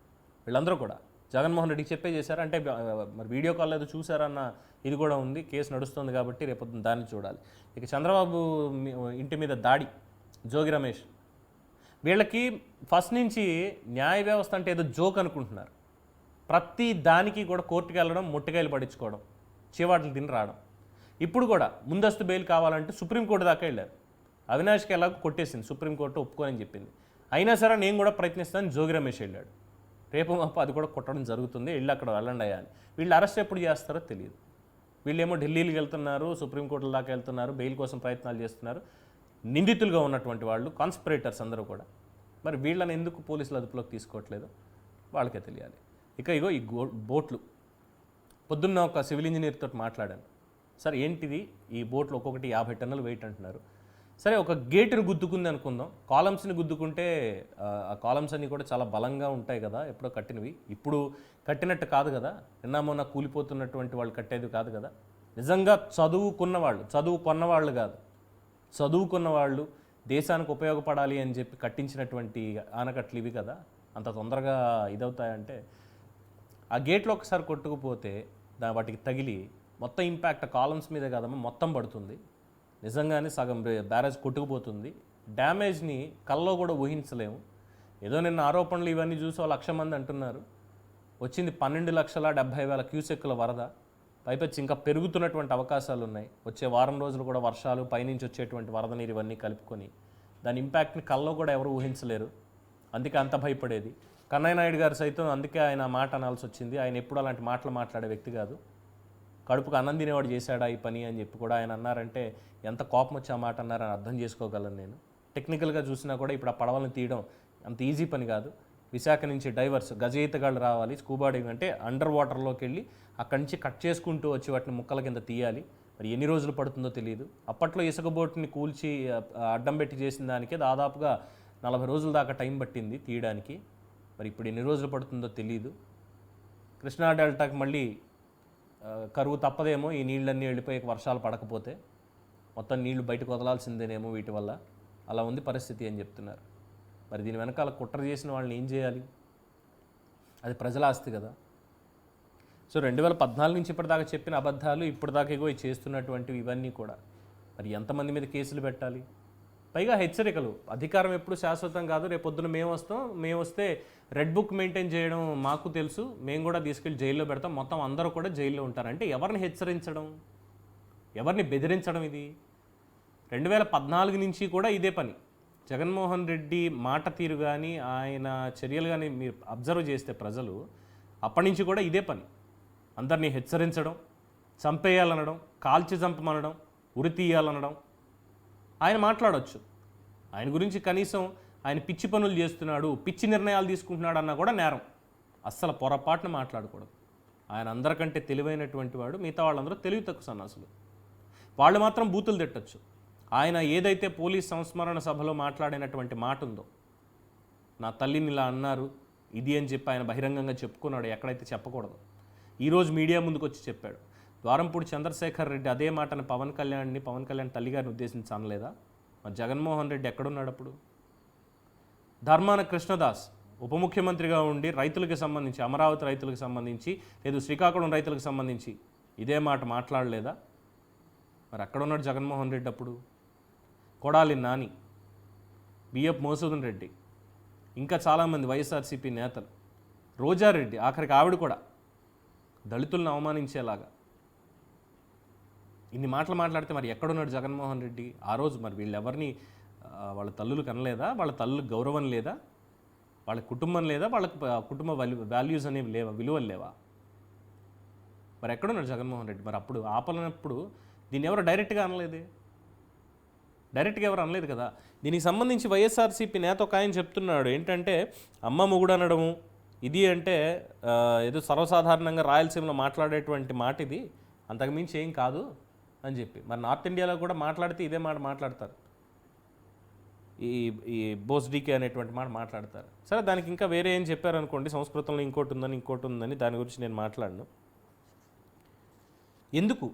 వీళ్ళందరూ కూడా జగన్మోహన్ రెడ్డికి చెప్పే చేశారు. అంటే మరి వీడియో కాల్ ఏదో చూసారన్న ఇది కూడా ఉంది. కేసు నడుస్తుంది కాబట్టి రేపు దాన్ని చూడాలి. ఇక చంద్రబాబు ఇంటి మీద దాడి, జోగి రమేష్, వీళ్ళకి ఫస్ట్ నుంచి న్యాయ వ్యవస్థ అంటే ఏదో జోక్ అనుకుంటున్నారు. ప్రతి దానికి కూడా కోర్టుకు వెళ్ళడం, ముట్టకాయలు పడించుకోవడం, చీవాట్లు తిని రావడం. ఇప్పుడు కూడా ముందస్తు బెయిల్ కావాలంటే సుప్రీంకోర్టు దాకా వెళ్ళారు. అవినాష్కి ఎలాగో కొట్టేసింది సుప్రీంకోర్టు, ఒప్పుకోనని చెప్పింది. అయినా సరే నేను కూడా ప్రయత్నిస్తాను, జోగి రమేష్ వెళ్ళాడు. రేపు మాపు అది కూడా కొట్టడం జరుగుతుంది, వెళ్ళి అక్కడ వెళ్ళండి అయ్యా అని. వీళ్ళు అరెస్ట్ ఎప్పుడు చేస్తారో తెలియదు. వీళ్ళేమో ఢిల్లీకి వెళ్తున్నారు, సుప్రీంకోర్టుల దాకా వెళ్తున్నారు, బెయిల్ కోసం ప్రయత్నాలు చేస్తున్నారు. నిందితులుగా ఉన్నటువంటి వాళ్ళు, కాన్స్పిరేటర్స్ అందరూ కూడా. మరి వీళ్ళని ఎందుకు పోలీసులు అదుపులోకి తీసుకోవట్లేదు వాళ్ళకే తెలియాలి. ఇక ఈ బోట్లు, పొద్దున్న ఒక సివిల్ ఇంజనీర్తో మాట్లాడాను. సార్ ఏంటిది ఈ బోట్లు ఒక్కొక్కటి 50 టన్నులు వెయిట్ అంటున్నారు. సరే, ఒక గేటును గుద్దుకుంది అనుకుందాం, కాలమ్స్ని గుద్దుకుంటే ఆ కాలమ్స్ అన్నీ కూడా చాలా బలంగా ఉంటాయి కదా, ఎప్పుడో కట్టినవి, ఇప్పుడు కట్టినట్టు కాదు కదా, నిన్న మొన్న కూలిపోతున్నటువంటి వాళ్ళు కట్టేది కాదు కదా. నిజంగా చదువు కొన్నవాళ్ళు కాదు, చదువుకున్న వాళ్ళు దేశానికి ఉపయోగపడాలి అని చెప్పి కట్టించినటువంటి ఆనకట్లు ఇవి కదా, అంత తొందరగా ఇదవుతాయంటే. ఆ గేట్లో ఒకసారి కొట్టుకుపోతే వాటికి తగిలి మొత్తం ఇంపాక్ట్ కాలమ్స్ మీదే కదమ్మా మొత్తం పడుతుంది. నిజంగానే సగం బ్యారేజ్ కొట్టుకుపోతుంది. డ్యామేజ్ని కల్లో కూడా ఊహించలేము. ఏదో నిన్న ఆరోపణలు ఇవన్నీ చూసి 1,00,000 మంది అంటున్నారు. వచ్చింది 12,70,000 క్యూసెక్కుల వరద. పైపెచ్చి ఇంకా పెరుగుతున్నటువంటి అవకాశాలు ఉన్నాయి. వచ్చే వారం రోజులు కూడా వర్షాలు, పైనుంచి వచ్చేటువంటి వరద నీరు ఇవన్నీ కలుపుకొని దాని ఇంపాక్ట్ని కల్లో కూడా ఎవరు ఊహించలేరు. అందుకే అంత భయపడేది. కన్నయ్య నాయుడు గారు సైతం అందుకే ఆయన మాట అనాల్సి వచ్చింది. ఆయన ఎప్పుడు అలాంటి మాటలు మాట్లాడే వ్యక్తి కాదు. కడుపుకు అన్నం తినేవాడు చేశాడా ఈ పని అని చెప్పి కూడా ఆయన అన్నారంటే ఎంత కోపం వచ్చి ఆ మాట అన్నారని అర్థం చేసుకోగలను నేను. టెక్నికల్గా చూసినా కూడా ఇప్పుడు ఆ పడవలను తీయడం అంత ఈజీ పని కాదు. విశాఖ నుంచి డైవర్స్, గజయితగాళ్ళు రావాలి, స్కూబా డైవింగ్ అంటే అండర్ వాటర్లోకి వెళ్ళి అక్కడి నుంచి కట్ చేసుకుంటూ వచ్చి వాటిని ముక్కల కింద తీయాలి. మరి ఎన్ని రోజులు పడుతుందో తెలియదు. అప్పట్లో ఇసుక బోట్ని కూల్చి అడ్డం పెట్టి చేసిన దానికే దాదాపుగా 40 రోజుల దాకా టైం పట్టింది తీయడానికి. మరి ఇప్పుడు ఎన్ని రోజులు పడుతుందో తెలియదు. కృష్ణా డెల్టాకి మళ్ళీ కరువు తప్పదేమో, ఈ నీళ్ళన్నీ వెళ్ళిపోయి వర్షాలు పడకపోతే మొత్తం నీళ్లు బయటకు వదలాల్సిందేనేమో వీటి వల్ల. అలా ఉంది పరిస్థితి అని చెప్తున్నారు. మరి దీని వెనకాల కుట్ర చేసిన వాళ్ళని ఏం చేయాలి? అది ప్రజల ఆస్తి కదా. సో 2014 నుంచి ఇప్పటిదాకా చెప్పిన అబద్ధాలు ఇప్పటిదాకా ఇగో చేస్తున్నటువంటివి ఇవన్నీ కూడా మరి ఎంతమంది మీద కేసులు పెట్టాలి? పైగా హెచ్చరికలు. అధికారం ఎప్పుడు శాశ్వతం కాదు. రేపు పొద్దున మేము వస్తే రెడ్ బుక్ మెయింటైన్ చేయడం మాకు తెలుసు, మేము కూడా తీసుకెళ్ళి జైల్లో పెడతాం, మొత్తం అందరూ కూడా జైల్లో ఉంటారు. అంటే ఎవరిని హెచ్చరించడం, ఎవరిని బెదిరించడం? ఇది 2014 నుంచి కూడా ఇదే పని. జగన్మోహన్ రెడ్డి మాట తీరు కానీ ఆయన చర్యలు కానీ మీరు అబ్జర్వ్ చేస్తే ప్రజలు అప్పటి నుంచి కూడా ఇదే పని. అందరినీ హెచ్చరించడం, చంపేయాలనడం, కాల్చి చంపమనడం, ఉరి తీయాలనడం. ఆయన మాట్లాడవచ్చు, ఆయన గురించి కనీసం ఆయన పిచ్చి పనులు చేస్తున్నాడు, పిచ్చి నిర్ణయాలు తీసుకుంటున్నాడు అన్నా కూడా నేరం. అస్సలు పొరపాటున మాట్లాడకూడదు. ఆయన అందరికంటే తెలివైనటువంటి వాడు, మిగతా వాళ్ళందరూ తెలివి తక్కువ సన్నాసులు. వాళ్ళు మాత్రం బూతులు తిట్టచ్చు. ఆయన ఏదైతే పోలీస్ సంస్మరణ సభలో మాట్లాడినటువంటి మాట ఉందో, నా తల్లిని ఇలా అన్నారు ఇది అని చెప్పి ఆయన బహిరంగంగా చెప్పుకున్నాడు, ఎక్కడైతే చెప్పకూడదు. ఈరోజు మీడియా ముందుకు వచ్చి చెప్పాడు. ద్వారంపూడి చంద్రశేఖర్ రెడ్డి అదే మాటను పవన్ కళ్యాణ్ తల్లిగారిని ఉద్దేశించి అనలేదా? మరి జగన్మోహన్ రెడ్డి ఎక్కడున్నాడు అప్పుడు? ధర్మాన కృష్ణదాస్ ఉప ముఖ్యమంత్రిగా ఉండి రైతులకు సంబంధించి, అమరావతి రైతులకు సంబంధించి, లేదు శ్రీకాకుళం రైతులకు సంబంధించి ఇదే మాట మాట్లాడలేదా? మరి అక్కడున్నాడు జగన్మోహన్ రెడ్డి అప్పుడు. కొడాలి నాని, బిఎఫ్ మోసూదన్ రెడ్డి, ఇంకా చాలామంది వైఎస్ఆర్సీపీ నేతలు, రోజారెడ్డి ఆఖరికి ఆవిడ కూడా దళితులను అవమానించేలాగా ఇన్ని మాటలు మాట్లాడితే మరి ఎక్కడున్నాడు జగన్మోహన్ రెడ్డి? ఆ రోజు మరి వీళ్ళెవరిని వాళ్ళ తల్లులు కనలేదా? వాళ్ళ తల్లులకు గౌరవం లేదా? వాళ్ళ కుటుంబం లేదా? వాళ్ళకి కుటుంబ వాల్యూస్ అనేవి లేవా? విలువలు లేవా? మరి ఎక్కడున్నాడు జగన్మోహన్ రెడ్డి? మరి అప్పుడు ఆపలనప్పుడు దీన్ని ఎవరు డైరెక్ట్గా అనలేదే? డైరెక్ట్గా ఎవరు అనలేదు కదా. దీనికి సంబంధించి వైఎస్ఆర్సీపీ నేత ఒక ఆయన చెప్తున్నాడు ఏంటంటే, అమ్మ మొగుడు అనడము ఇది అంటే ఏదో సర్వసాధారణంగా రాయలసీమలో మాట్లాడేటువంటి మాట, ఇది అంతకుమించి ఏం కాదు అని చెప్పి. మరి నార్త్ ఇండియాలో కూడా మాట్లాడితే ఇదే మాట మాట్లాడతారు, ఈ ఈ బోస్డీకే అనేటువంటి మాట మాట్లాడతారు. సరే, దానికి ఇంకా వేరే ఏం చెప్పారనుకోండి, సంస్కృతంలో ఇంకోటి ఉందని దాని గురించి నేను మాట్లాడను. ఎందుకు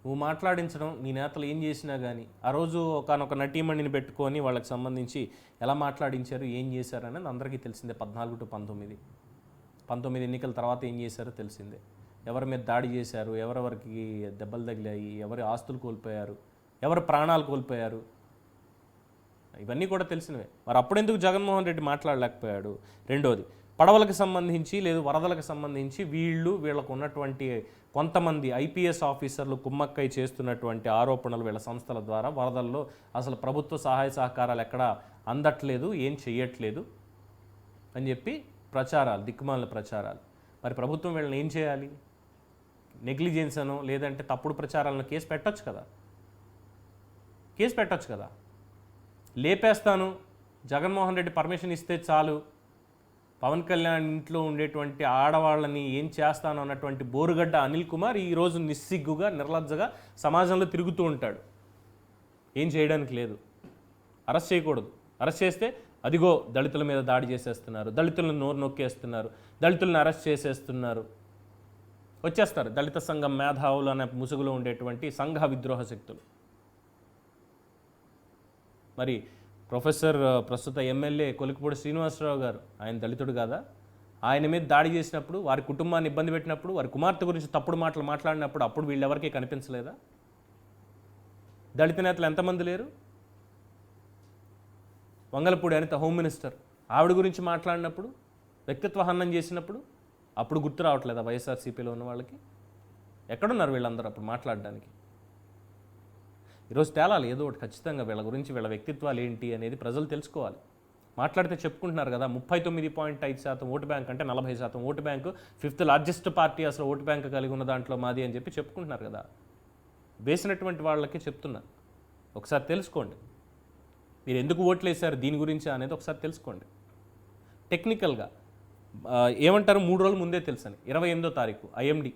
నువ్వు మాట్లాడించడం, నీ నేతలు ఏం చేసినా కానీ ఆ రోజు ఒకనొక నటీమణిని పెట్టుకొని వాళ్ళకి సంబంధించి ఎలా మాట్లాడించారు, ఏం చేశారు అనేది అందరికీ తెలిసిందే. 14 to 19 ఎన్నికల తర్వాత ఏం చేశారో తెలిసిందే. ఎవరి మీద దాడి చేశారు, ఎవరెవరికి దెబ్బలు తగిలాయి, ఎవరి ఆస్తులు కోల్పోయారు, ఎవరు ప్రాణాలు కోల్పోయారు, ఇవన్నీ కూడా తెలిసినవే. మరి అప్పుడెందుకు జగన్మోహన్ రెడ్డి మాట్లాడలేకపోయాడు? రెండోది, పడవలకు సంబంధించి లేదు వరదలకు సంబంధించి వీళ్ళకు ఉన్నటువంటి కొంతమంది ఐపీఎస్ ఆఫీసర్లు కుమ్మక్కై చేస్తున్నటువంటి ఆరోపణలు వీళ్ళ సంస్థల ద్వారా వరదల్లో అసలు ప్రభుత్వ సహాయ సహకారాలు ఎక్కడా అందట్లేదు, ఏం చెయ్యట్లేదు అని చెప్పి ప్రచారాలు, దిక్కుమాలిన ప్రచారాలు. మరి ప్రభుత్వం వీళ్ళని ఏం చేయాలి? నెగ్లిజెన్స్ అనో లేదంటే తప్పుడు ప్రచారాలను కేసు పెట్టొచ్చు కదా. లేపేస్తాను, జగన్మోహన్ రెడ్డి పర్మిషన్ ఇస్తే చాలు, పవన్ కళ్యాణ్ ఇంట్లో ఉండేటువంటి ఆడవాళ్ళని ఏం చేస్తాను అన్నటువంటి బోరుగడ్డ అనిల్ కుమార్ ఈరోజు నిస్సిగ్గుగా నిర్లజ్జగా సమాజంలో తిరుగుతూ ఉంటాడు. ఏం చేయడానికి లేదు, అరెస్ట్ చేయకూడదు. అరెస్ట్ చేస్తే అదిగో దళితుల మీద దాడి చేసేస్తున్నారు, దళితులను నోరు నొక్కేస్తున్నారు, దళితులను అరెస్ట్ చేసేస్తున్నారు, వచ్చేస్తారు దళిత సంఘం మేధావులు అనే ముసుగులో ఉండేటువంటి సంఘ విద్రోహ శక్తులు. మరి ప్రొఫెసర్ ప్రస్తుత ఎమ్మెల్యే కొలికిపూడి శ్రీనివాసరావు గారు, ఆయన దళితుడు కాదా? ఆయన మీద దాడి చేసినప్పుడు, వారి కుటుంబాన్ని ఇబ్బంది పెట్టినప్పుడు, వారి కుమార్తె గురించి తప్పుడు మాటలు మాట్లాడినప్పుడు అప్పుడు వీళ్ళెవరికీ కనిపించలేదా? దళిత నేతలు ఎంతమంది లేరు? వంగలపూడి అనిత హోమ్ మినిస్టర్, ఆవిడ గురించి మాట్లాడినప్పుడు, వ్యక్తిత్వ హననం చేసినప్పుడు అప్పుడు గుర్తు రావట్లేదా వైఎస్ఆర్సీపీలో ఉన్న వాళ్ళకి? ఎక్కడున్నారు వీళ్ళందరూ అప్పుడు మాట్లాడడానికి? ఈరోజు తేలాలి ఏదో ఒకటి ఖచ్చితంగా. వీళ్ళ గురించి, వీళ్ళ వ్యక్తిత్వాలు ఏంటి అనేది ప్రజలు తెలుసుకోవాలి. మాట్లాడితే చెప్పుకుంటున్నారు కదా, 39.5% ఓటు బ్యాంక్ అంటే 40% vote bank, 5th largest party అసలు ఓటు బ్యాంక్ కలిగి ఉన్న దాంట్లో మాది అని చెప్పి చెప్పుకుంటున్నారు కదా. వేసినటువంటి వాళ్ళకి చెప్తున్నా, ఒకసారి తెలుసుకోండి. మీరు ఎందుకు ఓట్లు వేశారు దీని గురించి అనేది ఒకసారి తెలుసుకోండి. టెక్నికల్గా ఏమంటారు, 3 రోజుల ముందే తెలుసని, 28వ తారీఖు ఐఎండి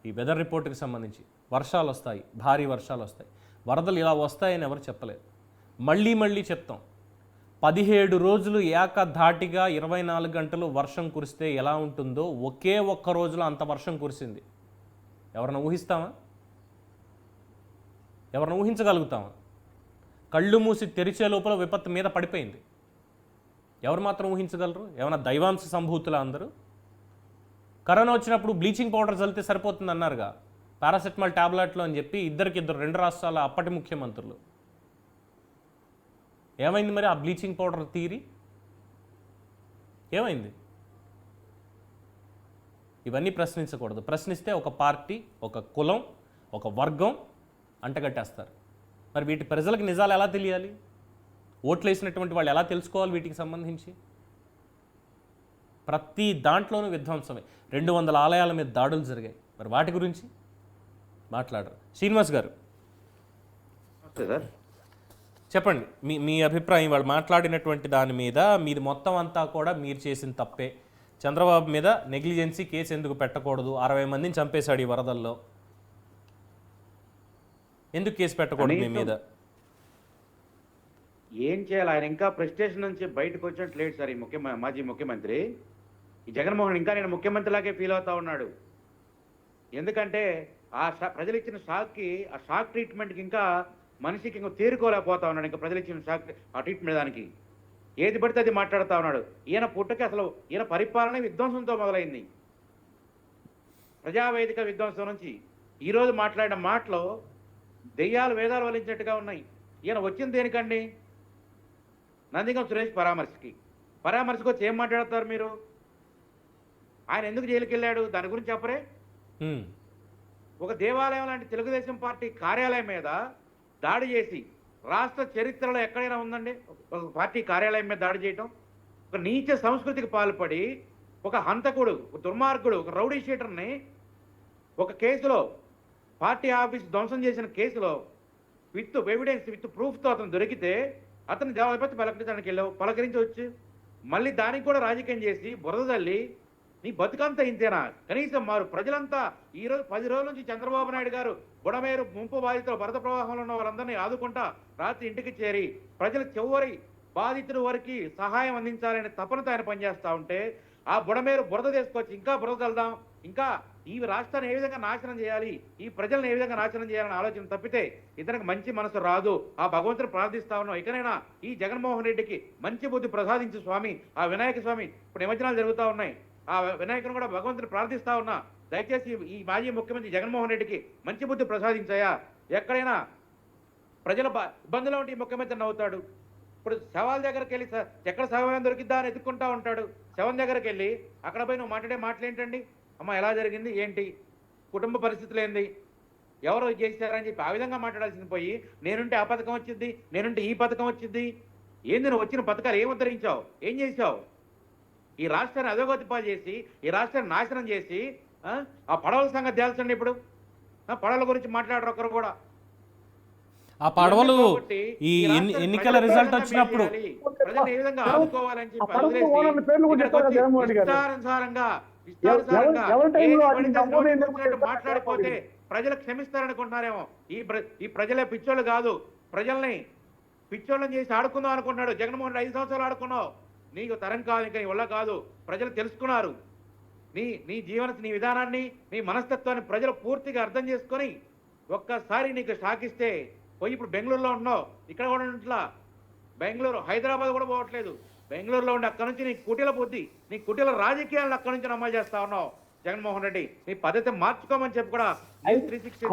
ఈ వెదర్ రిపోర్ట్కి సంబంధించి వర్షాలు వస్తాయి, భారీ వర్షాలు వస్తాయి, వరదలు ఇలా వస్తాయని ఎవరు చెప్పలేదు. మళ్ళీ చెప్తాం, 17 రోజులు ఏకధాటిగా 24 గంటలు వర్షం కురిస్తే ఎలా ఉంటుందో ఒకే ఒక్క రోజులో అంత వర్షం కురిసింది. ఎవరైనా ఊహిస్తామా? ఎవరైనా ఊహించగలుగుతామా? కళ్ళు మూసి తెరిచే లోపల విపత్తు మీద పడిపోయింది. ఎవరు మాత్రం ఊహించగలరు? ఏమైనా దైవాంశ సంభూతులా అందరూ? కరోనా వచ్చినప్పుడు బ్లీచింగ్ పౌడర్ చల్లితే సరిపోతుంది అన్నారుగా, పారాసెటమాల్ ట్యాబ్లెట్లు అని చెప్పి ఇద్దరు 2 రాష్ట్రాల అప్పటి ముఖ్యమంత్రులు. ఏమైంది మరి ఆ బ్లీచింగ్ పౌడర్ తీరి? ఏమైంది? ఇవన్నీ ప్రశ్నించకూడదు. ప్రశ్నిస్తే ఒక పార్టీ, ఒక కులం, ఒక వర్గం అంటగట్టేస్తారు. మరి వీటి ప్రజలకు నిజాలు ఎలా తెలియాలి? ఓట్లు వేసినటువంటి వాళ్ళు ఎలా తెలుసుకోవాలి వీటికి సంబంధించి? ప్రతి దాంట్లోనూ విధ్వంసమే. 200 ఆలయాల మీద దాడులు జరిగాయి. మరి వాటి గురించి మాట్లాడరు. శ్రీనివాస్ గారు చెప్పండి, మీ అభిప్రాయం. వాళ్ళు మాట్లాడినటువంటి దాని మీద మీది మొత్తం అంతా కూడా మీరు చేసిన తప్పే, చంద్రబాబు మీద నెగ్లిజెన్సీ కేసు ఎందుకు పెట్టకూడదు, 60 మందిని చంపేశాడు ఈ వరదల్లో, ఎందుకు కేసు పెట్టకూడదు మీ మీద? ఏం చేయాలి? ఆయన ఇంకా ప్రెస్టేషన్ నుంచి బయటకు వచ్చినట్టు లేడు సార్. ఈ మాజీ ముఖ్యమంత్రి ఈ జగన్మోహన్ ఇంకా నేను ముఖ్యమంత్రిలాగే ఫీల్ అవుతా ఉన్నాడు. ఎందుకంటే ప్రజలు ఇచ్చిన షాక్కి, ఆ షాక్ ట్రీట్మెంట్కి ఇంకా మనిషికి ఇంకా తేరుకోలేకపోతా ఉన్నాడు. ఇంకా ప్రజలు ఇచ్చిన షాక్, ఆ ట్రీట్మెంట్ దానికి ఏది పడితే అది మాట్లాడుతూ ఉన్నాడు. ఈయన పుట్టకి అసలు ఈయన పరిపాలన విధ్వంసంతో మొదలైంది. ప్రజావేదిక విధ్వంసం నుంచి ఈరోజు మాట్లాడిన మాటలు దెయ్యాలు వేదాలు వలించినట్టుగా ఉన్నాయి. ఈయన వచ్చింది దేనికండి? నందిగం సురేష్ పరామర్శకు వచ్చి ఏం మాట్లాడతారు మీరు? ఆయన ఎందుకు జైలుకి వెళ్ళాడు దాని గురించి చెప్పరే? ఉమ్. ఒక దేవాలయం లాంటి తెలుగుదేశం పార్టీ కార్యాలయం మీద దాడి చేసి, రాష్ట్ర చరిత్రలో ఎక్కడైనా ఉందండి ఒక పార్టీ కార్యాలయం మీద దాడి చేయటం? ఒక నీచ సంస్కృతికి పాల్పడి ఒక హంతకుడు, ఒక దుర్మార్గుడు, ఒక రౌడీ షీటర్ని ఒక కేసులో, పార్టీ ఆఫీస్ ధ్వంసం చేసిన కేసులో విత్ ఎవిడెన్స్, విత్ ప్రూఫ్తో అతను దొరికితే అతను జవాబు పలకరించడానికి వెళ్ళావు, పలకరించవచ్చు. మళ్ళీ దానికి కూడా రాజకీయం చేసి బురద తల్లి నీ బతుకంతా ఇంతేనా? కనీసం మారు ప్రజలంతా ఈరోజు 10 రోజుల నుంచి చంద్రబాబు నాయుడు గారు బుడమేరు ముంపు బాధితులు, వరద ప్రవాహంలో ఉన్న వారందరినీ ఆదుకుంటా రాత్రి ఇంటికి చేరి ప్రజల చివరి బాధితుల వరకు సహాయం అందించాలనే తపనతో ఆయన పనిచేస్తూ ఉంటే, ఆ బుడమేరు బురద తీసుకొచ్చి ఇంకా బురద చల్దాం, ఇంకా ఈ రాష్ట్రాన్ని ఏ విధంగా నాశనం చేయాలి, ఈ ప్రజలను ఏ విధంగా నాశనం చేయాలని ఆలోచన తప్పితే ఇతనికి మంచి మనసు రాదు. ఆ భగవంతుని ప్రార్థిస్తా ఉన్నాం, ఇకనైనా ఈ జగన్మోహన్ రెడ్డికి మంచి బుద్ధి ప్రసాదించు స్వామి. ఆ వినాయక స్వామి ఇప్పుడు నిమజ్జనాలు జరుగుతూ ఉన్నాయి, ఆ వినాయకుని కూడా భగవంతుని ప్రార్థిస్తా ఉన్నా, దయచేసి ఈ మాజీ ముఖ్యమంత్రి జగన్మోహన్ రెడ్డికి మంచి బుద్ధి ప్రసాదించాయా. ఎక్కడైనా ప్రజల ఇబ్బందులు ఉంటే ఈ ముఖ్యమంత్రి నవ్వుతాడు. ఇప్పుడు శవాల దగ్గరికి వెళ్ళి ఎక్కడ శవం దొరికిద్దా అని ఎత్తుక్కుంటా ఉంటాడు. శవం దగ్గరికి వెళ్ళి అక్కడ పోయి నువ్వు మాట్లాడే మాటలు ఏంటండి? అమ్మ ఎలా జరిగింది ఏంటి, కుటుంబ పరిస్థితులు ఏంది, ఎవరు చేశారని చెప్పి ఆ విధంగా మాట్లాడాల్సింది పోయి, నేనుంటే ఆ పథకం వచ్చింది, నేనుంటే ఈ పథకం వచ్చింది. ఏంది నువ్వు వచ్చిన పథకాలు ఏం ఉద్ధరించావు, ఏం చేశావు? ఈ రాష్ట్రాన్ని అధోగతి పాలు చేసి, ఈ రాష్ట్రాన్ని నాశనం చేసి ఆ పడవల సంగతి తేల్చండి. ఇప్పుడు పడవల గురించి మాట్లాడరు ఒకరు కూడా. ఆ పడవలు ఈ ఎన్నికల రిజల్ట్ వచ్చినప్పుడు ప్రజలు ఏ విధంగా ఆదుకోవాలని చెప్పి ఇష్టానుసారంగా మాట్లాడిపోతే ప్రజలు క్షమిస్తారనుకుంటున్నారేమో. ఈ ప్రజలే పిచ్చోళ్ళు కాదు, ప్రజల్ని పిచ్చోళ్ళని చేసి ఆడుకుందాం అనుకుంటున్నాడు జగన్మోహన్ రెడ్డి. 5 సంవత్సరాలు ఆడుకున్నావు, నీకు తరం కాదు, ఇంకా నీ వల్ల కాదు. ప్రజలు తెలుసుకున్నారు నీ నీ విధానాన్ని, నీ మనస్తత్వాన్ని ప్రజలు పూర్తిగా అర్థం చేసుకొని ఒక్కసారి నీకు షాక్ ఇస్తే పోయి ఇప్పుడు బెంగళూరులో ఉన్నావు, ఇక్కడ కూడా ఉంట్లా. బెంగళూరు, హైదరాబాద్ కూడా పోవట్లేదు, బెంగళూరులో ఉండి అక్కడ నుంచి నీ కుటీల బుద్ధి, నీ కుటీల రాజకీయాలను అక్కడ నుంచి అమలు చేస్తా ఉన్నావు జగన్మోహన్ రెడ్డి. నీ పద్ధతి మార్చుకోమని చెప్పి కూడా 360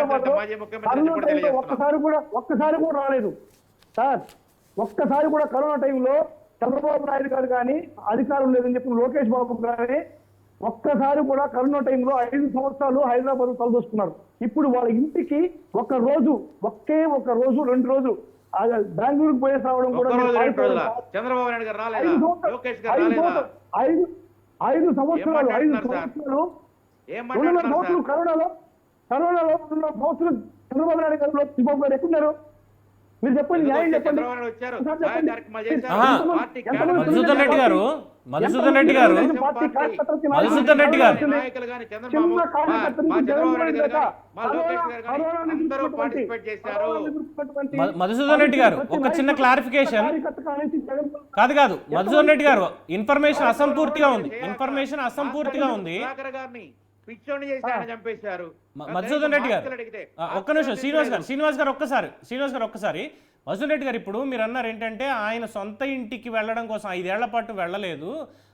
ద్వారా మాజీ ముఖ్యమంత్రి ఒక్కసారి కూడా రాలేదు సార్. ఒక్కసారి కూడా కరోనా టైంలో చంద్రబాబు నాయుడు గారు కానీ అధికారం లేదని చెప్పి లోకేష్ బాబు కానీ ఒక్కసారి కూడా కరోనా టైంలో 5 సంవత్సరాలు హైదరాబాద్ తలదోసుకున్నారు. ఇప్పుడు వాళ్ళ ఇంటికి ఒక్క రోజు 2 రోజులు బెంగళూరుకు పోయేసి రావడం కూడా చంద్రబాబు నాయుడు గారు రాలేదా, లోకేష్ గారు రాలేదా? 5 సంవత్సరాలు 2 సంవత్సరాలు కరోనాలో 2 సంవత్సరాలు చంద్రబాబు నాయుడు గారు ఎక్కున్నారు. మీరు చెప్పండి, న్యాయం చెప్పండి. మధుసూదన్ రెడ్డి గారు ఒక చిన్న క్లారిఫికేషన్. కాదు మధుసూదన్ రెడ్డి గారు, ఇన్ఫర్మేషన్ అసంపూర్తిగా ఉంది. మధుసూదన్ రెడ్డి గారు ఒక్క నిమిషం, శ్రీనివాస్ గారు ఒక్కసారి. మధుసూదన్ రెడ్డి గారు, ఇప్పుడు మీరు అన్నారు ఏంటంటే ఆయన సొంత ఇంటికి వెళ్ళడం కోసం 5 ఏళ్ల పాటు వెళ్ళలేదు,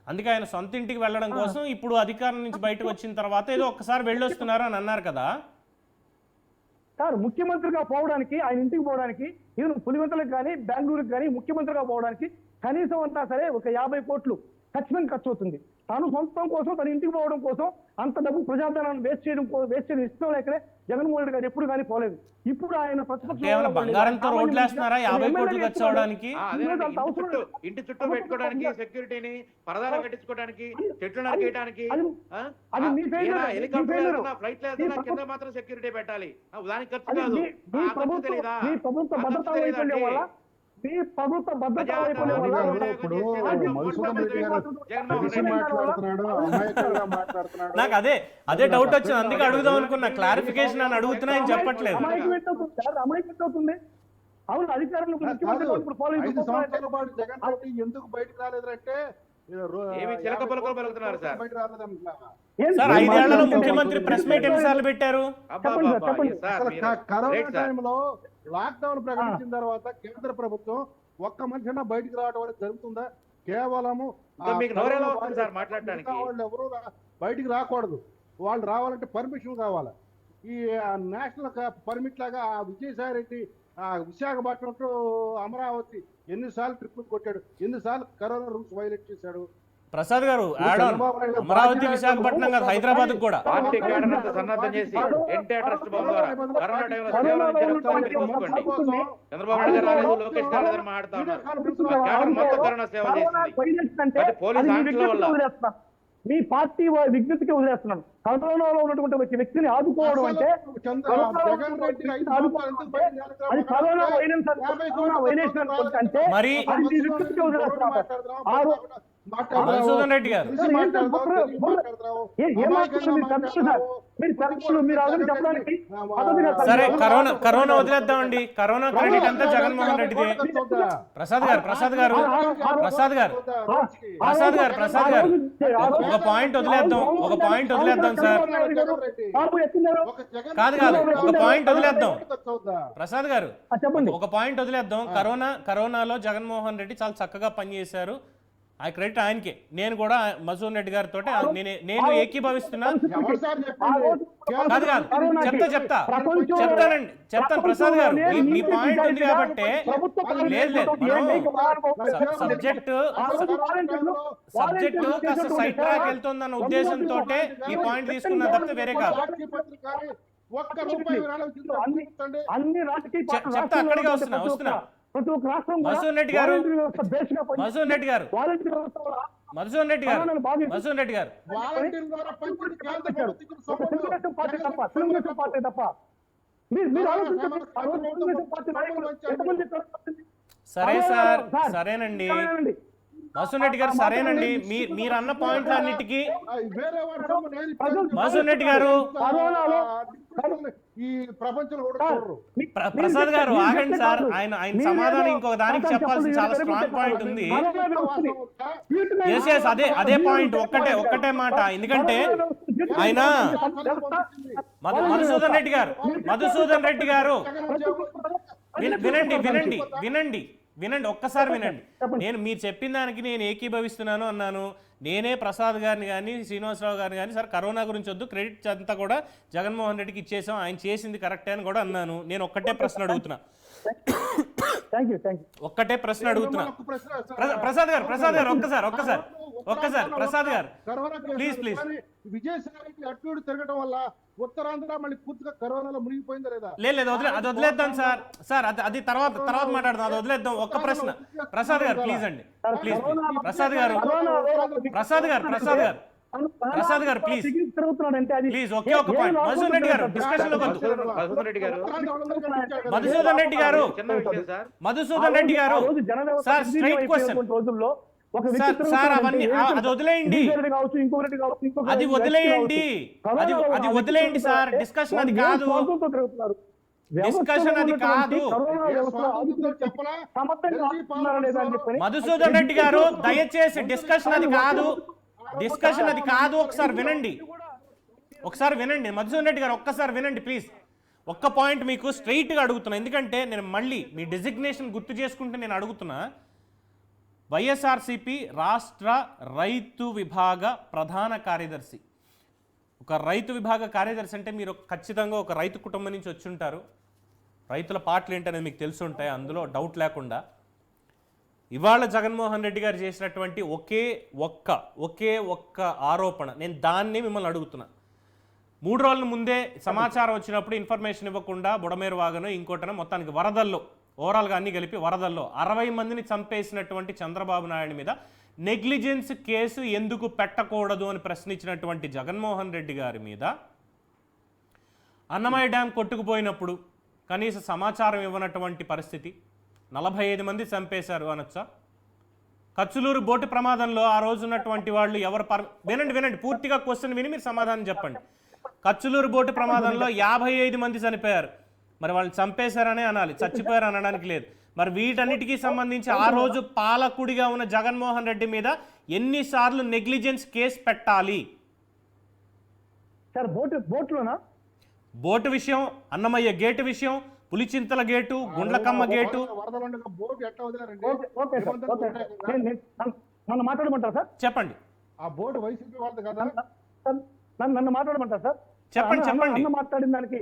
అందుకే ఆయన సొంత ఇంటికి వెళ్ళడం కోసం ఇప్పుడు అధికారం నుంచి బయటకు వచ్చిన తర్వాత ఏదో ఒక్కసారి వెళ్ళొస్తున్నారు అని అన్నారు కదా సార్. ముఖ్యమంత్రిగా పోవడానికి, ఆయన ఇంటికి పోవడానికి, ఈవెన్ పులివెందులకు కానీ బెంగళూరుకి కానీ ముఖ్యమంత్రిగా పోవడానికి కనీసం అంతా సరే ఒక 50 కోట్లు ఖర్చు అవుతుంది. తను సొంతం కోసం, తన ఇంటికి పోవడం కోసం అంత డబ్బు ప్రజాధనాన్ని వేస్ట్ చేయడం ఇష్టం లేకనే జగన్మోహన్ రెడ్డి గారు ఎప్పుడు కానీ పోలేదు. ఇప్పుడు ఆయన బంగారంతో రోడ్లు వేస్తున్నారా 50 కోట్లు ఖర్చు అవడానికి? ఇంటి చుట్టూ పెట్టుకోవడానికి సెక్యూరిటీని, పరదాలు కట్టించుకోవడానికి, చెట్లు నరికేయడానికి, హెలికాప్టర్ ఫ్లైట్ లో కింద మాత్రం సెక్యూరిటీ పెట్టాలి, దానికి ఖర్చు కాదు. ప్రభుత్వ భద్రతా వైఫల్యం వల్ల నాకు అదే డౌట్ వచ్చింది, అందుకే అడుగుదాం అనుకున్నా. క్లారిఫికేషన్ అని అడుగుతున్నా ఆయన చెప్పట్లేదు. అవును, అధికారంలో 5 సంవత్సరాల పాటు జగన్ రెడ్డి ఎందుకు బయటకు రాలేదంటే సార్ 5 ఏళ్లలో ముఖ్యమంత్రి ప్రెస్ మీట్ ఎన్నిసార్లు పెట్టారు? కరోనా టైంలో లాక్డౌన్ ప్రకటించిన తర్వాత కేంద్ర ప్రభుత్వం ఒక్క మనిషినా బయటికి రావడం అనేది జరుగుతుందా? కేవలము వాళ్ళు ఎవరు బయటికి రాకూడదు, వాళ్ళు రావాలంటే పర్మిషన్ కావాలి. ఈ నేషనల్ పర్మిట్ లాగా ఆ విజయసాయి రెడ్డి విశాఖపట్నం టు అమరావతి ఎన్నిసార్లు ట్రిప్పులు కొట్టాడు, ఎన్నిసార్లు కరోనా రూల్స్ వైలేట్ చేశాడు. ప్రసాద్ గారు యాడ్ ఆన్ అమరావతి విశాఖపట్నం కాదు హైదరాబాద్ కూడా పార్టీ కేడర్ అంతా సన్నద్ధం చేసి ఎన్టీఆర్ ట్రస్ట్ భవన్ ద్వారా కరోనా టైంలో సేవలు జరుగుతామని మీరు చూసుకోండి. చంద్రబాబు నాయుడు గారు రాలేదు, లోకేష్ గారు లేదని మాట్లాడుతా ఉన్నారు. ఆ కేడర్ మొత్తం కరోనా సేవలు చేసింది. అది పోలీస్ ఆంక్షల వల్ల. మీ పార్టీ విజ్ఞతకి వదిలేస్తున్నాను. కరోనాలో ఉన్నటువంటి ఒక వ్యక్తిని ఆదుకోవడం అంటే అది కరోనా వైలెన్స్ అంటే మరి అది మీ విజ్ఞతకి వదిలేస్తున్నాను. మధుసూదన్ రెడ్డి గారు సరే కరోనా వదిలేద్దామండి. కరోనా క్రెడిట్ అంతా జగన్మోహన్ రెడ్డిదే. ప్రసాద్ గారు ఒక పాయింట్ వదిలేద్దాం సార్. కాదు ఒక పాయింట్ వదిలేద్దాం ప్రసాద్ గారు, ఒక పాయింట్ వదిలేద్దాం. కరోనాలో జగన్మోహన్ రెడ్డి చాలా చక్కగా పనిచేశారు, ఆ క్రెడిట్ ఆయనకే. నేను కూడా మధుసూదన్ రెడ్డి గారితో నేను ఏకీభవిస్తున్నా. చెప్తాను ప్రసాద్ గారు, మీ పాయింట్ ఉంది కాబట్టి. లేదు సబ్జెక్టు కాస్త సైడ్ ట్రాక్ వెళ్తుందన్న ఉద్దేశంతో ఈ పాయింట్ తీసుకున్నా తప్పితే వేరే కాదు. చెప్తా, అక్కడికే వస్తున్నా. మధుసూదన్ రెడ్డి గారు సరే సార్, సరేనండి మధుసూదన్ రెడ్డి గారు, సరేనండి. మీరు అన్న పాయింట్లు అన్నిటికీ మధుసూదన్ రెడ్డి గారు, ప్రసాద్ గారు ఆగండి సార్. ఆయన సమాధానం ఇంకొక దానికి చెప్పాల్సిన చాలా స్ట్రాంగ్ పాయింట్ ఉంది. అదే పాయింట్, ఒక్కటే మాట. ఎందుకంటే ఆయన మధుసూదన్ రెడ్డి గారు వినండి ఒక్కసారి వినండి. మీరు చెప్పిన దానికి నేను ఏకీభవిస్తున్నాను అన్నాను. నేనే ప్రసాద్ గారిని కానీ శ్రీనివాసరావు గారిని కానీ సార్ కరోనా గురించి వద్దు, క్రెడిట్ అంతా కూడా జగన్మోహన్ రెడ్డికి ఇచ్చేసాం, ఆయన చేసింది కరెక్టే అని కూడా అన్నాను. నేను ఒక్కటే ప్రశ్న అడుగుతున్నా. ప్రసాద్ గారు ఒక్కసారి ప్రసాద్ గారు ప్లీజ్ విజయసాయి అటు తిరగడం వల్ల ఉత్తరాంధ్ర మళ్ళీ పూర్తిగా కరోనాలో మునిగిపోయిందా లేదా? లేదు అది వదిలేద్దాం సార్. అది తర్వాత మాట్లాడదాం. అది వదిలేద్దాం. ఒక్క ప్రశ్న ప్రసాద్ గారు ప్లీజ్ అండి, ప్లీజ్ ప్రసాద్ గారు ప్లీజ్ ఒకే ఒక పాయింట్. మధుసూదన్ రెడ్డి గారు డిస్కషన్ లో మధుసూదన్ రెడ్డి గారు సార్ స్ట్రైట్ క్వశ్చన్ సార్, అవన్నీ అది వదిలేయండి, అది వదిలేయండి సార్. డిస్కషన్ అది కాదు. మధుసూదన్ రెడ్డి గారు దయచేసి డిస్కషన్ అది కాదు. ఒకసారి వినండి మధుసూదన్ రెడ్డి గారు, ఒక్కసారి వినండి ప్లీజ్. ఒక్క పాయింట్ మీకు స్ట్రైట్ గా అడుగుతున్నా, ఎందుకంటే నేను మళ్ళీ మీ డెసిగ్నేషన్ గుర్తు చేసుకుంటే నేను అడుగుతున్నా. వైఎస్ఆర్సీపీ రాష్ట్ర రైతు విభాగ ప్రధాన కార్యదర్శి. ఒక రైతు విభాగ కార్యదర్శి అంటే మీరు ఖచ్చితంగా ఒక రైతు కుటుంబం నుంచి వచ్చి ఉంటారు. రైతుల పాటలు ఏంటనేది మీకు తెలిసి ఉంటాయి, అందులో డౌట్ లేకుండా. ఇవాళ జగన్మోహన్ రెడ్డి గారు చేసినటువంటి ఒకే ఒక్క ఆరోపణ, నేను దాన్ని మిమ్మల్ని అడుగుతున్నా. 3 రోజుల ముందే సమాచారం వచ్చినప్పుడు ఇన్ఫర్మేషన్ ఇవ్వకుండా బుడమేరు వాగను ఇంకోటన మొత్తానికి వరదల్లో ఓవరాల్గా అన్ని కలిపి వరదల్లో 60 మందిని చంపేసినటువంటి చంద్రబాబు నాయుడు మీద నెగ్లిజెన్స్ కేసు ఎందుకు పెట్టకూడదు అని ప్రశ్నించినటువంటి జగన్మోహన్ రెడ్డి గారి మీద అన్నమయ్య డ్యాం కొట్టుకుపోయినప్పుడు కనీస సమాచారం ఇవ్వనటువంటి పరిస్థితి, 45 మంది చంపేశారు అనొచ్చా? కచ్చులూరు బోటు ప్రమాదంలో ఆ రోజు ఉన్నటువంటి వాళ్ళు ఎవరు వినండి పూర్తిగా క్వశ్చన్ విని మీరు సమాధానం చెప్పండి. కచ్చులూరు బోటు ప్రమాదంలో 55 మంది చనిపోయారు. మరి వాళ్ళని చంపేశారనే అనాలి, చచ్చిపోయారు అనడానికి లేదు. మరి వీటన్నిటికీ సంబంధించి ఆ రోజు పాలకుడిగా ఉన్న జగన్మోహన్ రెడ్డి మీద ఎన్నిసార్లు నెగ్లిజెన్స్ కేసు పెట్టాలి? బోటు విషయం, అన్నమయ్య గేటు విషయం, పులిచింతల గేటు, గుండ్లకమ్మ గేటు. మాట్లాడమంటారా సార్? చెప్పండి. ఆ బోటు వైసీపీ వాళ్ళది కదా, నన్ను మాట్లాడమంటారా సార్? చెప్పండి. మాట్లాడిన దానికి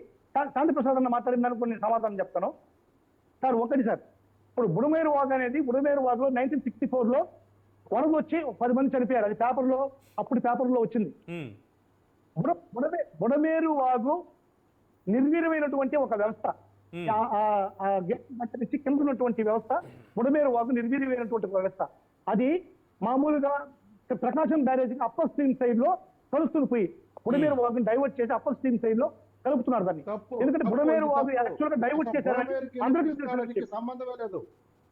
శాంతి ప్రసాద్ అన్న మాట్లాడిన దానికి కొన్ని సమాధానం చెప్తాను. సార్ ఒకటి సార్, ఇప్పుడు బుడమేరు వాగు అనేది బుడమేరు వాగులో 1964లో వరద వచ్చి 10 మంది చనిపోయారు. అది అప్పుడు పేపర్లో వచ్చింది. ఉమ్, బుడమేరు వాగు నిర్వీర్యమైనటువంటి ఒక వ్యవస్థ. ఉమ్, ఆ గేట్ నుంచి కింద ఉన్నటువంటి వ్యవస్థ బుడమేరు వాగు నిర్వీర్యమైనటువంటి ఒక వ్యవస్థ. అది మామూలుగా ప్రకాశం బ్యారేజ్ అప్పర్ స్ట్రీమ్ సైడ్ లో కలుస్తుంది పోయి బుడమేరు వాగుని డైవర్ట్ చేసి అప్పర్ స్ట్రీమ్ సైడ్ లో కలుపుతున్నారు దాన్ని. ఎందుకంటే బుడమేరు వాగు యాక్చువల్ గా డైవర్ట్ చేశారని బుడమేరుకి సంబంధమే లేదు.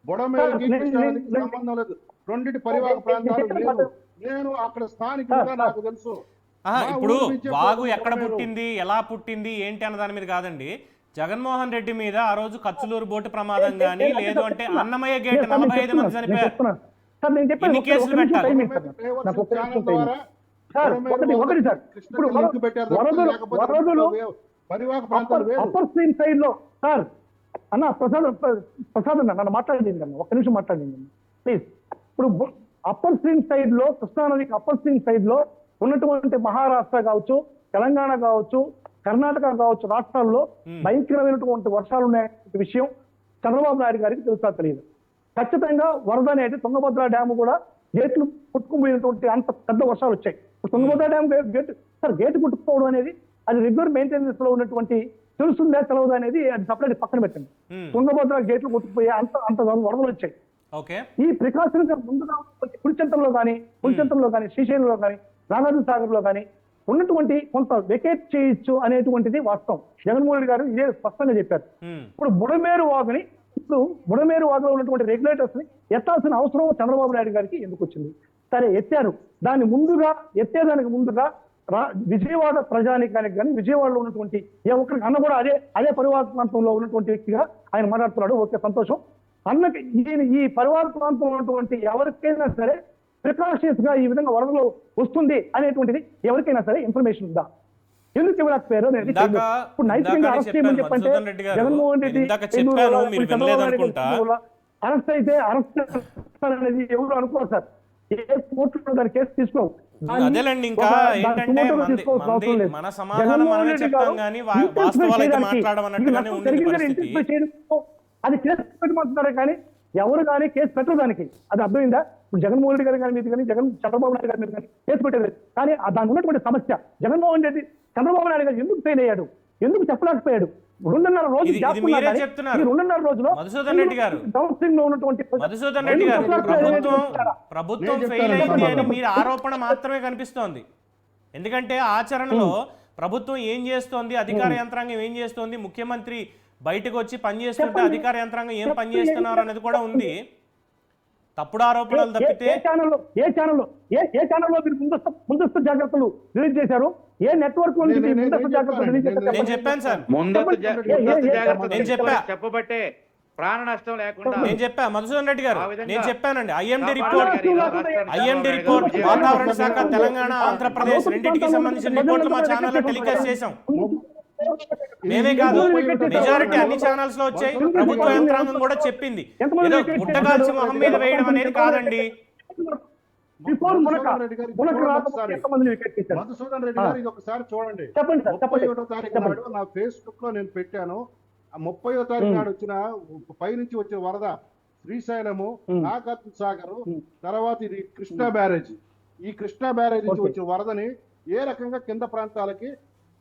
బుడమేరుకి కృష్ణానదికి సంబంధం లేదు. రెండింటి పరివాహక ప్రాంతాలు లేవు. నేను అక్కడ స్థానికులుగా నాకు తెలుసు. ఆహా, మా ఇప్పుడు ఊరు నుంచే వాగు ఎక్కడ బుడమేరు. పుట్టింది, ఎలా పుట్టింది, ఏంటి అన్న దాని మీద కాదండి. జగన్మోహన్ రెడ్డి మీద ఆ రోజు కచ్చలూరు బోటు ప్రమాదం కానీ లేదు అంటే అన్నమయ్య గేట్ 45 మంది చనిపోయారు. సార్ నేను చెప్పాను, ఎన్ని కేసులు పెట్టాలి? ఒకటి సార్, ఇప్పుడు వరదలు పరివాహక ప్రాంతాలు వేరు. అప్పర్ స్ట్రీమ్ సైడ్ లో సార్ అన్న ప్రసాద్ అన్న నన్ను మాట్లాడింది అన్న, ఒక్క నిమిషం మాట్లాడింది ప్లీజ్. ఇప్పుడు అప్పర్ స్ట్రీమ్ సైడ్ లో కృష్ణానదికి అప్పర్ స్ట్రీమ్ సైడ్ లో ఉన్నటువంటి మహారాష్ట్ర కావచ్చు, తెలంగాణ కావచ్చు, కర్ణాటక కావచ్చు రాష్ట్రాల్లో భయంకరమైనటువంటి వర్షాలు ఉన్నాయనే విషయం చంద్రబాబు నాయుడు గారికి తెలుసా తెలియదు. ఖచ్చితంగా వరద అనేది తుంగభద్ర డ్యామ్ కూడా గేట్లు పుట్టుకుపోయినటువంటి అంత పెద్ద వర్షాలు వచ్చాయి. తుంగభద్ర డ్యామ్ గేట్ పుట్టుకుపోవడం అనేది అది రెగ్యులర్ మెయింటెనెన్స్ లో ఉన్నటువంటి తెలుస్తుందా తెలవదు అనేది అది సపరేట్ పక్కన పెట్టండి. తుంగభద్ర గేట్లు కొట్టుకుపోయే అంత వరదలు వచ్చాయి. ఓకే, ఈ ప్రికాషన్ ముందుగా పులిచెంతల్లో కానీ శ్రీశైలంలో కానీ నాగార్జున సాగర్ లో కానీ ఉన్నటువంటి కొంత వెకేట్ చేయొచ్చు అనేటువంటిది వాస్తవం. జగన్మోహన్ రెడ్డి గారు ఇదే స్పష్టంగా చెప్పారు. ఇప్పుడు బుడమేరు వాగులో ఉన్నటువంటి రెగ్యులేటర్స్ ని ఎత్తాల్సిన అవసరం చంద్రబాబు నాయుడు గారికి ఎందుకు వచ్చింది? సరే ఎత్తారు, ఎత్తేదానికి ముందుగా విజయవాడ ప్రజానికానికి కానీ విజయవాడలో ఉన్నటువంటి ఏ ఒక్కరికి అన్న కూడా అదే పరివాహక ప్రాంతంలో ఉన్నటువంటి వ్యక్తిగా ఆయన మాట్లాడుతున్నాడు. ఓకే, సంతోషం. అన్నకి ఈ పరివాహక ప్రాంతంలో ఉన్నటువంటి ఎవరికైనా సరే ప్రికాషన్స్ గా ఈ విధంగా వరదలు వస్తుంది అనేటువంటిది ఎవరికైనా సరే ఇన్ఫర్మేషన్ ఉందా? ఎందుకు ఇవ్వలేకపోయారు అనేది ఇప్పుడు నైతికంగా అరెస్ట్ చేయమని చెప్పంటే జగన్మోహన్ రెడ్డి అరెస్ట్ అయితే అరెస్ట్ అనేది ఎవరు అనుకోరు సార్. ఏ కోర్టులో దాని కేసు తీసుకో. అదేలేండి, ఇంకా ఏంటంటే మన సమాధానం మనమే చెప్తాం కానీ వాస్తవాలైతే మాట్లాడమన్నట్టుగానే ఉంది పరిస్థితి. అది కేసు పెట్టమంటున్నారే కానీ ఎవరు కానీ కేసు పెట్టరు దానికి. అది అర్థమైందా? ఇప్పుడు జగన్మోహన్ రెడ్డి గారి కానీ మీద కానీ చంద్రబాబు నాయుడు గారి మీద కానీ కేసు పెట్టలేదు. కానీ దానికి ఉన్నటువంటి సమస్య జగన్మోహన్ రెడ్డి చంద్రబాబు నాయుడు గారు ఎందుకు ఫెయిల్ అయ్యాడు, ఎందుకు చెప్పలేకపోయాడు? 2.5 రోజులు మధుసూదన్ రెడ్డి గారు ప్రభుత్వం ఫెయిల్ అయింది అని మీరు ఆరోపణ మాత్రమే కనిపిస్తోంది. ఎందుకంటే ఆచరణలో ప్రభుత్వం ఏం చేస్తోంది, అధికార యంత్రాంగం ఏం చేస్తోంది, ముఖ్యమంత్రి బయటకు వచ్చి పనిచేస్తుంటే అధికార యంత్రాంగం ఏం పని చేస్తున్నారు అనేది కూడా ఉంది. తప్పుడు ఆరోపణలు తప్పితే ఏ ఛానల్లో మీరు ముందస్తు జాగ్రత్తలు రిలీజ్ చేశారు? ఏ నెట్వర్క్ లో ముందస్తు జాగ్రత్తలు రిలీజ్ చేశారు? నేను చెప్పాను సార్, నేను చెప్పబట్టే ప్రాణ నష్టం లేకుండా నేను చెప్పా మధుసూదన్ రెడ్డి గారు, నేను చెప్పానండి. ఐఎండి రిపోర్ట్ వాతావరణ శాఖ తెలంగాణ ఆంధ్రప్రదేశ్ రెండింటికి సంబంధించిన రిపోర్ట్లు మా ఛానల్లో టెలికాస్ట్ చేశాం. మేమే కాదు, మెజారిటీ అన్ని ఛానల్స్ లో వచ్చాయి. ప్రభుత్వ యంత్రాంగం కూడా చెప్పింది. ఏదో గుట్టగాల్చి మొహం మీద వేయడం అనేది కాదండి. మధుసూదన్ రెడ్డి గారు ఇది ఒకసారి చూడండి. 31వ తారీఖు నాడు నా ఫేస్బుక్ లో నేను పెట్టాను. 30వ తారీఖు నాడు వచ్చిన పైనుంచి వచ్చిన వరద శ్రీశైలము, నాగార్జున సాగర్, తర్వాత ఇది కృష్ణా బ్యారేజ్. ఈ కృష్ణా బ్యారేజ్ నుంచి వచ్చిన వరదని ఏ రకంగా కింద ప్రాంతాలకి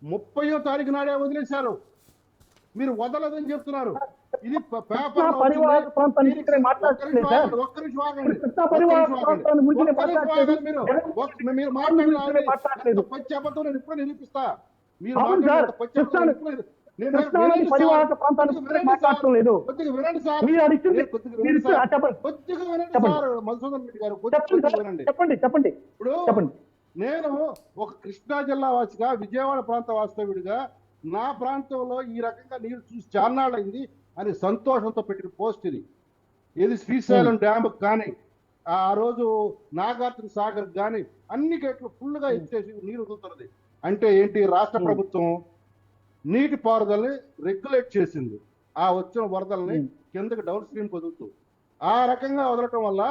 30వ తారీఖు నాడే వదిలేశారు. మీరు వదలదని చెప్తున్నారు. ఇది పేపర్ పచ్చాబద్ధం నేను ఇప్పుడు నిరూపిస్తా. మీరు మధుసూదన్ రెడ్డి గారు చెప్పండి. ఇప్పుడు నేను ఒక కృష్ణా జిల్లా వాసిగా, విజయవాడ ప్రాంత వాస్తవ్యుడిగా నా ప్రాంతంలో ఈ రకంగా నీరు చూసి చాన్నాళ్ళైంది అని సంతోషంతో పెట్టిన పోస్ట్ ఇది శ్రీశైలం డ్యామ్ కానీ ఆ రోజు నాగార్జున సాగర్ కానీ అన్ని గేట్లు ఫుల్గా ఎత్తేసి నీరు వదులుతున్నది. అంటే ఏంటి? రాష్ట్ర ప్రభుత్వం నీటి పారుదలని రెగ్యులేట్ చేసింది. ఆ వచ్చిన వరదల్ని కిందకి డౌన్ స్ట్రీమ్ వదులుతూ ఆ రకంగా వదలటం వల్ల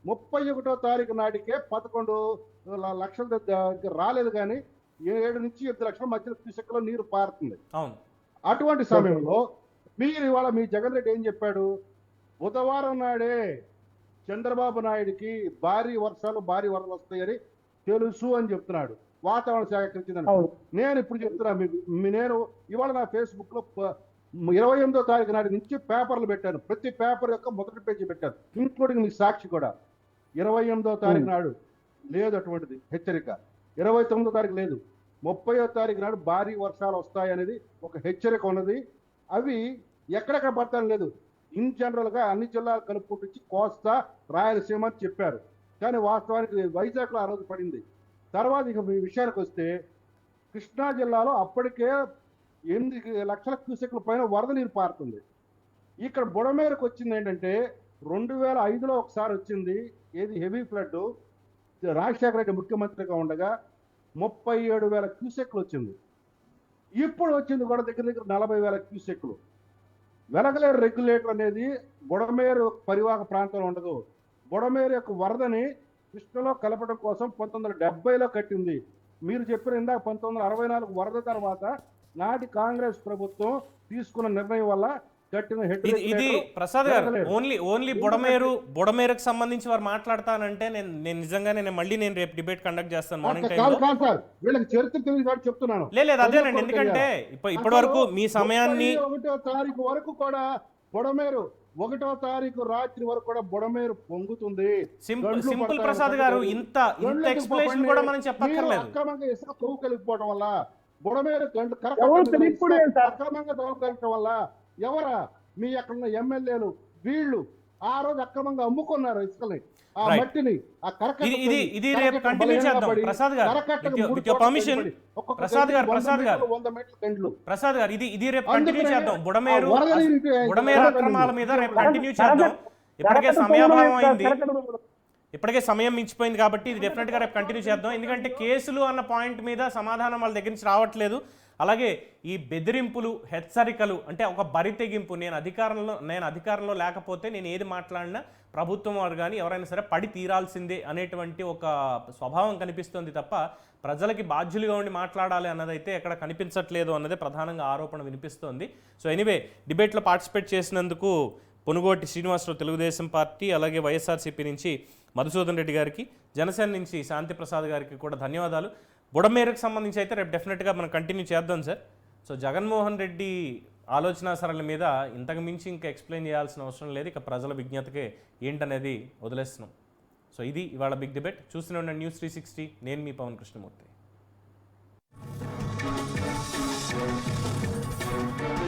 31వ తారీఖు నాటికే 11 లక్షల దగ్గర రాలేదు, కానీ 7 నుంచి 8 లక్షల మధ్య క్యూసెక్లో నీరు పారుతుంది. అటువంటి సమయంలో మీరు ఇవాళ మీ జగన్ రెడ్డి ఏం చెప్పాడు? బుధవారం నాడే చంద్రబాబు నాయుడికి భారీ వర్షాలు భారీ వరదలు వస్తాయని తెలుసు అని చెప్తున్నాడు. వాతావరణ శాఖ ఇచ్చిందని. అవును. నేను ఇప్పుడు చెప్తున్నా మీకు, నేను ఇవాళ నా ఫేస్బుక్ లో 28వ తారీఖు నాటి నుంచి పేపర్లు పెట్టాను. ప్రతి పేపర్ యొక్క మొదటి పేజీ పెట్టాను, ఇంక్లూడింగ్ మీ సాక్షి కూడా. 28వ తారీఖు నాడు లేదు అటువంటిది హెచ్చరిక, 29వ తారీఖు లేదు, 30వ తారీఖు నాడు భారీ వర్షాలు వస్తాయనేది ఒక హెచ్చరిక ఉన్నది. అవి ఎక్కడెక్కడ పడతాను లేదు, ఇన్ జనరల్ గా అన్ని జిల్లాలు కలుపుకుంటూ కోస్తా రాయలసీమ అని చెప్పారు. కానీ వాస్తవానికి వైజాగ్లో ఆ రోజు పడింది. తర్వాత ఇక మీ విషయానికి వస్తే, కృష్ణా జిల్లాలో అప్పటికే 8 లక్షల క్యూసెక్ల పైన వరద నీరు పారుతుంది. ఇక్కడ బుడమేరకు వచ్చింది ఏంటంటే 2005లో ఒకసారి వచ్చింది, ఏది హెవీ ఫ్లడ్, రాజశేఖర రెడ్డి ముఖ్యమంత్రిగా ఉండగా 37,000 క్యూసెక్లు వచ్చింది. ఇప్పుడు వచ్చింది కూడా దగ్గర దగ్గర 40,000 క్యూసెక్లు. వెలగలేరు రెగ్యులేటర్ అనేది బుడమేరు పరివాహక ప్రాంతంలో ఉండదు. బుడమేరు యొక్క వరదని కృష్ణలో కలపడం కోసం 1970లో కట్టింది. మీరు చెప్పిన ఇందాక 1964 వరద తర్వాత నాటి కాంగ్రెస్ ప్రభుత్వం తీసుకున్న నిర్ణయం వల్ల కట్టిన ఇది ప్రసాద్ గారు ఓన్లీ బుడమేరుకు సంబంధించి వారు మాట్లాడతానంటే నేను నిజంగానే నేను రేపు డిబేట్ కండక్ట్ చేస్తాను మార్నింగ్ టైంలో. వీళ్ళకి చరిత్ర తెలియదు కాబట్టి చెప్తున్నాను. లేదు అదేనండి, ఎందుకంటే ఇప్పటి వరకు మీ సమయాన్ని 1వ తారీఖు వరకు కూడా బుడమేరు, 1వ తారీఖు రాత్రి వరకు కూడా బుడమేరు పొంగుతుంది. సింపుల్ ప్రసాద్ గారు, ఇంత ఎక్స్ప్లెనేషన్ కూడా మనం చెప్పక్కర్లేదు. అక్రమంగా ఇసుక తవ్వు కలిగిపోవడం వల్ల బుడమేరు అక్రమంగా తవ్వు కలిగటం వల్ల ఎవరా మీ అక్కడ ఎమ్మెల్యేలు వీళ్ళు ఆ రోజు అక్రమంగా అమ్ముకున్నారు ఇసుకని, ఆ మట్టిని, ఆ ఇది రేపు కంటిన్యూ చేద్దాం ప్రసాద్ గారు, విత్ యువర్ పర్మిషన్. ప్రసాద్ గారు 100 మీటర్ల గంటలు. ప్రసాద్ గారు ఇది రేపు కంటిన్యూ చేద్దాం. బుడమేరు అక్రమాల మీద రేపు కంటిన్యూ చేద్దాం. ఇప్పటికే సమయాభావం అయింది, ఇప్పటికే సమయం మించిపోయింది కాబట్టి ఇది డెఫినెట్ గా రేపు కంటిన్యూ చేద్దాం. ఎందుకంటే కేసులు అన్న పాయింట్ మీద సమాధానం వాళ్ళ దగ్గర నుంచి రావట్లేదు. అలాగే ఈ బెదిరింపులు, హెచ్చరికలు, అంటే ఒక బరి తెగింపు, నేను అధికారంలో లేకపోతే నేను ఏది మాట్లాడినా ప్రభుత్వం వారు కానీ ఎవరైనా సరే పడి తీరాల్సిందే అనేటువంటి ఒక స్వభావం కనిపిస్తుంది తప్ప ప్రజలకి బాధ్యులుగా ఉండి మాట్లాడాలి అన్నదైతే ఎక్కడ కనిపించట్లేదు అన్నదే ప్రధానంగా ఆరోపణ వినిపిస్తోంది. సో ఎనీవే, డిబేట్లో పార్టిసిపేట్ చేసినందుకు పొనుగోటి శ్రీనివాసరావు తెలుగుదేశం పార్టీ, అలాగే వైఎస్ఆర్సీపీ నుంచి మధుసూదన్ రెడ్డి గారికి, జనసేన నుంచి శాంతి ప్రసాద్ గారికి కూడా ధన్యవాదాలు. బుడమేరుకు సంబంధించి అయితే రేపు డెఫినెట్గా మనం కంటిన్యూ చేద్దాం సార్. సో జగన్మోహన్ రెడ్డి ఆలోచన సరళి మీద ఇంతకు మించి ఇంకా ఎక్స్ప్లెయిన్ చేయాల్సిన అవసరం లేదు. ఇక ప్రజల విజ్ఞతకే ఏంటనేది వదిలేస్తున్నాం. సో ఇది ఇవాళ బిగ్ డిబేట్. చూస్తూనే ఉన్న న్యూస్ 360. నేను మీ పవన్ కృష్ణమూర్తి.